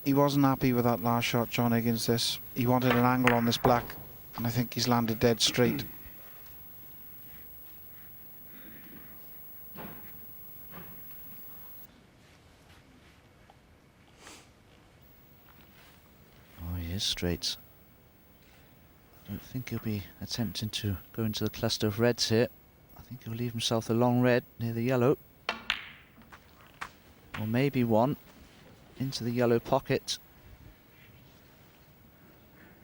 C: He wasn't happy with that last shot, John Higgins, this. He wanted an angle on this black, and I think he's landed dead straight.
E: Oh, he is straight. I don't think he'll be attempting to go into the cluster of reds here. I think he'll leave himself a long red near the yellow. Or maybe one into the yellow pocket.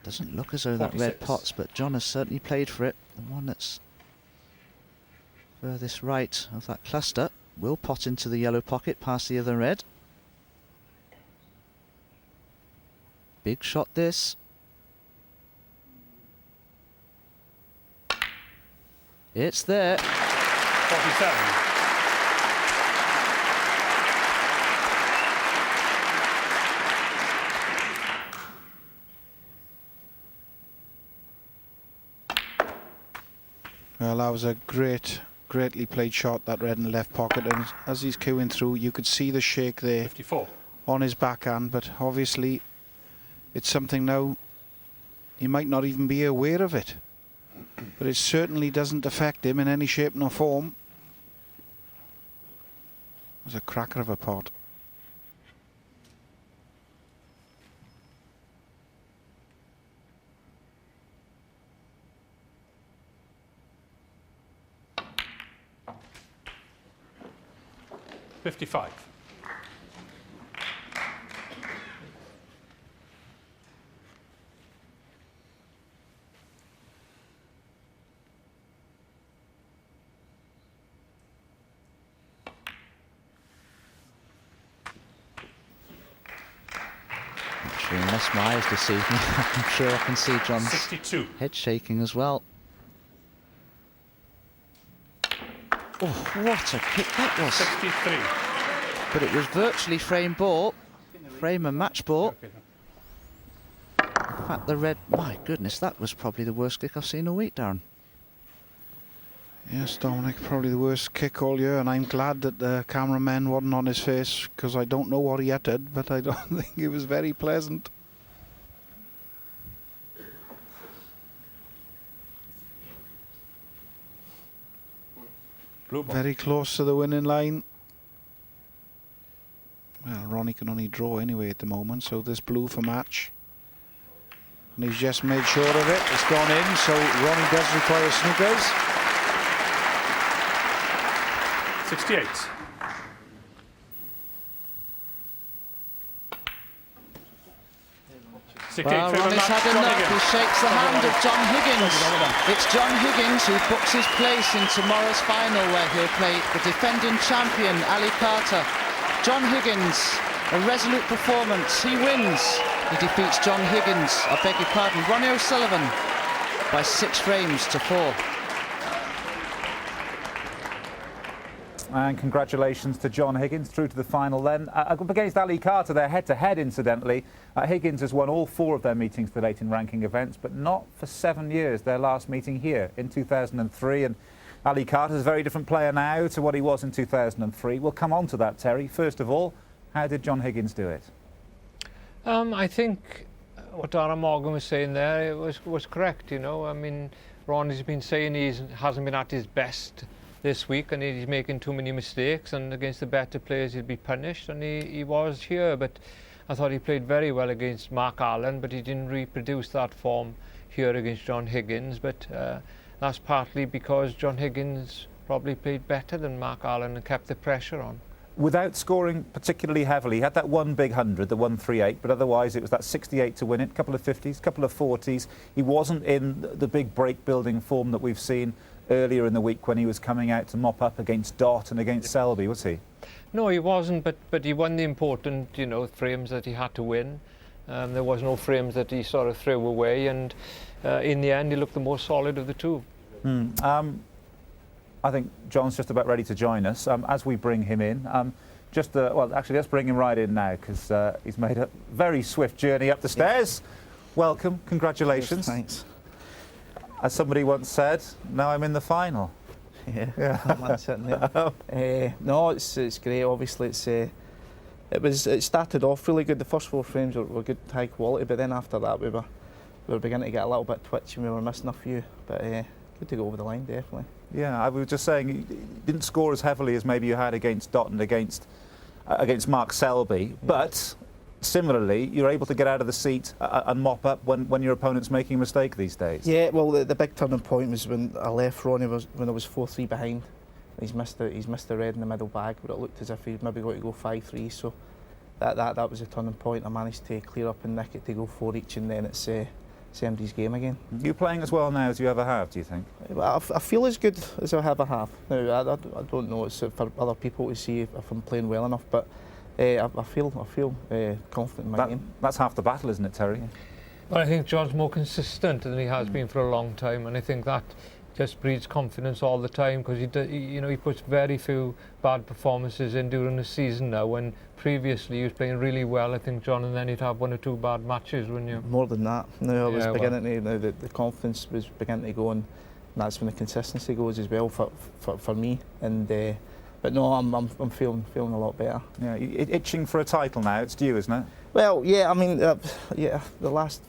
E: Doesn't look as though that red
D: 46.
E: pots, but John has certainly played for it. The one that's furthest right of that cluster will pot into the yellow pocket past the other red. Big shot this. It's there.
D: 47.
C: Well, that was a greatly played shot, that red in the left pocket, and as he's queuing through, you could see the shake there
D: 54.
C: on his backhand, but obviously it's something now he might not even be aware of it, but it certainly doesn't affect him in any shape nor form. It was a cracker of a pot.
D: $55.
E: Actually, unless my eyes deceive me, I'm sure I can see John's
D: 62.
E: head shaking as well. Oh, what a kick that was.
D: 63.
E: But it was virtually frame ball, frame and match ball.
D: Okay.
E: In fact, the red, my goodness, that was probably the worst kick I've seen all week, Darren.
C: Yes, Dominic, probably the worst kick all year, and I'm glad that the cameraman wasn't on his face, because I don't know what he uttered, but I don't think it was very pleasant.
D: Blue ball.
C: Very close to the winning line. Well, Ronnie can only draw anyway at the moment, so this blue for match. And he's just made sure of it. It's gone in, so Ronnie does require snookers.
D: 68.
E: Well, Ronnie's had enough. He shakes the hand of John Higgins. It's John Higgins who books his place in tomorrow's final, where he'll play the defending champion, Ali Carter. John Higgins, a resolute performance. He wins. He defeats John Higgins, I beg your pardon, Ronnie O'Sullivan, by 6 frames to 4.
B: and congratulations to John Higgins through to the final then. Up against Ali Carter, they're head-to-head incidentally. Higgins has won all 4 of their meetings to date in ranking events, but not for 7 years, their last meeting here in 2003. And Ali Carter's a very different player now to what he was in 2003. We'll come on to that, Terry. First of all, how did John Higgins do it?
F: I think what Darren Morgan was saying there was correct, you know. I mean, Ronnie's been saying he hasn't been at his best this week and he's making too many mistakes, and against the better players he'd be punished, and he was here. But I thought he played very well against Mark Allen, but he didn't reproduce that form here against John Higgins. But that's partly because John Higgins probably played better than Mark Allen and kept the pressure on.
B: Without scoring particularly heavily, he had that one big 100, the 138, but otherwise it was that 68 to win it, a couple of 50s, a couple of 40s. He wasn't in the big break-building form that we've seen earlier in the week when he was coming out to mop up against Dott and against Selby, was he?
F: No, he wasn't, but he won the important, you know, frames that he had to win. There was no frames that he sort of threw away, and in the end he looked the more solid of the two.
B: I think John's just about ready to join us. As we bring him in, well, actually, let's bring him right in now, because he's made a very swift journey up the stairs. Welcome, congratulations.
G: Thanks.
B: As somebody once said, now I'm in the final.
G: Yeah. That's it, no, it's great. Obviously, it started off really good. The first 4 frames were good, high quality, but then after that we were beginning to get a little bit twitchy and we were missing a few. But good to go over the line, definitely.
B: Yeah, I was just saying, you didn't score as heavily as maybe you had against Dott and against Mark Selby, but similarly, you're able to get out of the seat and mop up when your opponent's making a mistake these days.
G: Yeah, well, the big turning point was when I left Ronnie when I was 4-3 behind. He's missed the red in the middle bag, but it looked as if he'd maybe got to go 5-3. So that was a turning point. I managed to clear up and nick it to go 4 each, and then it's MD's game again.
B: You playing as well now as you ever have, do you think?
G: I feel as good as I ever have. Now, I don't know. It's for other people to see if I'm playing well enough, but I feel confident in my game.
B: That's half the battle, isn't it, Terry?
G: Yeah.
F: Well, I think John's more consistent than he has been for a long time, and I think that just breeds confidence all the time, because he puts very few bad performances in during the season now, when previously he was playing really well, I think, John, and then he'd have 1 or 2 bad matches, wouldn't you?
G: More than that. No, I was beginning to, now the confidence was beginning to go, and that's when the consistency goes as well for me. And but no, I'm feeling a lot better.
B: Yeah, itching for a title now. It's due, isn't it?
G: Well, yeah. I mean, the last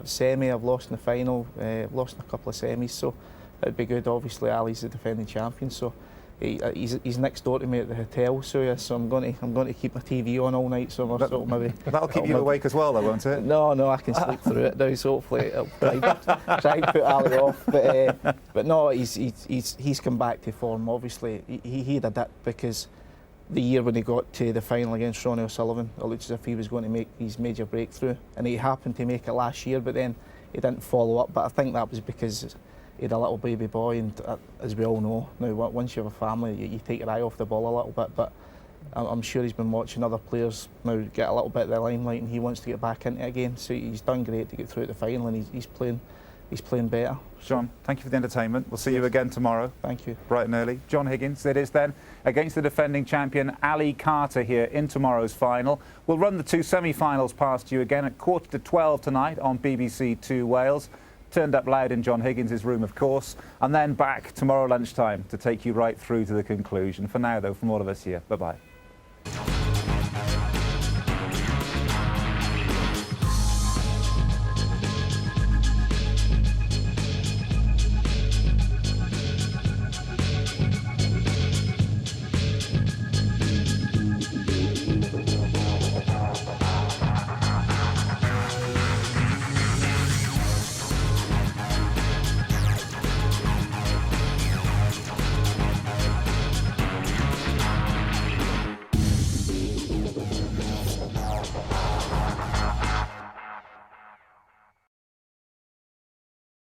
G: semi I've lost in the final, lost in a couple of semis, so it'd be good. Obviously, Ali's the defending champion, so he's next door to me at the hotel. So yeah, so I'm going to keep my TV on all night. So maybe
B: that'll keep you awake as well, though, won't it?
G: No, I can sleep through it now. So hopefully it'll try and put Ali off. But no, he's come back to form. Obviously, he had a dip because the year when he got to the final against Ronnie O'Sullivan, it looked as if he was going to make his major breakthrough, and he happened to make it last year, but then he didn't follow up. But I think that was because he had a little baby boy, and as we all know, now once you have a family, you take your eye off the ball a little bit. But I'm sure he's been watching other players now get a little bit of the limelight, and he wants to get back into it again. So he's done great to get through to the final, and he's playing better.
B: John, thank you for the entertainment. We'll see you again tomorrow.
G: Thank you.
B: Bright and early. John Higgins, it is then, against the defending champion Ali Carter here in tomorrow's final. We'll run the 2 semi-finals past you again at 11:45 tonight on BBC 2 Wales. Turned up loud in John Higgins' room, of course, and then back tomorrow lunchtime to take you right through to the conclusion. For now, though, from all of us here, bye-bye.